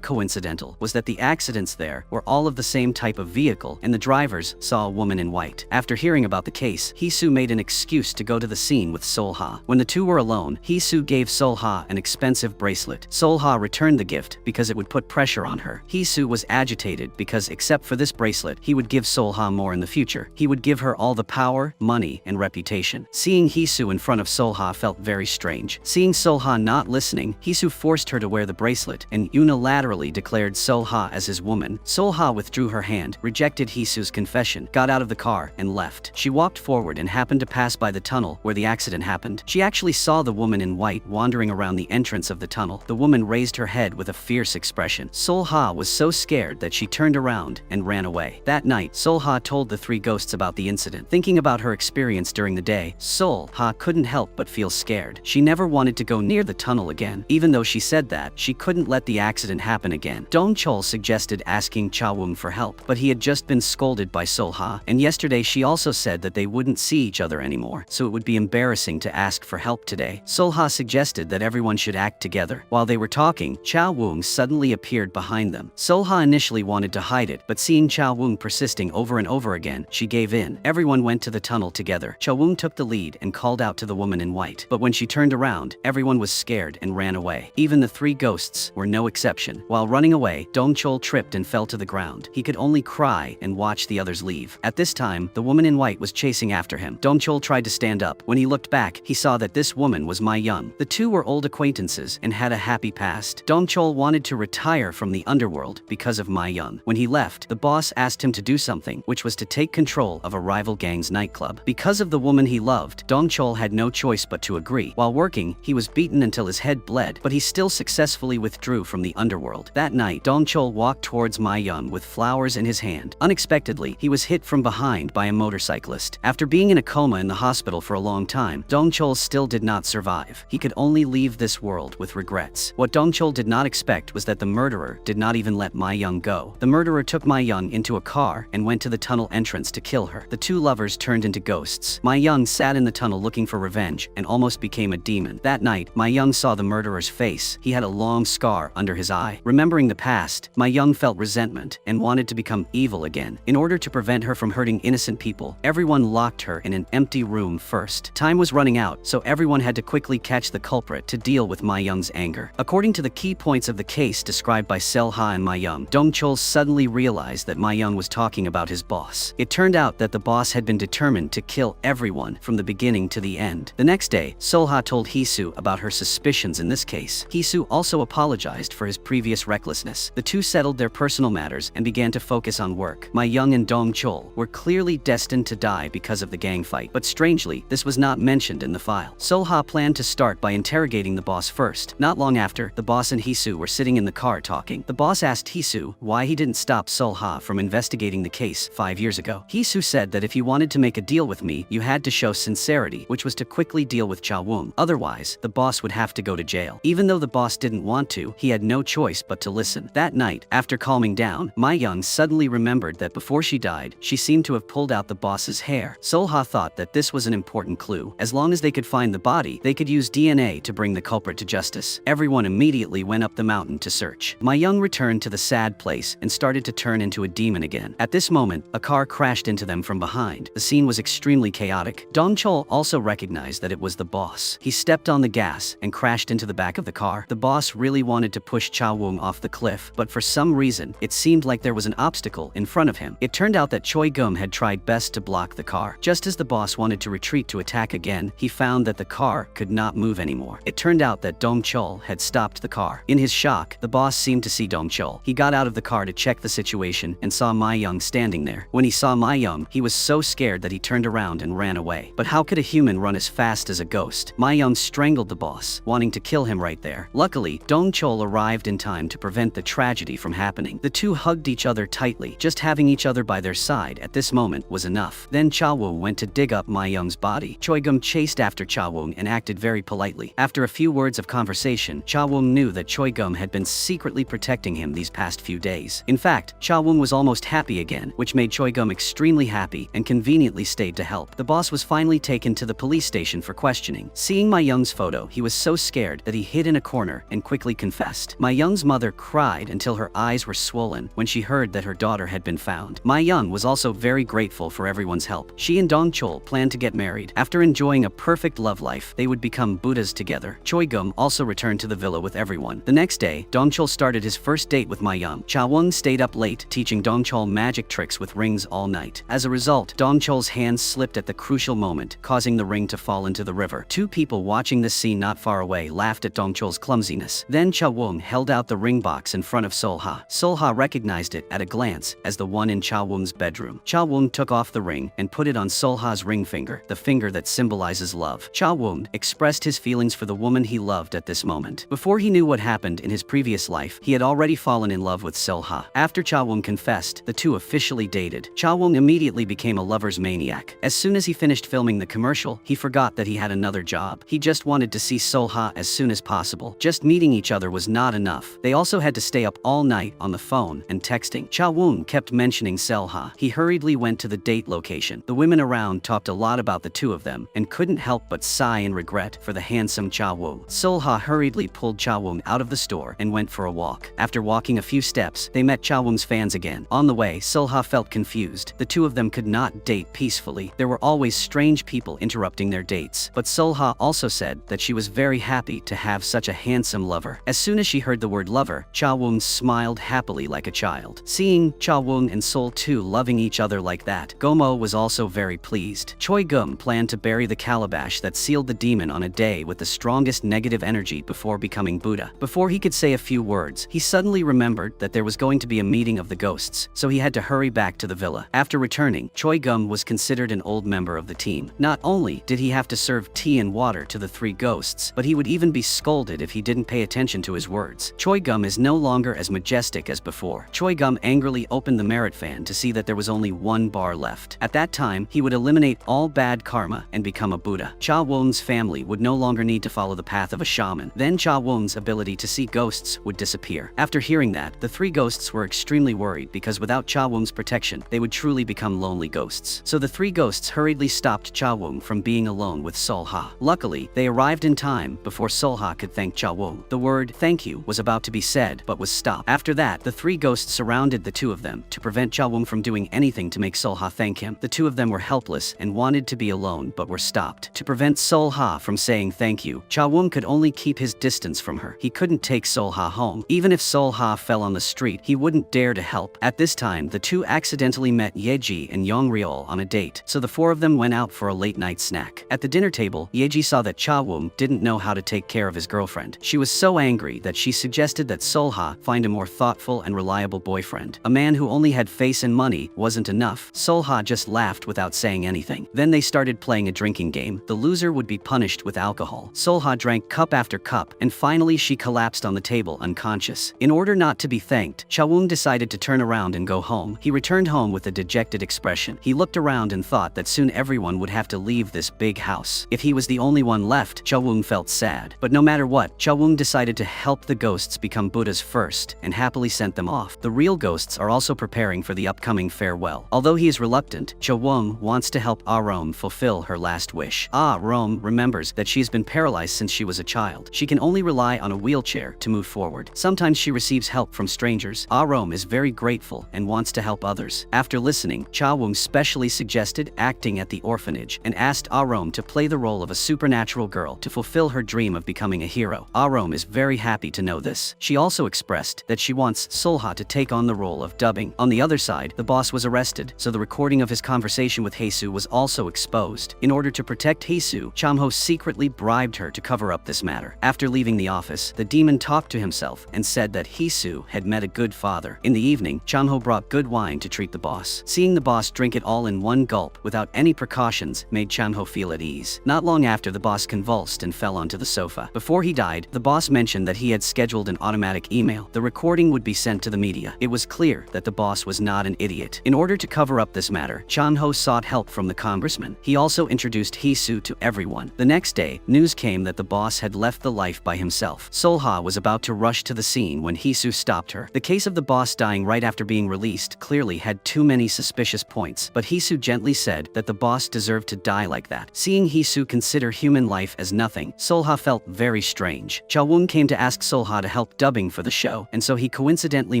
coincidental was that the accidents there were all of the same type of vehicle, and the drivers saw a woman in white. After hearing about the case, Hee-soo made an excuse to go to the scene with Sol-ha. When the two were alone, Hee-soo gave Sol-ha an expensive bracelet. Sol-ha returned the gift because it would put pressure on her. Hee-soo was agitated because except for this bracelet, he would give Sol-ha more in the future. He would give her all the power, money, and reputation. Seeing Hee-soo in front of Sol-ha felt very strange. Seeing Sol-ha not listening, Hee-soo forced her to wear the bracelet and unilaterally declared Sol-ha as his woman. Sol-ha withdrew her hand, rejected Hee-soo's confession, got out of the car, and left. She walked forward and happened to pass by the tunnel where the accident happened. She actually saw the woman in white wandering around the entrance of the tunnel. The woman raised her head with a fierce expression. Sol-ha was so scared that she turned around and ran away. That night, Sol-ha told the three ghosts about the incident. Thinking about her experience during the day, Sol-ha couldn't help but feel scared. She never wanted to go near the tunnel again. Even though she said that, she couldn't let the accident happen again. Dong-chol suggested asking Cha-woong for help, but he had just been scolded by Sol-ha, and yesterday she also said that they wouldn't see each other anymore, so it would be embarrassing to ask for help today. Sol-ha suggested that everyone should act together. While they were talking, Cha-woong suddenly appeared behind them. Sol-ha initially wanted to hide it, but seeing Cha-woong persisting over and over again, she gave in. Everyone went to the tunnel together. Cha-woong took the lead and called out to the woman in white, but when she turned around, everyone was scared and ran away. Even the three ghosts were no exception. While running away, Dong-chol tripped and fell to the ground. He could only cry and watch the others leave. At this time, the woman in white was chasing after him. Dong-chol tried to stand up. When he looked back, he saw that this woman was My Young. The two were old acquaintances and had a happy past. Dong-chol wanted to retire from the underworld because of My Young. When he left, the boss asked him to do something, which was to take control of a rival gang's nightclub. Because of the woman he loved, Dong-chol had no choice but to agree. While working, he was beaten until his head bled, but he still successfully withdrew from the underworld. That night, Dong-chol walked towards My Young with flowers in his hand. Unexpectedly, he was hit from behind by a motorcyclist. After being in a coma in the hospital for a long time, Dong-chol still did not survive. He could only leave this world with regrets. What Dong-chol did not expect was that the murderer did not even let My Young go. The murderer took My Young into a car and went to the tunnel entrance to kill her. The two lovers turned into ghosts. My Young sat in the tunnel looking for revenge and almost became a demon. That night, My Young saw the murderer's face. He had a long scar under his eye. Remembering the past, My Young felt resentment and wanted to become evil again. In order to prevent her from hurting innocent people, everyone locked her in an empty room first. Time was running out, so everyone had to quickly catch the culprit to deal with My Young's anger. According to the key points of the case described by Sol-ha and My Young, Dong-chol suddenly realized that My Young was talking about his boss. It turned out that the boss had been determined to kill everyone from the beginning to the end. The next day, Sol-ha told Hee-soo about her suspicions in this case. Hee-soo also apologized for his previous recklessness. The two settled their personal matters and began to focus on work. My Young and Dong-chol were clearly destined to die because of the gang fight, but strangely, this was not mentioned in the file. Sol-ha planned to start by interrogating the boss first. Not long after, the boss and Hee-soo were sitting in the car talking. The boss asked Hee-soo why he didn't stop Sol-ha from investigating the case 5 years ago. Hee-soo said that if you wanted to make a deal with me, you had to show sincerity, which was to quickly deal with Cha-woong. Otherwise, the boss would have to go to jail. Even though the boss didn't want to, he had no choice but to listen. That night, after calming down, My Young suddenly remembered that before she died, she seemed to have pulled out the boss's hair. Sol-ha thought that this was an important clue. As long as they could find the body, they could use DNA to bring the culprit to justice. Everyone immediately went up the mountain to search. My Young returned to the sad place and started to turn into a demon again. At this moment, a car crashed into them from behind. The scene was extremely chaotic. Dong-chol also recognized that it was the boss. He stepped on the gas and crashed into the back of the car. The boss really wanted to push Cha-woong off the cliff, but for some reason, it seemed like there was an obstacle in front of him. It turned out that Choi Gum had tried best to block the car. Just as the boss wanted to retreat to attack again, he found that the car could not move anymore. It turned out that Dong-chol had stopped the car. In his shock, the boss seemed to see Dong-chol. He got out of the car to check the situation and saw My Young standing there. When he saw My Young, he was so scared that he turned around and ran away. But how could a human run as fast as a ghost? My Young strangled the boss, wanting to kill him right there. Luckily, Dong-chol arrived in time to prevent the tragedy from happening. The two hugged each other tightly. Just having each other by their side at this moment was enough. Then Cha-woong went to dig up My Young's body. quickly. Choi Gum chased after Cha Woong and acted very politely. After a few words of conversation, Cha Woong knew that Choi Gum had been secretly protecting him these past few days. In fact, Cha Woong was almost happy again, which made Choi Gum extremely happy and conveniently stayed to help. The boss was finally taken to the police station for questioning. Seeing Ma Young's photo, he was so scared that he hid in a corner and quickly confessed. Ma Young's mother cried until her eyes were swollen when she heard that her daughter had been found. Ma Young was also very grateful for everyone's help. She and Dong Chol planned to get married. After enjoying a perfect love life, they would become Buddhas together. Choi Gum also returned to the villa with everyone. The next day, Dong Chol started his first date with Ma Young. Cha Woong stayed up late, teaching Dong Chol magic tricks with rings all night. As a result, Dong Chol's hands slipped at the crucial moment, causing the ring to fall into the river. Two people watching this scene not far away laughed at Dong Chol's clumsiness. Then Cha Woong held out the ring box in front of Sol-ha. Sol-ha recognized it at a glance as the one in Cha Woong's bedroom. Cha Woong took off the ring and put it on Sol-ha's ring finger, the finger that symbolizes love. Cha Woong expressed his feelings for the woman he loved at this moment. Before he knew what happened in his previous life, he had already fallen in love with Sol-ha. After Cha Woong confessed, the two officially dated. Cha Woong immediately became a lover's maniac. As soon as he finished filming the commercial, he forgot that he had another job. He just wanted to see Sol-ha as soon as possible. Just meeting each other was not enough. They also had to stay up all night on the phone and texting. Cha Woong kept mentioning Sol-ha. He hurriedly went to the date location. The women around talked a lot about the two of them and couldn't help but sigh in regret for the handsome Cha Woong. Sol-ha hurriedly pulled Cha Woong out of the store and went for a walk. After walking a few steps, they met Cha Woong's fans again. On the way, Sol-ha felt confused. The two of them could not date peacefully. There were always strange people interrupting their dates. But Sol-ha also said that she was very happy to have such a handsome lover. As soon as she heard the word lover, Cha Woong smiled happily like a child. Seeing Cha Woong and Sol-2 loving each other like that, Gomo was also very pleased. Choi Gum planned to bury the calabash that sealed the demon on a day with the strongest negative energy before becoming Buddha. Before he could say a few words, he suddenly remembered that there was going to be a meeting of the ghosts, so he had to hurry back to the villa. After returning, Choi Gum was considered an old member of the team. Not only did he have to serve tea and water to the three ghosts, but he would even be scolded if he didn't pay attention to his words. Choi Gum is no longer as majestic as before. Choi Gum angrily opened the merit fan to see that there was only one bar left. At that time, he would eliminate all bad karma and become a Buddha. Cha Woong's family would no longer need to follow the path of a shaman. Then Cha Woong's ability to see ghosts would disappear. After hearing that, the three ghosts were extremely worried because without Cha Woong's protection, they would truly become lonely ghosts. So the three ghosts hurriedly stopped Cha Woong from being alone with Sol-ha. Luckily, they arrived in time before Sol-ha could thank Cha Woong. The word thank you was about to be said, but was stopped. After that, the three ghosts surrounded the two of them to prevent Cha Woong from doing anything to make Sol-ha thank him. The two of them were helpless and wanted to be alone, but were stopped. To prevent Sol-ha from saying thank you, Cha Woong could only keep his distance from her. He couldn't take Sol-ha home. Even if Sol-ha fell on the street, he wouldn't dare to help. At this time, the two accidentally met Yeji and Yong Ryol on a date, so the four of them went out for a late-night snack. At the dinner table, Yeji saw that Cha Woong didn't know how to take care of his girlfriend. She was so angry that she suggested that Sol-ha find a more thoughtful and reliable boyfriend. A man who only had face and money wasn't enough. Sol-ha just laughed without saying anything. Then they started playing a drinking game. The loser would be punished with alcohol. Sol-ha drank cup after cup, and finally she collapsed on the table unconscious. In order not to be thanked, Cha Woong decided to turn around and go home. He returned home with a dejected expression. He looked around and thought that soon everyone would have to leave this big house. If he was the only one left, Cha Woong felt sad. But no matter what, Cha Woong decided to help the ghosts become Buddhas first and happily sent them off. The real ghosts are also preparing for the upcoming farewell. Although he is reluctant, Cha Woong wants to help Ah-Rome fulfill her last wish. Ah-Rome remembers that she has been paralyzed since she was a child. She can only rely on a wheelchair to move forward. Sometimes she receives help from strangers. Ah-Rome is very grateful and wants to help others. After listening, Cha Woong specially suggested acting at the orphanage and asked Ah-Rome to play the role of a supernatural girl to fulfill her dream of becoming a hero. Ah-Rome is very happy to know this. She also expressed that she wants Sol-ha to take on the role of dubbing. On the other side, the boss was arrested, so the recording of his conversation with Haesoo was also exposed. In order to protect Haesoo, Chamho secretly bribed her to cover up this matter. After leaving the office, the demon talked to himself and said that Haesoo had met a good father. In the evening, Chamho brought good wine to treat the boss. Seeing the boss drink it all in one gulp without any precautions made Chamho feel at ease. Not long after, the boss convulsed and fell onto the sofa. Before he died, the boss mentioned that he had scheduled an automatic email. The recording would be sent to the media. It was clear that the boss was not an idiot. In order to cover up this matter, Chamho sought help from the congressman. He also also introduced Hisu to everyone. The next day, news came that the boss had left the life by himself. Solha was about to rush to the scene when Hisu stopped her. The case of the boss dying right after being released clearly had too many suspicious points, but Hisu gently said that the boss deserved to die like that. Seeing Hisu consider human life as nothing, Solha felt very strange. Chawung came to ask Solha to help dubbing for the show, and so he coincidentally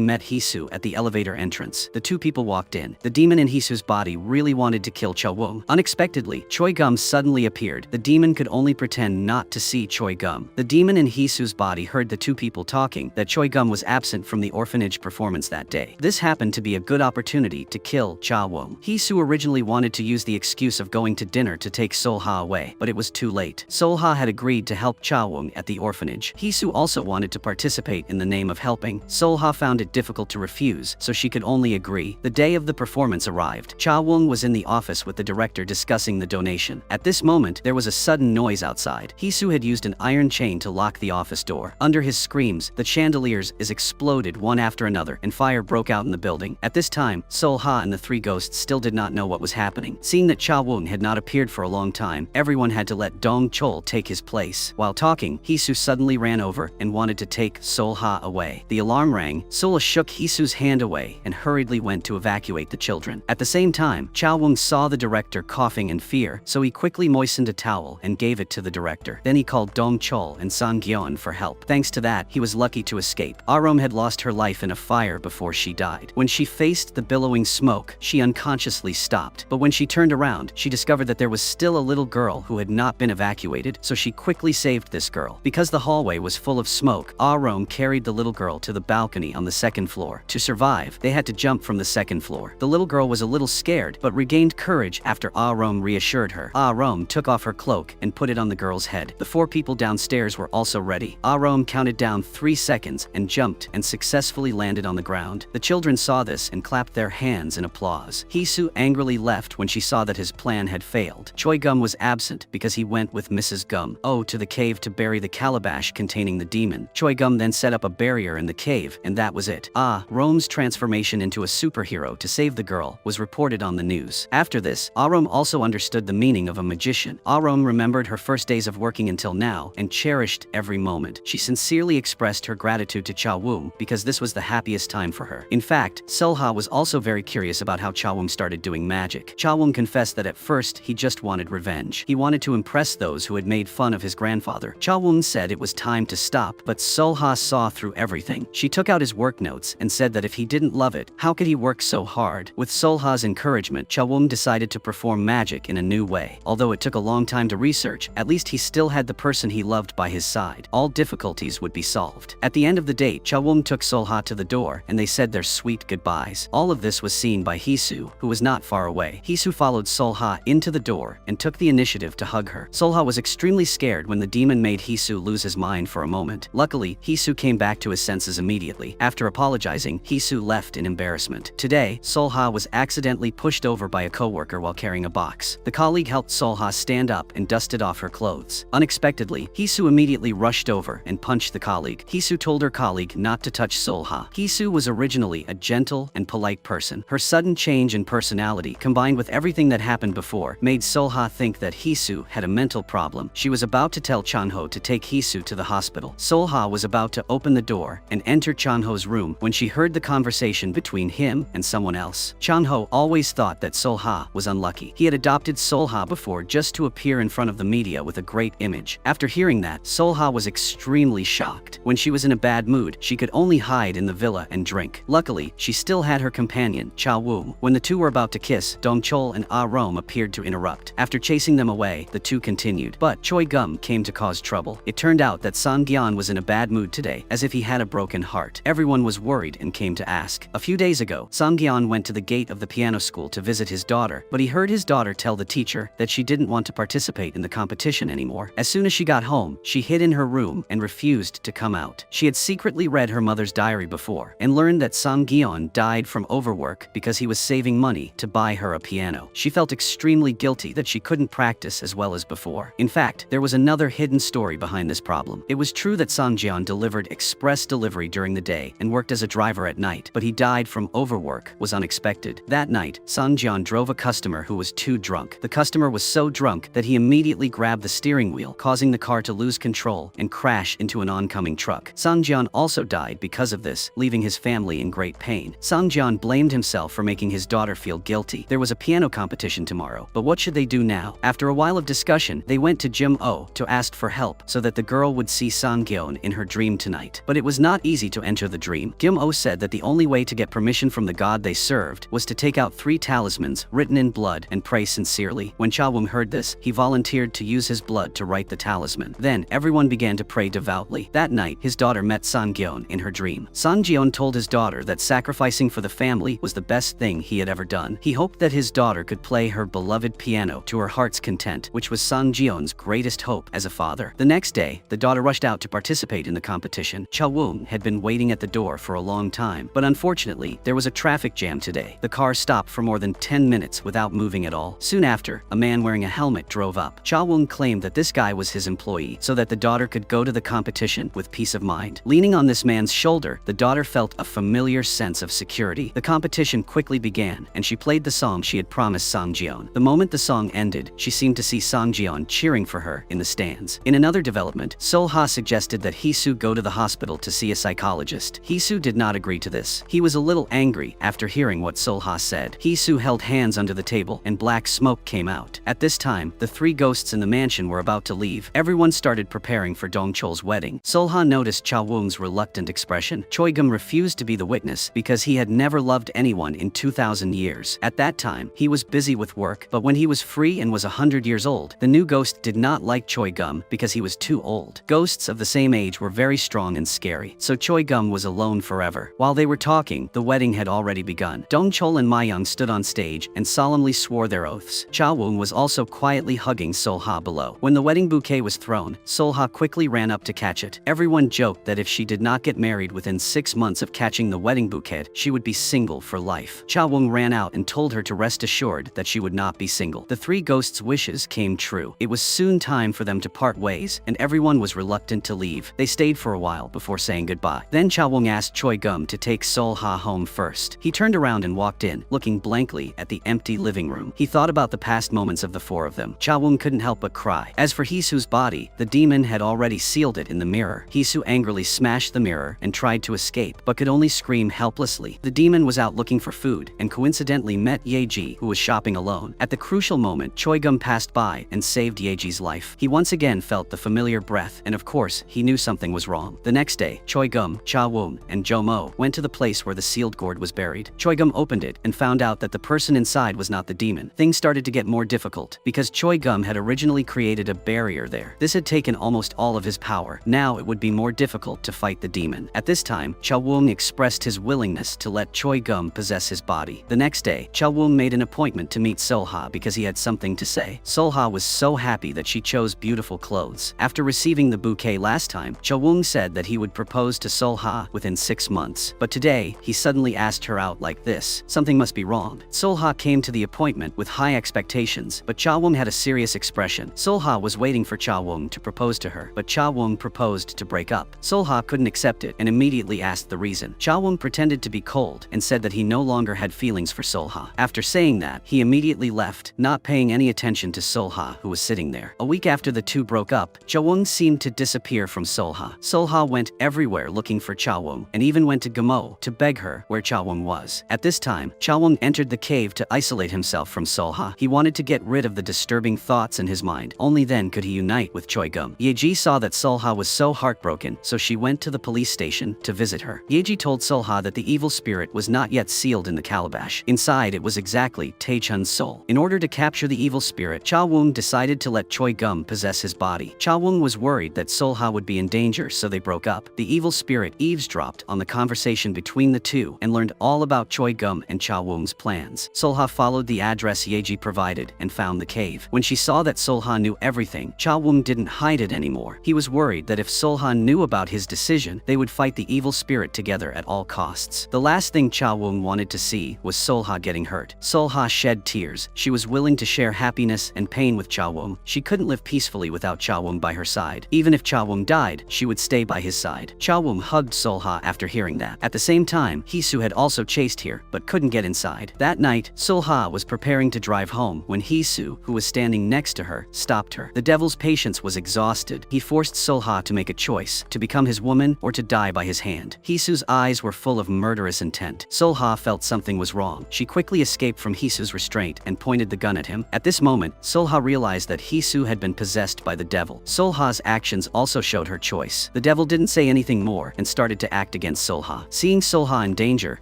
met Hisu at the elevator entrance. The two people walked in. The demon in Hisu's body really wanted to kill Chawung. Unexpectedly, Choi Gum suddenly appeared. The demon could only pretend not to see Choi Gum. The demon in Hisu's body heard the two people talking that Choi Gum was absent from the orphanage performance that day. This happened to be a good opportunity to kill Chawung. Hisu originally wanted to use the excuse of going to dinner to take Solha away, but it was too late. Solha had agreed to help Chawung at the orphanage. Hisu also wanted to participate in the name of helping. Solha found it difficult to refuse, so she could only agree. The day of the performance arrived. Chawung was in the office with the director discussing the donation. At this moment, there was a sudden noise outside. Hisu had used an iron chain to lock the office door. Under his screams, the chandeliers exploded one after another, and fire broke out in the building. At this time, Solha and the three ghosts still did not know what was happening. Seeing that Chawung had not appeared for a long time, everyone had to let Dong Chol take his place. While talking, Hisu suddenly ran over and wanted to take Solha away. The alarm rang. Sola shook Hisu's hand away and hurriedly went to evacuate the children. At the same time, Chawung saw the director coughing in fear, so he quickly moistened a towel and gave it to the director. Then he called Dong Chol and Sang Gyeon for help. Thanks to that, he was lucky to escape. Arom had lost her life in a fire before she died. When she faced the billowing smoke, she unconsciously stopped. But when she turned around, she discovered that there was still a little girl who had not been evacuated, so she quickly saved this girl. Because the hallway was full of smoke, Arom carried the little girl to the balcony on the second floor. To survive, they had to jump from the second floor. The little girl was a little scared, but regained courage after Arom reassured her. Arom took off her cloak and put it on the girl's head. The four people downstairs were also ready. Arom counted down 3 seconds and jumped and successfully landed on the ground. The children saw this and clapped their hands in applause. Hisu angrily left when she saw that his plan had failed. Choi Gum was absent because he went with Mrs. Gum to the cave to bury the calabash containing the demon. Choi Gum then set up a barrier in the cave, and that was it. Rom's transformation into a superhero to save the girl was reported on the news. After this, Arom also understood the meaning of a magician. Arom remembered her first days of working until now and cherished every moment. She sincerely expressed her gratitude to Chawung because this was the happiest time for her. In fact, Solha was also very curious about how Chawung started doing magic. Chawung confessed that at first he just wanted revenge. He wanted to impress those who had made fun of his grandfather. Chawung said it was time to stop, but Solha saw through everything. She took out his work notes and said that if he didn't love it, how could he work so hard? With Solha's encouragement, Chawung decided to perform magic in a new way. Although it took a long time to research, at least he still had the person he loved by his side. All difficulties would be solved. At the end of the date, Chawung took Solha to the door and they said their sweet goodbyes. All of this was seen by Hisu, who was not far away. Hisu followed Solha into the door and took the initiative to hug her. Solha was extremely scared when the demon made Hisu lose his mind for a moment. Luckily, Hisu came back to his senses immediately. After apologizing, Hisu left in embarrassment. Today, Solha was accidentally pushed over by a coworker while carrying a box. The colleague helped Solha stand up and dusted off her clothes. Unexpectedly, Hisu immediately rushed over and punched the colleague. Hisu told her colleague not to touch Solha. Hisu was originally a gentle and polite person. Her sudden change in personality, combined with everything that happened before, made Solha think that Hisu had a mental problem. She was about to tell Chanho to take Hisu to the hospital. Solha was about to open the door and enter Chanho's room when she heard the conversation between him and someone else. Chanho always thought that Solha was unlucky. He had adopted Solha before just to appear in front of the media with a great image. After hearing that, Solha was extremely shocked. When she was in a bad mood, she could only hide in the villa and drink. Luckily, she still had her companion, Chawung. When the two were about to kiss, Dong Chol and Arom appeared to interrupt. After chasing them away, the two continued. But Choi Gum came to cause trouble. It turned out that Sang Gyeon was in a bad mood today, as if he had a broken heart. Everyone was worried and came to ask. A few days ago, Sang Gyeon went to the gate of the piano school to visit his daughter, but he heard his daughter tell the teacher that she didn't want to participate in the competition anymore. As soon as she got home, she hid in her room and refused to come out. She had secretly read her mother's diary before and learned that Sang Gyeon died from overwork because he was saving money to buy her a piano. She felt extremely guilty that she couldn't practice as well as before. In fact, there was another hidden story behind this problem. It was true that Sang Gyeon delivered express delivery during the day and worked as a driver at night, but he died from overwork was unexpected. That night, Sang Gyeon drove a customer who was too drunk. The The customer was so drunk that he immediately grabbed the steering wheel, causing the car to lose control and crash into an oncoming truck. Sung Jian also died because of this, leaving his family in great pain. Sung Jian blamed himself for making his daughter feel guilty. There was a piano competition tomorrow, but what should they do now? After a while of discussion, they went to Jim O to ask for help so that the girl would see Sang Gyeon in her dream tonight. But it was not easy to enter the dream. Jim O said that the only way to get permission from the god they served was to take out 3 talismans written in blood and pray sincerely. When Cha Wung heard this, he volunteered to use his blood to write the talisman. Then, everyone began to pray devoutly. That night, his daughter met Sang Gyeon in her dream. Sang Gyeon told his daughter that sacrificing for the family was the best thing he had ever done. He hoped that his daughter could play her beloved piano to her heart's content, which was Sang Gyeon's greatest hope as a father. The next day, the daughter rushed out to participate in the competition. Cha Wung had been waiting at the door for a long time, but unfortunately, there was a traffic jam today. The car stopped for more than 10 minutes without moving at all. Soon after, a man wearing a helmet drove up. Cha Wung claimed that this guy was his employee so that the daughter could go to the competition with peace of mind. Leaning on this man's shoulder, the daughter felt a familiar sense of security. The competition quickly began, and she played the song she had promised Sang Gyeon. The moment the song ended, she seemed to see Sang Gyeon cheering for her in the stands. In another development, Sol Ha suggested that Hee-soo go to the hospital to see a psychologist. Hee-soo did not agree to this. He was a little angry after hearing what Sol Ha said. Hee-soo held hands under the table, and black smoke came out. At this time, the 3 ghosts in the mansion were about to leave. Everyone started preparing for Dong Chol's wedding. Sol Ha noticed Cha Wung's reluctant expression. Choi Gum refused to be the witness because he had never loved anyone in 2,000 years. At that time, he was busy with work, but when he was free and was 100 years old, the new ghost did not like Choi Gum because he was too old. Ghosts of the same age were very strong and scary, so Choi Gum was alone forever. While they were talking, the wedding had already begun. Dong Chol and Ma Young stood on stage and solemnly swore their oaths. Cha Wung was also quietly hugging Sol Ha below. When the wedding bouquet was thrown, Sol Ha quickly ran up to catch it. Everyone joked that if she did not get married within 6 months of catching the wedding bouquet, she would be single for life. Cha Wung ran out and told her to rest assured that she would not be single. The 3 ghosts' wishes came true. It was soon time for them to part ways, and everyone was reluctant to leave. They stayed for a while before saying goodbye. Then Cha Wung asked Choi Gum to take Sol Ha home first. He turned around and walked in, looking blankly at the empty living room. He thought about the past moments of the 4 of them. Cha Wung couldn't help but cry. As for Hee-soo's body, the demon had already sealed it in the mirror. Hee-soo angrily smashed the mirror and tried to escape, but could only scream helplessly. The demon was out looking for food and coincidentally met Yeji, who was shopping alone. At the crucial moment, Choi Gum passed by and saved Yeji's life. He once again felt the familiar breath, and of course, he knew something was wrong. The next day, Choi Gum, Cha Wung, and Jo Mo went to the place where the sealed gourd was buried. Choi Gum opened it and found out that the person inside was not the demon. Things started to get more difficult because Choi Gum had originally created a barrier there. This had taken almost all of his power. Now it would be more difficult to fight the demon. At this time, Cha Wung expressed his willingness to let Choi Gum possess his body. The next day, Cha Wung made an appointment to meet Sol Ha because he had something to say. Sol Ha was so happy that she chose beautiful clothes. After receiving the bouquet last time, Cha Wung said that he would propose to Sol Ha within 6 months. But today, he suddenly asked her out like this. Something must be wrong. Sol Ha came to the appointment with high expectations, but Cha Wung had a serious expression. Sol Ha was waiting for Cha Wung to propose to her, but Cha Wung proposed to break up. Sol Ha couldn't accept it and immediately asked the reason. Cha Wung pretended to be cold and said that he no longer had feelings for Sol Ha. After saying that, he immediately left, not paying any attention to Sol Ha, who was sitting there. A week after the two broke up, Cha Wung seemed to disappear from Sol Ha. Sol Ha went everywhere looking for Cha Wung and even went to Gamo to beg her where Cha Wung was. At this time, Cha Wung entered the cave to isolate himself from Sol Ha. He wanted to get rid of the disturbing thoughts in his mind. Only then could he unite with Choi Gum. Yeji saw that Sol Ha was so heartbroken, so she went to the police station to visit her. Yeji told Sol Ha that the evil spirit was not yet sealed in the calabash. Inside, it was exactly Tae-chun's soul. In order to capture the evil spirit, Cha Wung decided to let Choi Gum possess his body. Cha Wung was worried that Sol Ha would be in danger, so they broke up. The evil spirit eavesdropped on the conversation between the two and learned all about Choi Gum and Cha Wung's plans. Sol Ha followed the address Yeji provided and found the cave. When she saw that Sol Ha knew everything, Cha Wung didn't hide it anymore. He was worried that if Sol Ha knew about his decision, they would fight the evil spirit together at all costs. The last thing Cha Wung wanted to see was Sol Ha getting hurt. Sol Ha shed tears. She was willing to share happiness and pain with Cha Wung. She couldn't live peacefully without Cha Wung by her side. Even if Cha Wung died, she would stay by his side. Cha Wung hugged Sol Ha after hearing that. At the same time, Hee-soo had also chased here, but couldn't get inside. That night, Sol Ha was preparing to drive home home when Hisu, who was standing next to her, stopped her. The devil's patience was exhausted. He forced Solha to make a choice, to become his woman or to die by his hand. Hisu's eyes were full of murderous intent. Solha felt something was wrong. She quickly escaped from Hisu's restraint and pointed the gun at him. At this moment, Solha realized that Hisu had been possessed by the devil. Solha's actions also showed her choice. The devil didn't say anything more and started to act against Solha. Seeing Solha in danger,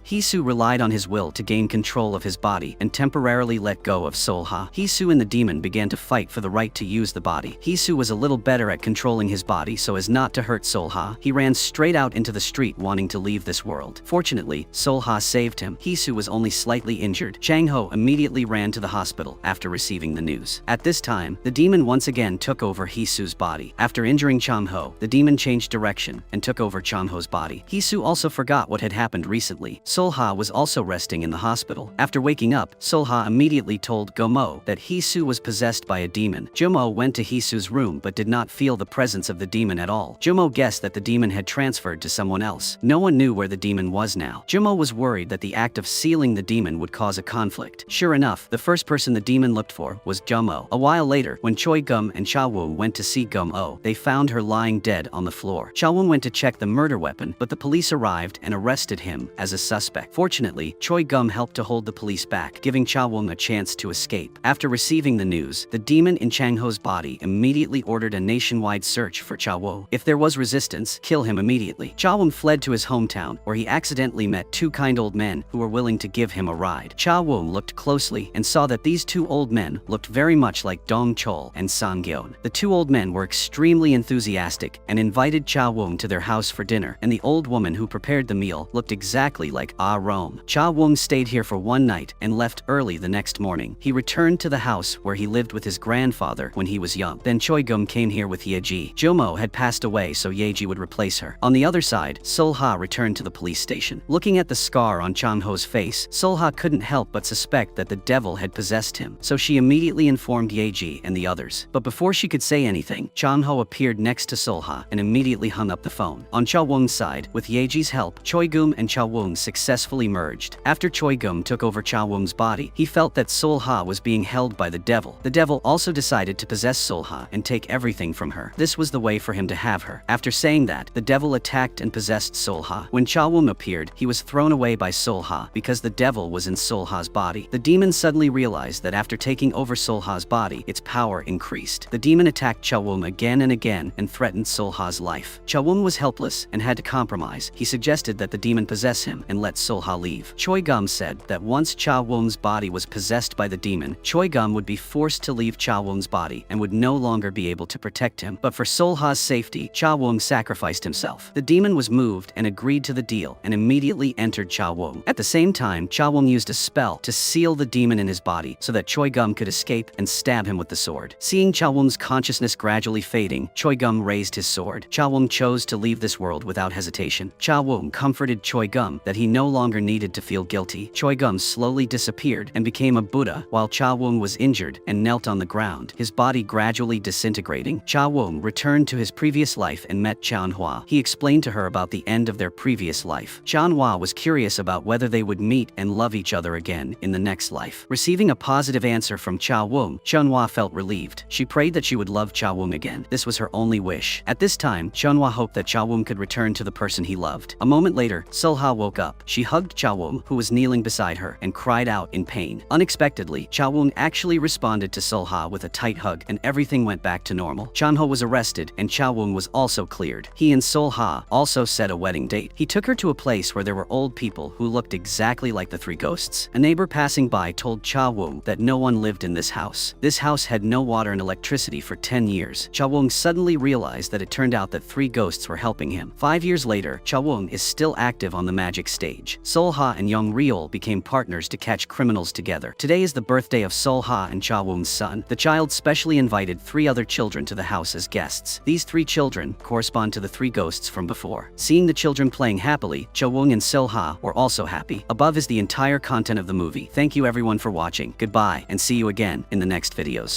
Hisu relied on his will to gain control of his body and temporarily let go of Solha. Hisu and the demon began to fight for the right to use the body. Hisu was a little better at controlling his body so as not to hurt Solha. He ran straight out into the street wanting to leave this world. Fortunately, Solha saved him. Hisu was only slightly injured. Chang Ho immediately ran to the hospital after receiving the news. At this time, the demon once again took over Hisu's body. After injuring Chang Ho, the demon changed direction and took over Chang Ho's body. Hisu also forgot what had happened recently. Solha was also resting in the hospital. After waking up, Solha immediately told Gomo that Hisu was possessed by a demon. Jomo went to Hisu's room but did not feel the presence of the demon at all. Jomo guessed that the demon had transferred to someone else. No one knew where the demon was now. Jomo was worried that the act of sealing the demon would cause a conflict. Sure enough, the first person the demon looked for was Jomo. A while later, when Choi Gum and Cha Woon went to see Gomo, they found her lying dead on the floor. Cha Woon went to check the murder weapon, but the police arrived and arrested him as a suspect. Fortunately, Choi Gum helped to hold the police back, giving Cha Woon a chance to escape. After receiving the news, the demon in Chang Ho's body immediately ordered a nationwide search for Cha Woon. If there was resistance, kill him immediately. Cha Woon fled to his hometown, where he accidentally met two kind old men who were willing to give him a ride. Cha Woon looked closely and saw that these two old men looked very much like Dong Chol and Sang Gyeon. The two old men were extremely enthusiastic and invited Cha Woon to their house for dinner, and the old woman who prepared the meal looked exactly like Ah Rome. Cha Woon stayed here for one night and left early the next morning. He returned to the house where he lived with his grandfather when he was young. Then Choi Gum came here with Yeji. Jomo had passed away, so Yeji would replace her. On the other side, Solha returned to the police station. Looking at the scar on Chang Ho's face, Solha couldn't help but suspect that the devil had possessed him, so she immediately informed Yeji and the others. But before she could say anything, Chang Ho appeared next to Solha and immediately hung up the phone. On Cha Woon's side, with Yeji's help, Choi Gum and Cha Woon successfully merged. After Choi Gum took over Cha Woon's body, he felt that Solha was being held by the devil. The devil also decided to possess Solha and take everything from her. This was the way for him to have her. After saying that, the devil attacked and possessed Solha. When Cha Woon appeared, he was thrown away by Solha because the devil was in Solha's body. The demon suddenly realized that after taking over Solha's body, its power increased. The demon attacked Cha Woon again and again and threatened Solha's life. Cha Woon was helpless and had to compromise. He suggested that the demon possess him and let Solha leave. Choi Gum said that once Cha Woon's body was possessed by the demon, Choi Gum would be forced to leave Cha Woon's body and would no longer be able to protect him. But for Solha's safety, Cha Woon sacrificed himself. The demon was moved and agreed to the deal and immediately entered Cha Woon. At the same time, Cha Woon used a spell to seal the demon in his body so that Choi Gum could escape and stab him with the sword. Seeing Cha Woon's consciousness gradually fading, Choi Gum raised his sword. Cha Woon chose to leave this world without hesitation. Cha Woon comforted Choi Gum that he no longer needed to feel guilty. Choi Gum slowly disappeared and became a Buddha while Cha Woon was injured and knelt on the ground, his body gradually disintegrating. Cha Woon returned to his previous life and met Chan Hua. He explained to her about the end of their previous life. Chan Hua was curious about whether they would meet and love each other again in the next life. Receiving a positive answer from Cha Woon, Chan Hua felt relieved. She prayed that she would love Cha Woon again. This was her only wish. At this time, Chan Hua hoped that Cha Woon could return to the person he loved. A moment later, Solha woke up. She hugged Cha Woon, who was kneeling beside her, and cried out in pain. Unexpectedly, Cha Woon actually responded to Solha with a tight hug, and everything went back to normal. Chan Ho was arrested, and Cha Woon was also cleared. He and Solha also set a wedding date. He took her to a place where there were old people who looked exactly like the three ghosts. A neighbor passing by told Cha Woon that no one lived in this house. This house had no water and electricity for 10 years. Cha Woon suddenly realized that it turned out that three ghosts were helping him. 5 years later, Cha Woon is still active on the magic stage. Solha and Young Ryul became partners to catch criminals together. Today is the birthday of Solha and Cha Woon's son. The child specially invited 3 other children to the house as guests. These 3 children correspond to the 3 ghosts from before. Seeing the children playing happily, Cha Woon and Solha were also happy. Above is the entire content of the movie. Thank you everyone for watching. Goodbye, and see you again in the next videos.